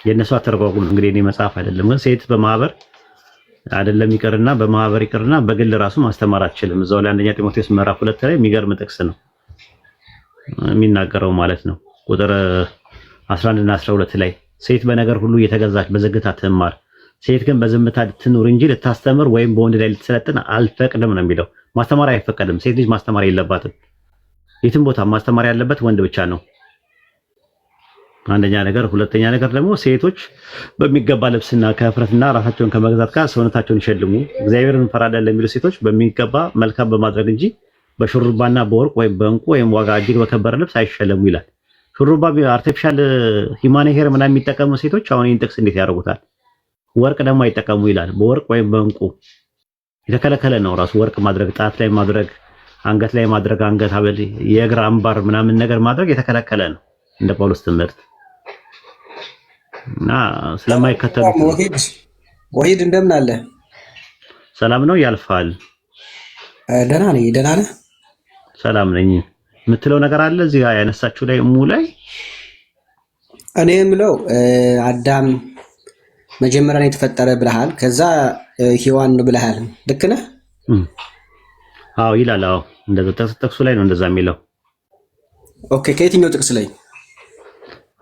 የነሱ አተረጓጉም እንግዲህ እኔ መጽሐፍ አይደለም ግን ሴት በማህበር አይደለም ይቅርና በማህበር ይቅርና በግል ራሱ ማስተማር አትችልም። እዛው ላይ አንደኛ ጢሞቴዎስ ምዕራፍ 2 ላይ የሚገርም ጥቅስ ነው የሚናገረው ማለት ነው። ቁጥር 11 እና 12 ላይ ሴት በነገር ሁሉ እየተገዛች በዝግታ ትማር፣ ሴት ግን በዝምታ ትኑር እንጂ ልታስተምር ወይም በወንድ ላይ ልትሰለጥን አልፈቅድም ነው የሚለው። ማስተማር አይፈቀድም። ሴት ልጅ ማስተማር የለባትም። የትም ቦታ ማስተማር ያለበት ወንድ ብቻ ነው። አንደኛ ነገር። ሁለተኛ ነገር ደግሞ ሴቶች በሚገባ ልብስና ከፍረትና ራሳቸውን ከመግዛት ጋር ሰውነታቸውን ይሸልሙ፣ እግዚአብሔርን እንፈራለን ለሚሉ ሴቶች በሚገባ መልካም በማድረግ እንጂ በሹሩባና በወርቅ ወይም በእንቁ ወይም ዋጋ እጅግ በከበረ ልብስ አይሸለሙ ይላል። ሹሩባ አርቲፊሻል ሂማን ሄር ምናምን የሚጠቀሙ ሴቶች አሁን ይህን ጥቅስ እንዴት ያደርጉታል? ወርቅ ደግሞ አይጠቀሙ ይላል። በወርቅ ወይም በእንቁ የተከለከለ ነው። ራሱ ወርቅ ማድረግ፣ ጣት ላይ ማድረግ፣ አንገት ላይ ማድረግ፣ አንገት ሐብል፣ የእግር አምባር ምናምን ነገር ማድረግ የተከለከለ ነው እንደ ጳውሎስ ትምህርት እና ስለማይከተሉ ወሂድ እንደምን አለ? ሰላም ነው ያልፋል። ደህና ነኝ። ደህና ነህ? ሰላም ነኝ። የምትለው ነገር አለ እዚህ ጋር ያነሳችሁ ላይ እሙ ላይ? እኔ የምለው አዳም መጀመሪያ ነው የተፈጠረ ብለሃል። ከዛ ሔዋን ነው ብለሃል። ልክ ነህ? አዎ ይላል። አዎ እንደዛ ጥቅሱ ላይ ነው እንደዛ የሚለው። ኦኬ ከየትኛው ጥቅስ ላይ?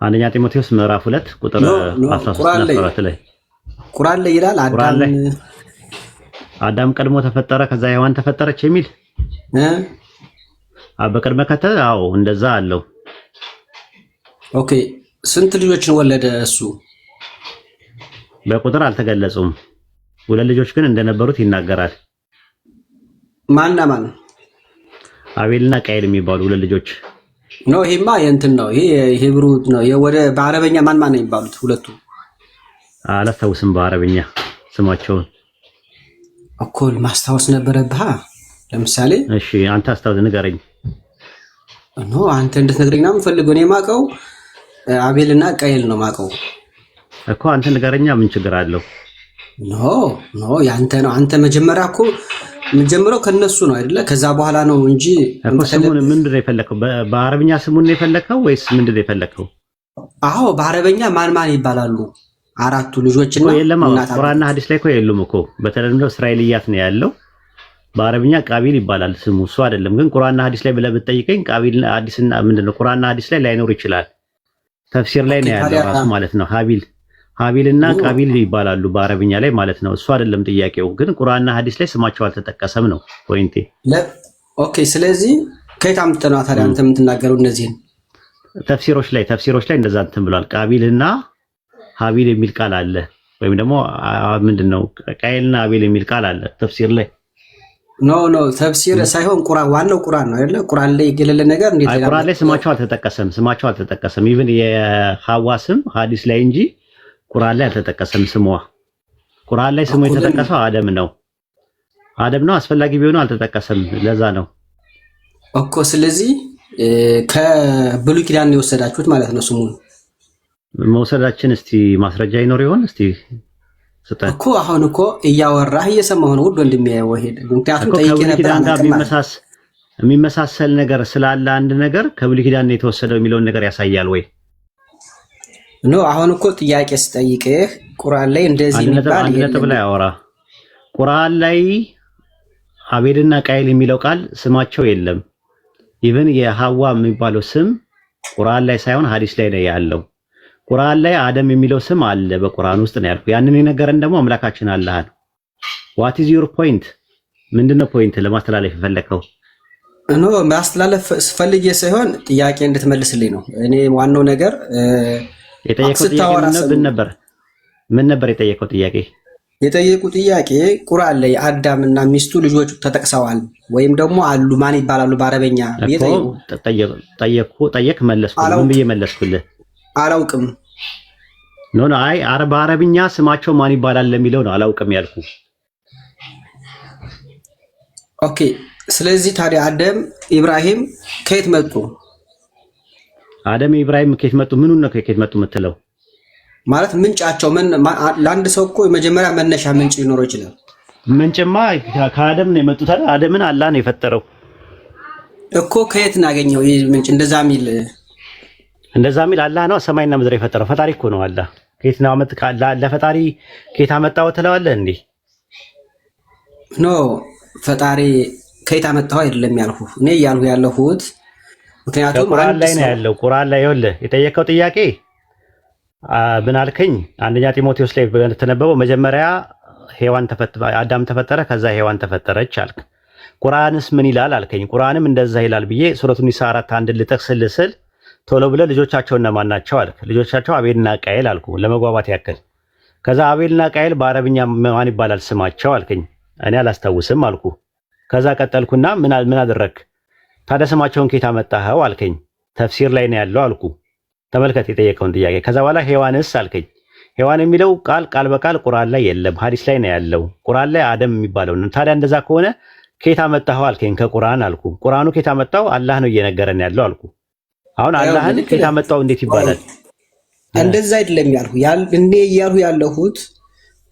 አንደኛ ጢሞቴዎስ ምዕራፍ 2 ቁጥር 13 ላይ ቁርአን ላይ ይላል አዳም ቀድሞ ተፈጠረ ከዛ ሔዋን ተፈጠረች የሚል በቅድመ ከተል። አዎ እንደዛ አለው። ኦኬ ስንት ልጆችን ወለደ እሱ? በቁጥር አልተገለጹም። ሁለት ልጆች ግን እንደነበሩት ይናገራል። ማንና ማን? አቤልና ቃየል የሚባሉ ሁለት ልጆች ነው። ይሄማ የእንትን ነው። ይሄ ሂብሩ ነው። ወደ በአረበኛ ማን ነው የሚባሉት ሁለቱ? አላስታውስም በአረበኛ ስማቸውን እኮ ማስታወስ ነበረብህ። ለምሳሌ እሺ አንተ አስታውስ ንገረኝ። አንተ እንድትነግረኝ ነው የምፈልገው። እኔ የማውቀው አቤልና ቃየል ነው የማውቀው እኮ። አንተ ንገረኛ፣ ምን ችግር አለው? ኖ ያንተ ነው። አንተ መጀመሪያ እኮ የምንጀምረው ከነሱ ነው አይደለ? ከዛ በኋላ ነው እንጂ ስሙን ምንድን ነው የፈለከው? በአረብኛ ስሙን ነው የፈለከው ወይስ ምንድን ነው የፈለከው? አዎ በአረበኛ ማን ይባላሉ? አራቱ ልጆችና የለም። ቁርአንና ሐዲስ ላይ እኮ የሉም እኮ። በተለምዶ እስራኤልያት ነው ያለው። በአረብኛ ቃቢል ይባላል ስሙ፣ እሱ አይደለም። ግን ቁርአንና ሐዲስ ላይ ብለህ ብትጠይቀኝ ቃቢል ሐዲስና ምንድነው ቁርአንና ሐዲስ ላይ ላይኖር ይችላል። ተፍሲር ላይ ነው ያለው ራሱ ማለት ነው። ሀቢልና ቃቢል ይባላሉ በአረብኛ ላይ ማለት ነው። እሱ አይደለም ጥያቄው። ግን ቁርአንና ሐዲስ ላይ ስማቸው አልተጠቀሰም ነው ፖይንቴ። ኦኬ ስለዚህ ከየት አምጥተህ ነው ታዲያ አንተ የምትናገረው እነዚህን? ተፍሲሮች ላይ እንደዛ እንትን ብሏል። ቃቢልና ሀቢል የሚል ቃል አለ፣ ወይም ደግሞ ምንድነው ቃይልና ሀቢል የሚል ቃል አለ ተፍሲር ላይ። ኖ ተፍሲር ሳይሆን ቁርአን፣ ዋናው ቁርአን ነው አይደል? ቁርአን ላይ የገለለ ነገር እንዴት ይላል? ቁርአን ላይ ስማቸው አልተጠቀሰም። ኢቭን የሐዋ ስም ሐዲስ ላይ እንጂ ቁርአን ላይ አልተጠቀሰም ስሟ። ቁርአን ላይ ስሙ የተጠቀሰው አደም ነው። አስፈላጊ ቢሆን አልተጠቀሰም። ለዛ ነው እኮ። ስለዚህ ከብሉይ ኪዳን ነው የወሰዳችሁት ማለት ነው ስሙን መውሰዳችን። እስቲ ማስረጃ ይኖር ይሆን? እስቲ ስጠን እኮ። አሁን እኮ እያወራህ እየሰማሁ ነው ውድ ወንድሜ ወሂድ። ምክንያቱም ጠይቄ ነበር የሚመሳሰል ነገር ስላለ አንድ ነገር ከብሉይ ኪዳን የተወሰደው የሚለውን ነገር ያሳያል ወይ? ኖ አሁን እኮ ጥያቄ ስጠይቅህ ቁርአን ላይ እንደዚህ የሚባል አንድ ነጥብ ላይ አወራ። ቁርአን ላይ አቤልና ቃይል የሚለው ቃል ስማቸው የለም። ኢቭን የሐዋ የሚባለው ስም ቁርአን ላይ ሳይሆን ሐዲስ ላይ ነው ያለው። ቁርአን ላይ አደም የሚለው ስም አለ በቁርአን ውስጥ ነው ያልኩት። ያንን የነገረን ደግሞ አምላካችን አላህ ነው። ዋት ኢዝ ዩር ፖይንት? ምንድነው ፖይንት ለማስተላለፍ የፈለከው? ኖ ማስተላለፍ ፈልጌ ሳይሆን ጥያቄ እንድትመልስልኝ ነው። እኔ ዋናው ነገር የጠየቀው ጥያቄ ምን ነበር የጠየቀው ጥያቄ? የጠየቁ ጥያቄ ቁርአን ላይ አዳምና ሚስቱ ልጆች ተጠቅሰዋል ወይም ደግሞ አሉ፣ ማን ይባላሉ በአረበኛ? ጠየቅ መለስኩልህ። ምን ብዬ መለስኩልህ? አላውቅም። ኖ አይ በአረብኛ ስማቸው ማን ይባላል ለሚለው ነው አላውቅም ያልኩ። ኦኬ። ስለዚህ ታዲያ አደም ኢብራሂም ከየት መጡ? አደም ኢብራሂም ከየት መጡ? ምኑን ነው ከየት መጡ የምትለው? ማለት ምንጫቸው ምን? ለአንድ ሰው እኮ የመጀመሪያ መነሻ ምንጭ ሊኖረው ይችላል። ምንጭማ ከአደም ነው የመጡት። አደምን አላህ ነው የፈጠረው እኮ። ከየት እናገኘው ይህ ምንጭ? እንደዛ ሚል አላህ ነው ሰማይና ምድር የፈጠረው። ፈጣሪ እኮ ነው አላህ። ከየት ነው አመጣ? ለፈጣሪ ከየት አመጣው ትለዋለህ እንዴ? ኖ ፈጣሪ ከየት አመጣው አይደለም ያልኩ እኔ ያልሁ ያለሁት። ምክንያቱም ቁርአን ላይ ነው ያለው። ቁርአን ላይ ይኸውልህ የጠየቀው ጥያቄ ምን አልከኝ? አንደኛ ጢሞቴዎስ ላይ ተነበበው መጀመሪያ አዳም ተፈጠረ፣ ከዛ ሔዋን ተፈጠረች አልክ። ቁርአንስ ምን ይላል አልከኝ። ቁርአንም እንደዛ ይላል ብዬ ሱረቱ ኒሳ 4:1 ልጠቅስልህ ስል ቶሎ ብለህ ልጆቻቸው እነማን ናቸው አልክ። ልጆቻቸው አቤልና ቃይል አልኩ ለመግባባት ያክል። ከዛ አቤልና ቃይል በአረብኛ ማን ይባላል ስማቸው አልከኝ። እኔ አላስታውስም አልኩ። ከዛ ቀጠልኩና ምን አደረክ ታዲያ ስማቸውን ከየት አመጣኸው አልከኝ። ተፍሲር ላይ ነው ያለው አልኩ። ተመልከት የጠየቀውን ጥያቄ። ከዛ በኋላ ሔዋንስ አልከኝ። ሔዋን የሚለው ቃል በቃል ቁርአን ላይ የለም፣ ሐዲስ ላይ ነው ያለው። ቁርአን ላይ አደም የሚባለው ነው። ታዲያ እንደዛ ከሆነ ከየት አመጣኸው አልከኝ። ከቁርአን አልኩ። ቁርአኑ ከየት አመጣው? አላህ ነው እየነገረን ያለው አልኩ። አሁን አላህን ከየት አመጣው እንዴት ይባላል? እንደዛ አይደለም ያልሁ እኔ እያልሁ ያለሁት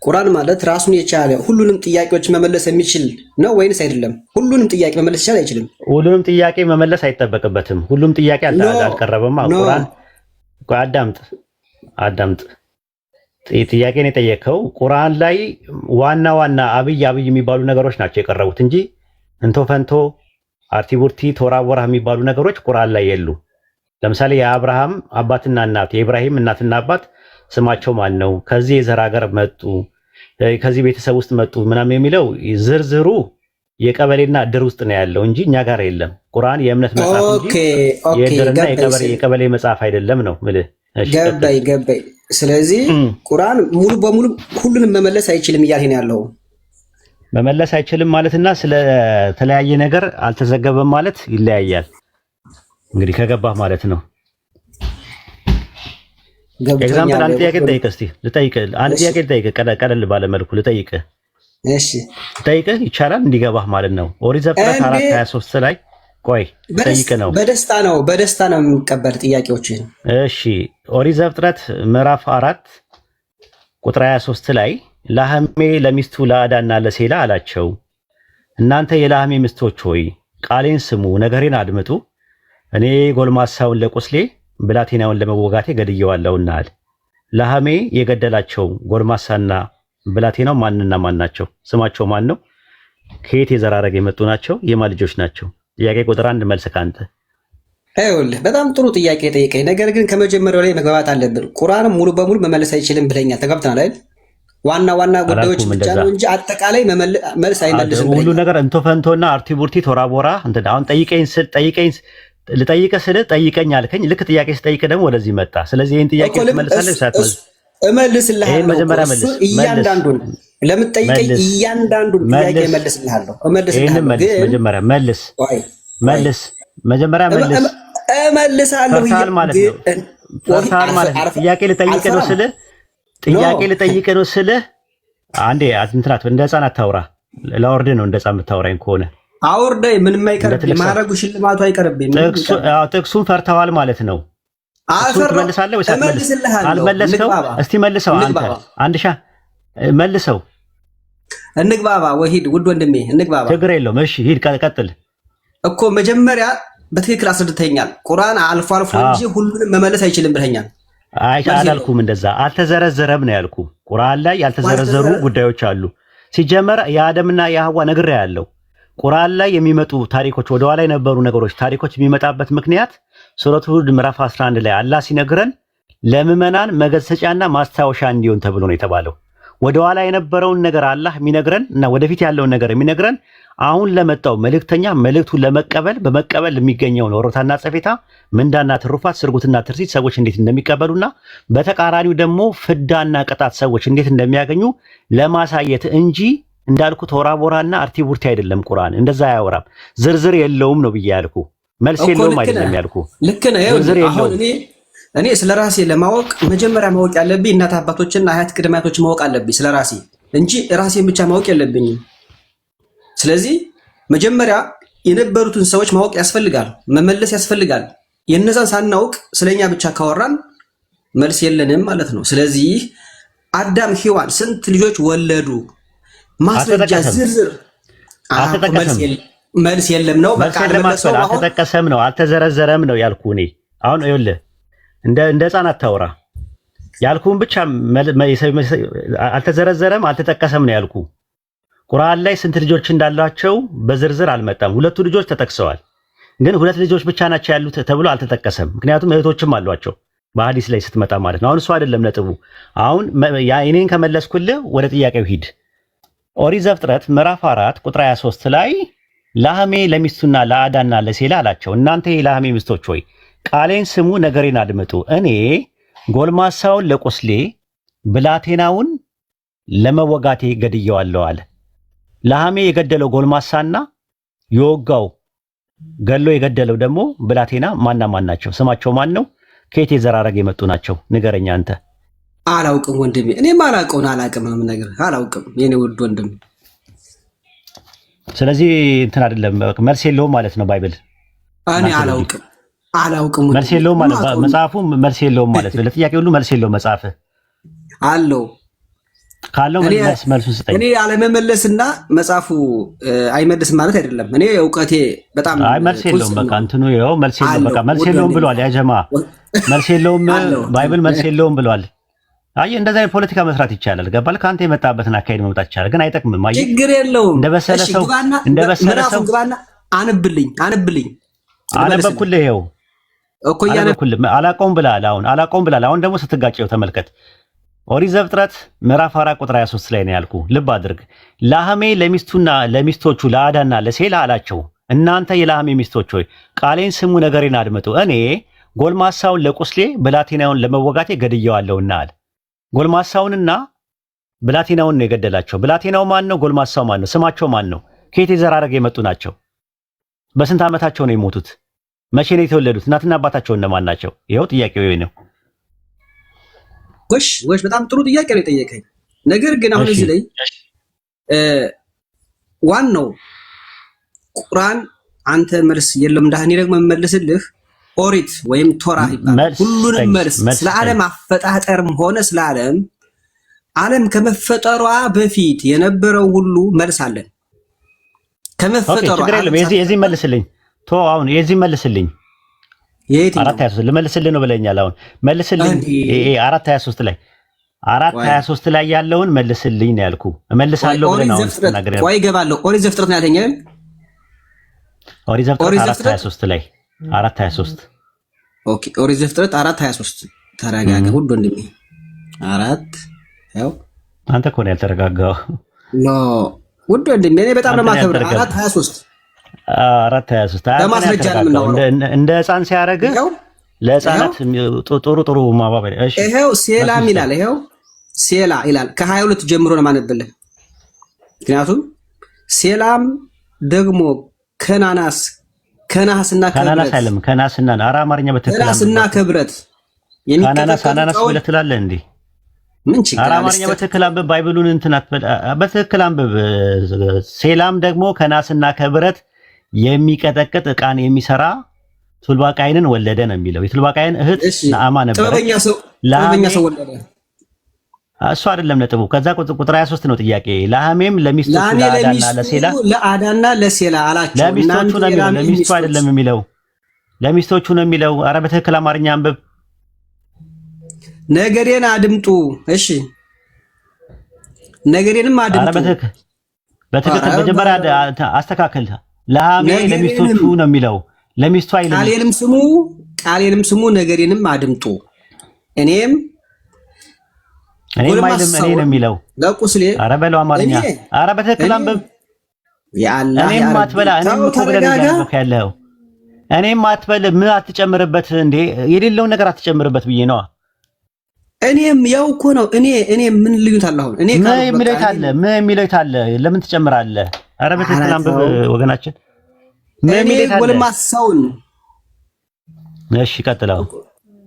ቁርአን ማለት ራሱን የቻለ ሁሉንም ጥያቄዎች መመለስ የሚችል ነው ወይንስ አይደለም? ሁሉንም ጥያቄ መመለስ ይችላል አይችልም? ሁሉንም ጥያቄ መመለስ አይጠበቅበትም። ሁሉም ጥያቄ አልቀረበም። ቁርአን አዳምጥ። ጥያቄን የጠየቀው ቁርአን ላይ ዋና አብይ የሚባሉ ነገሮች ናቸው የቀረቡት እንጂ እንቶ ፈንቶ አርቲቡርቲ ቶራቦራ የሚባሉ ነገሮች ቁርአን ላይ የሉ። ለምሳሌ የአብርሃም አባትና እናት የኢብራሂም እናትና አባት ስማቸው ማን ነው? ከዚህ የዘር ሀገር መጡ፣ ከዚህ ቤተሰብ ውስጥ መጡ ምናምን የሚለው ዝርዝሩ የቀበሌና እድር ውስጥ ነው ያለው እንጂ እኛ ጋር የለም። ቁርአን የእምነት መጽሐፍ እንጂ የእድርና የቀበሌ መጽሐፍ አይደለም ነው የምልህ። ገባኝ። ስለዚህ ቁርአን ሙሉ በሙሉ ሁሉንም መመለስ አይችልም እያልህ ነው ያለው። መመለስ አይችልም ማለትና ስለተለያየ ነገር አልተዘገበም ማለት ይለያያል። እንግዲህ ከገባህ ማለት ነው። ኤግዛምፕል አንድ ጥያቄ ልጠይቅህ እስቲ አንድ ጥያቄ ልጠይቅህ ቀለል ባለ መልኩ ልጠይቅህ። እሺ ልጠይቅህ ይቻላል እንዲገባህ ማለት ነው። ኦሪት ዘፍጥረት 4:23 ላይ ቆይ ጠይቅህ ነው። በደስታ ነው የምቀበል ጥያቄዎችን። እሺ ኦሪት ዘፍጥረት ምዕራፍ 4:23 ላይ ላህሜ ለሚስቱ ለአዳና ለሴላ አላቸው፣ እናንተ የላህሜ ሚስቶች ሆይ ቃሌን ስሙ፣ ነገሬን አድምጡ። እኔ ጎልማሳውን ለቁስሌ ብላቴናውን ለመወጋቴ ገድየዋለሁና አለ። ላህሜ የገደላቸው ጎልማሳና ብላቴናው ማንና ማን ናቸው? ስማቸው ማን ነው? ከየት የዘር ሐረግ የመጡ ናቸው? የማን ልጆች ናቸው? ጥያቄ ቁጥር 1 መልስ ካንተ። ይኸውልህ በጣም ጥሩ ጥያቄ ጠይቀኝ። ነገር ግን ከመጀመሪያው ላይ መግባባት አለብን። ቁርአን ሙሉ በሙሉ መመለስ አይችልም ብለኛል። ተገብተናል አይደል? ዋና ጉዳዮች ብቻ ነው እንጂ አጠቃላይ መልስ አይመልስም። ሁሉ ነገር እንቶ ፈንቶና አርቲቡርቲ ቶራቦራ እንትን አሁን ጠይቀኝ ልጠይቅህ ስልህ ጠይቀኝ አልከኝ። ልክ ጥያቄ ስጠይቅ ደግሞ ወደዚህ መጣ። ስለዚህ ይሄን ጥያቄ ትመልሳለህ ሳትመልስ እመልስልሃለሁ። መጀመሪያ መልስ። እያንዳንዱን ለምትጠይቀኝ እያንዳንዱን ጥያቄ እመልስልሃለሁ። ግን መጀመሪያ መልስ። መጀመሪያ መልስ። እመልሳለሁ ማለት ነው። ፈርታል ማለት ነው። ጥያቄ ልጠይቅህ ነው ስልህ አንዴ እንትናት እንደ ህፃን አታውራ። ላወርድ ነው እንደ ህፃን የምታወራኝ ከሆነ አውርደኝ። ምንም አይቀርብኝ። ማረጉ ሽልማቱ አይቀርብኝ። ጥቅሱን ፈርተዋል ማለት ነው። ትመልሳለህ ወይስ አልመለስከው? እስቲ መልሰው። አንተ አንድ ሻ መልሰው። እንግባባ። ወሂድ ውድ ወንድሜ እንግባባ። ችግር የለውም። እሺ ሂድ፣ ቀጥል እኮ መጀመሪያ በትክክል አስረድተኛል። ቁርአን አልፎ አልፎ እንጂ ሁሉንም መመለስ አይችልም ብለኛል። አላልኩም እንደዛ። አልተዘረዘረም ነው ያልኩ። ቁርአን ላይ ያልተዘረዘሩ ጉዳዮች አሉ። ሲጀመር የአደምና የሐዋ ነግሬ ያለው ቁርአን ላይ የሚመጡ ታሪኮች ወደኋላ የነበሩ ነገሮች ታሪኮች የሚመጣበት ምክንያት ሱረቱ ሁድ ምዕራፍ 11 ላይ አላህ ሲነግረን ለምዕመናን መገሰጫና ማስታወሻ እንዲሆን ተብሎ ነው የተባለው። ወደኋላ የነበረውን ነገር አላህ የሚነግረን እና ወደፊት ያለውን ነገር የሚነግረን አሁን ለመጣው መልእክተኛ መልእክቱን ለመቀበል በመቀበል የሚገኘውን ወሮታና ጸፌታ ምንዳና ትሩፋት ስርጉትና ትርሲት ሰዎች እንዴት እንደሚቀበሉና በተቃራኒው ደግሞ ፍዳና ቅጣት ሰዎች እንዴት እንደሚያገኙ ለማሳየት እንጂ እንዳልኩ ተወራ ቦራና አርቲ ቡርቲ አይደለም። ቁርአን እንደዛ አያወራም። ዝርዝር የለውም ነው ብዬ ያልኩ። መልስ የለውም አይደለም ያልኩ። ልክ ነው። አሁን እኔ ስለራሴ ለማወቅ መጀመሪያ ማወቅ ያለብኝ እናት አባቶችና አያት ቅድመ አያቶች ማወቅ አለብኝ ስለራሴ እንጂ ራሴን ብቻ ማወቅ የለብኝም። ስለዚህ መጀመሪያ የነበሩትን ሰዎች ማወቅ ያስፈልጋል፣ መመለስ ያስፈልጋል። የነዛን ሳናውቅ ስለኛ ብቻ ካወራን መልስ የለንም ማለት ነው። ስለዚህ አዳም ሔዋን ስንት ልጆች ወለዱ? ማስረጃ ዝርዝር መልስ የለም ነው። በቃ አልተጠቀሰም ነው አልተዘረዘረም ነው ያልኩ። እኔ አሁን ይኸውልህ እንደ ህፃናት ታወራ ያልኩን ብቻ አልተዘረዘረም አልተጠቀሰም ነው ያልኩ። ቁርአን ላይ ስንት ልጆች እንዳላቸው በዝርዝር አልመጣም። 2 ልጆች ተጠቅሰዋል፣ ግን 2 ልጆች ብቻ ናቸው ያሉት ተብሎ አልተጠቀሰም። ምክንያቱም እህቶችም አሏቸው በሐዲስ ላይ ስትመጣ ማለት ነው። አሁን እሱ አይደለም ነጥቡ። አሁን እኔን ከመለስኩልህ ወደ ጥያቄው ሂድ። ኦሪት ዘፍጥረት ምዕራፍ 4 ቁጥር 23 ላይ ላህሜ ለሚስቱና ለአዳና ለሴላ አላቸው፣ እናንተ የላህሜ ሚስቶች ሆይ ቃሌን ስሙ፣ ነገሬን አድምጡ። እኔ ጎልማሳውን ለቁስሌ ብላቴናውን ለመወጋቴ ገድየዋለሁ አለ። ላህሜ የገደለው ጎልማሳና የወጋው ገሎ የገደለው ደግሞ ብላቴና ማና ማን ናቸው? ስማቸው ማን ነው? ከየት የዘራረግ የመጡ ናቸው? ንገረኛ አንተ። አላውቅም ወንድሜ፣ እኔም አላውቀውን አላውቅም ነው ነገር አላውቅም የኔ ውድ ወንድም። ስለዚህ እንትን አይደለም መልስ የለውም ማለት ነው ባይብል። እኔ አላውቅም መልስ የለውም ማለት መጽሐፉ መልስ የለውም ማለት ነው። ለጥያቄ ሁሉ መልስ የለውም መጽሐፍ አለው ካለው መልሱን ስጠኝ። እኔ አለመመለስና መጽሐፉ አይመልስም ማለት አይደለም። እኔ እውቀቴ በጣም መልስ የለውም በቃ እንትኑ ይኸው መልስ የለውም በቃ መልስ የለውም ብሏል። ያ ጀማ መልስ የለውም ባይብል መልስ የለውም ብሏል። አይ እንደዛ አይነት ፖለቲካ መስራት ይቻላል። ገባል? ካንተ የመጣበትን አካሄድ መምጣት ይቻላል፣ ግን አይጠቅምም። አይ ችግር የለውም። እንደበሰለ ሰው ግባና አንብልኝ አነበብኩልህ። ይኸው እኮ ያነበብኩልህ አላውቀውም ብላል። አላውቀውም ብላል። አሁን ደግሞ ስትጋጨው ተመልከት። ኦሪት ዘፍጥረት ምዕራፍ 4 ቁጥር 23 ላይ ነው ያልኩ። ልብ አድርግ። ላህሜ ለሚስቱና ለሚስቶቹ ለአዳና ለሴላ አላቸው፣ እናንተ የላህሜ ሚስቶች ሆይ ቃሌን ስሙ፣ ነገሬን አድምጡ። እኔ ጎልማሳውን ለቁስሌ ብላቴናውን ለመወጋቴ ገድየዋለሁና አለ። ጎልማሳውንና ብላቴናውን ነው የገደላቸው። ብላቴናው ማን ነው? ጎልማሳው ማን ነው? ስማቸው ማን ነው? ከየት የዘራረግ የመጡ ናቸው? በስንት ዓመታቸው ነው የሞቱት? መቼ ነው የተወለዱት? እናትና አባታቸው እነማን ናቸው? ይኸው ጥያቄው ይሄ ነው። ጎሽ በጣም ጥሩ ጥያቄ ነው የጠየቀኝ። ነገር ግን አሁን እዚህ ላይ ዋናው ቁርአን አንተ መልስ የለም እንዳህ እኔ ደግሞ የምመልስልህ ኦሪት ወይም ቶራ ይባላል። ሁሉንም መልስ ስለ ዓለም አፈጣጠርም ሆነ ስለ ዓለም ከመፈጠሯ በፊት የነበረው ሁሉ መልስ አለን። ከመፈጠሯ የዚህ መልስልኝ አሁን የዚህ መልስልኝ 423 ልመልስልህ ነው ብለኛል። አሁን መልስልኝ 423 ላይ 423 ላይ ያለውን መልስልኝ ነው ያልኩ። እመልሳለሁ ብለህ ነው ተናገረ። ቆይ እገባለሁ። ኦሪት ዘፍጥረት ነው ያለኝ አይደል? ኦሪት ዘፍጥረት 423 ላይ 423 ኦኬ። ኦሪት ዘፍጥረት 423 ተረጋጋ ሁሉ ወንድሜ። 4 ያው አንተ እኮ ነው ያልተረጋጋው። ውድ ወንድሜ እኔ በጣም ነው የማከብረው። 423 4:23 በማስረጃ ነው የምናወራው። እንደ ህፃን ሲያረግህ ለህፃናት ጥሩ ማባበል። እሺ ይሄው ሴላም ይላል። ይሄው ሴላ ይላል ከ22 ጀምሮ ነው ማነበልህ። ምክንያቱም ሴላም ደግሞ ከናስና ከናናስ አይደለም ከናስና አራ አማርኛ በትክክል ከናስና ከብረት ከናናስ ብለህ ትላለህ እንዴ? ምን ችግር አለ? አማርኛ በትክክል አንብብ፣ ባይብሉን እንትን በትክክል አንብብ። ሴላም ደግሞ ከናስና ከብረት የሚቀጠቅጥ ዕቃን የሚሰራ ቱልባቃይንን ወለደ ነው የሚለው። የቱልባቃይን እህት ናአማ ነበረች። ጥበበኛ ሰው ወለደ። እሱ አይደለም ነጥቡ። ከዛ ቁጥር 23 ነው ጥያቄ። ለሐሜም ለሚስቶቹ ለአዳና ለሴላ አላቸው። ለሚስቶቹ ነው የሚለው፣ ለሚስቱ አይደለም የሚለው፣ ለሚስቶቹ ነው የሚለው። ኧረ በትክክል አማርኛ አንብብ። ነገሬን አድምጡ። እሺ ነገሬንም አድምጡ። ኧረ በትክክል መጀመሪያ አስተካክል። ለሐሜ ለሚስቶቹ ነው የሚለው፣ ለሚስቱ አይደለም። ቃሌንም ስሙ ነገሬንም አድምጡ። እኔም አይልም እኔ ነው የሚለው ለቁስሌ። ኧረ በለው አማርኛ። ኧረ በትክክል አንብብ። ያአላህ እኔም አትበላ። እኔም እኮ ብለህ ያለው እኔም አትበል። ምን አትጨምርበት እንዴ? የሌለውን ነገር አትጨምርበት ብዬ ነዋ። እኔም ያው እኮ ነው። እኔ ምን ልዩነት አለ? አሁን እኔ ምን የሚለው አለ? ለምን ትጨምራለህ? ኧረ በትክክል አንብብ ወገናችን። እኔ ጎልማሳውን እሺ ቀጥለው።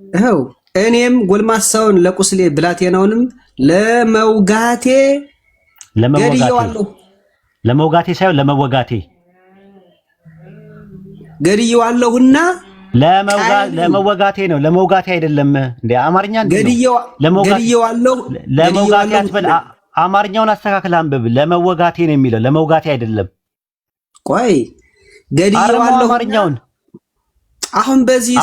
ይኸው እኔም ጎልማሳውን ለቁስሌ ብላቴናውንም ለመውጋቴ ሳይሆን ለመወጋቴ ገድየዋለሁና ለመወጋቴ ነው። ለመውጋቴ አይደለም እንዴ? አማርኛ ለመውጋቴ አትበል። አማርኛውን አስተካክል አንብብ። ለመወጋቴ ነው የሚለው፣ ለመውጋቴ አይደለም። ቆይ ገድየዋለሁ አማርኛውን አሁን በዚህ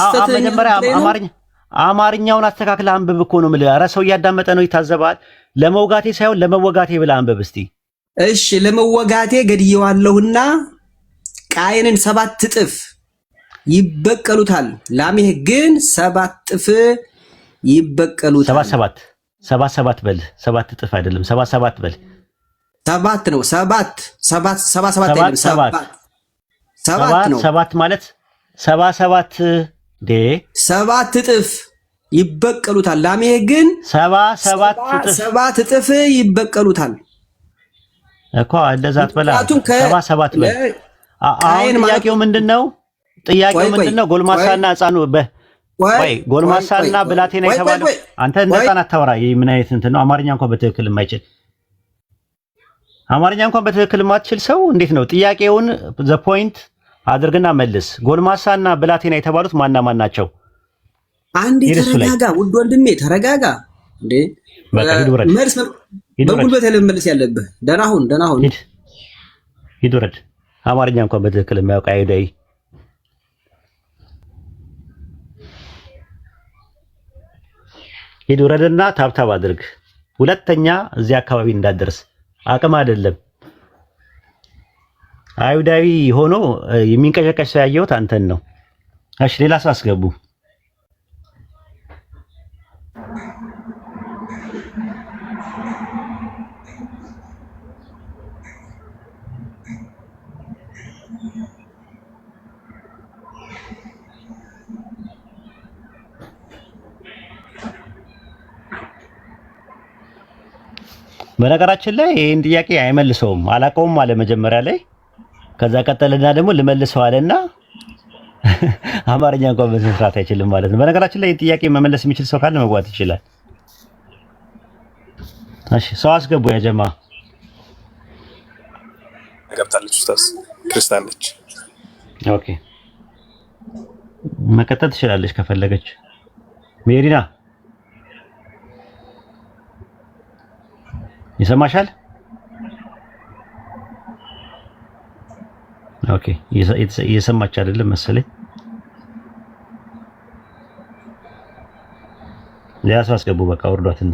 አማርኛውን አስተካክል አንብብ እኮ ነው የምልህ። ኧረ ሰው እያዳመጠ ነው፣ ይታዘባል። ለመውጋቴ ሳይሆን ለመወጋቴ ብለህ አንብብ እስቲ። እሺ ለመወጋቴ ገድየዋለሁና ቃየንን 7 እጥፍ ይበቀሉታል፣ ላሜህ ግን 7 እጥፍ ይበቀሉታል። 7 በል። 7 እጥፍ አይደለም 7 በል። 7 ነው። 7 ነው። 7 ማለት 7 እጥፍ ይበቀሉታል፣ ላሜህ ግን 7 እጥፍ ይበቀሉታል እኮ። እንደዛ አትበላ። 7 በል። አሁን ጥያቄው ምንድነው? ጎልማሳና ሕፃኑ ጎልማሳና ብላቴና የተባለው አንተ እንደ ሕፃን አታወራ። ምን አይነት እንትን ነው? አማርኛ እንኳን በትክክል የማይችል አማርኛ እንኳን በትክክል የማትችል ሰው እንዴት ነው? ጥያቄውን ዘ ፖይንት አድርግና መልስ። ጎልማሳና ብላቴና የተባሉት ማን ናቸው? አንዴ ተረጋጋ ውድ ወንድሜ ተረጋጋ። እንዴ በቃ ሂድ ውረድ። በጉልበት መልስ ያለብህ። ደህና ሁን። ሂድ ውረድ። አማርኛ እንኳን በትክክል የማያውቅ አይሁዳዊ ሂድ ውረድና ታብታብ አድርግ። ሁለተኛ እዚህ አካባቢ እንዳትደርስ። አቅም አይደለም። አይሁዳዊ ሆኖ የሚንቀሸቀሽ ሰው ያየሁት አንተን ነው። እሺ ሌላ ሰው አስገቡ። በነገራችን ላይ ይሄን ጥያቄ አይመልሰውም። አላውቀውም አለ መጀመሪያ ላይ። ከዛ ቀጠልና ደግሞ ልመልሰው አለና አማርኛ እንኳን መስራት አይችልም ማለት ነው። በነገራችን ላይ ይሄን ጥያቄ መመለስ የሚችል ሰው ካለ መግባት ይችላል። እሺ ሰው አስገቡ። ያ ጀማ ገብታለች። ኡስታዝ ክርስቲያን ነች። ኦኬ መቀጠል ትችላለች ከፈለገች። ሜሪና ይሰማሻል? ኦኬ እየሰማች አይደለም መሰለኝ። ሌላ ሰው አስገቡ። በቃ ወርዷትና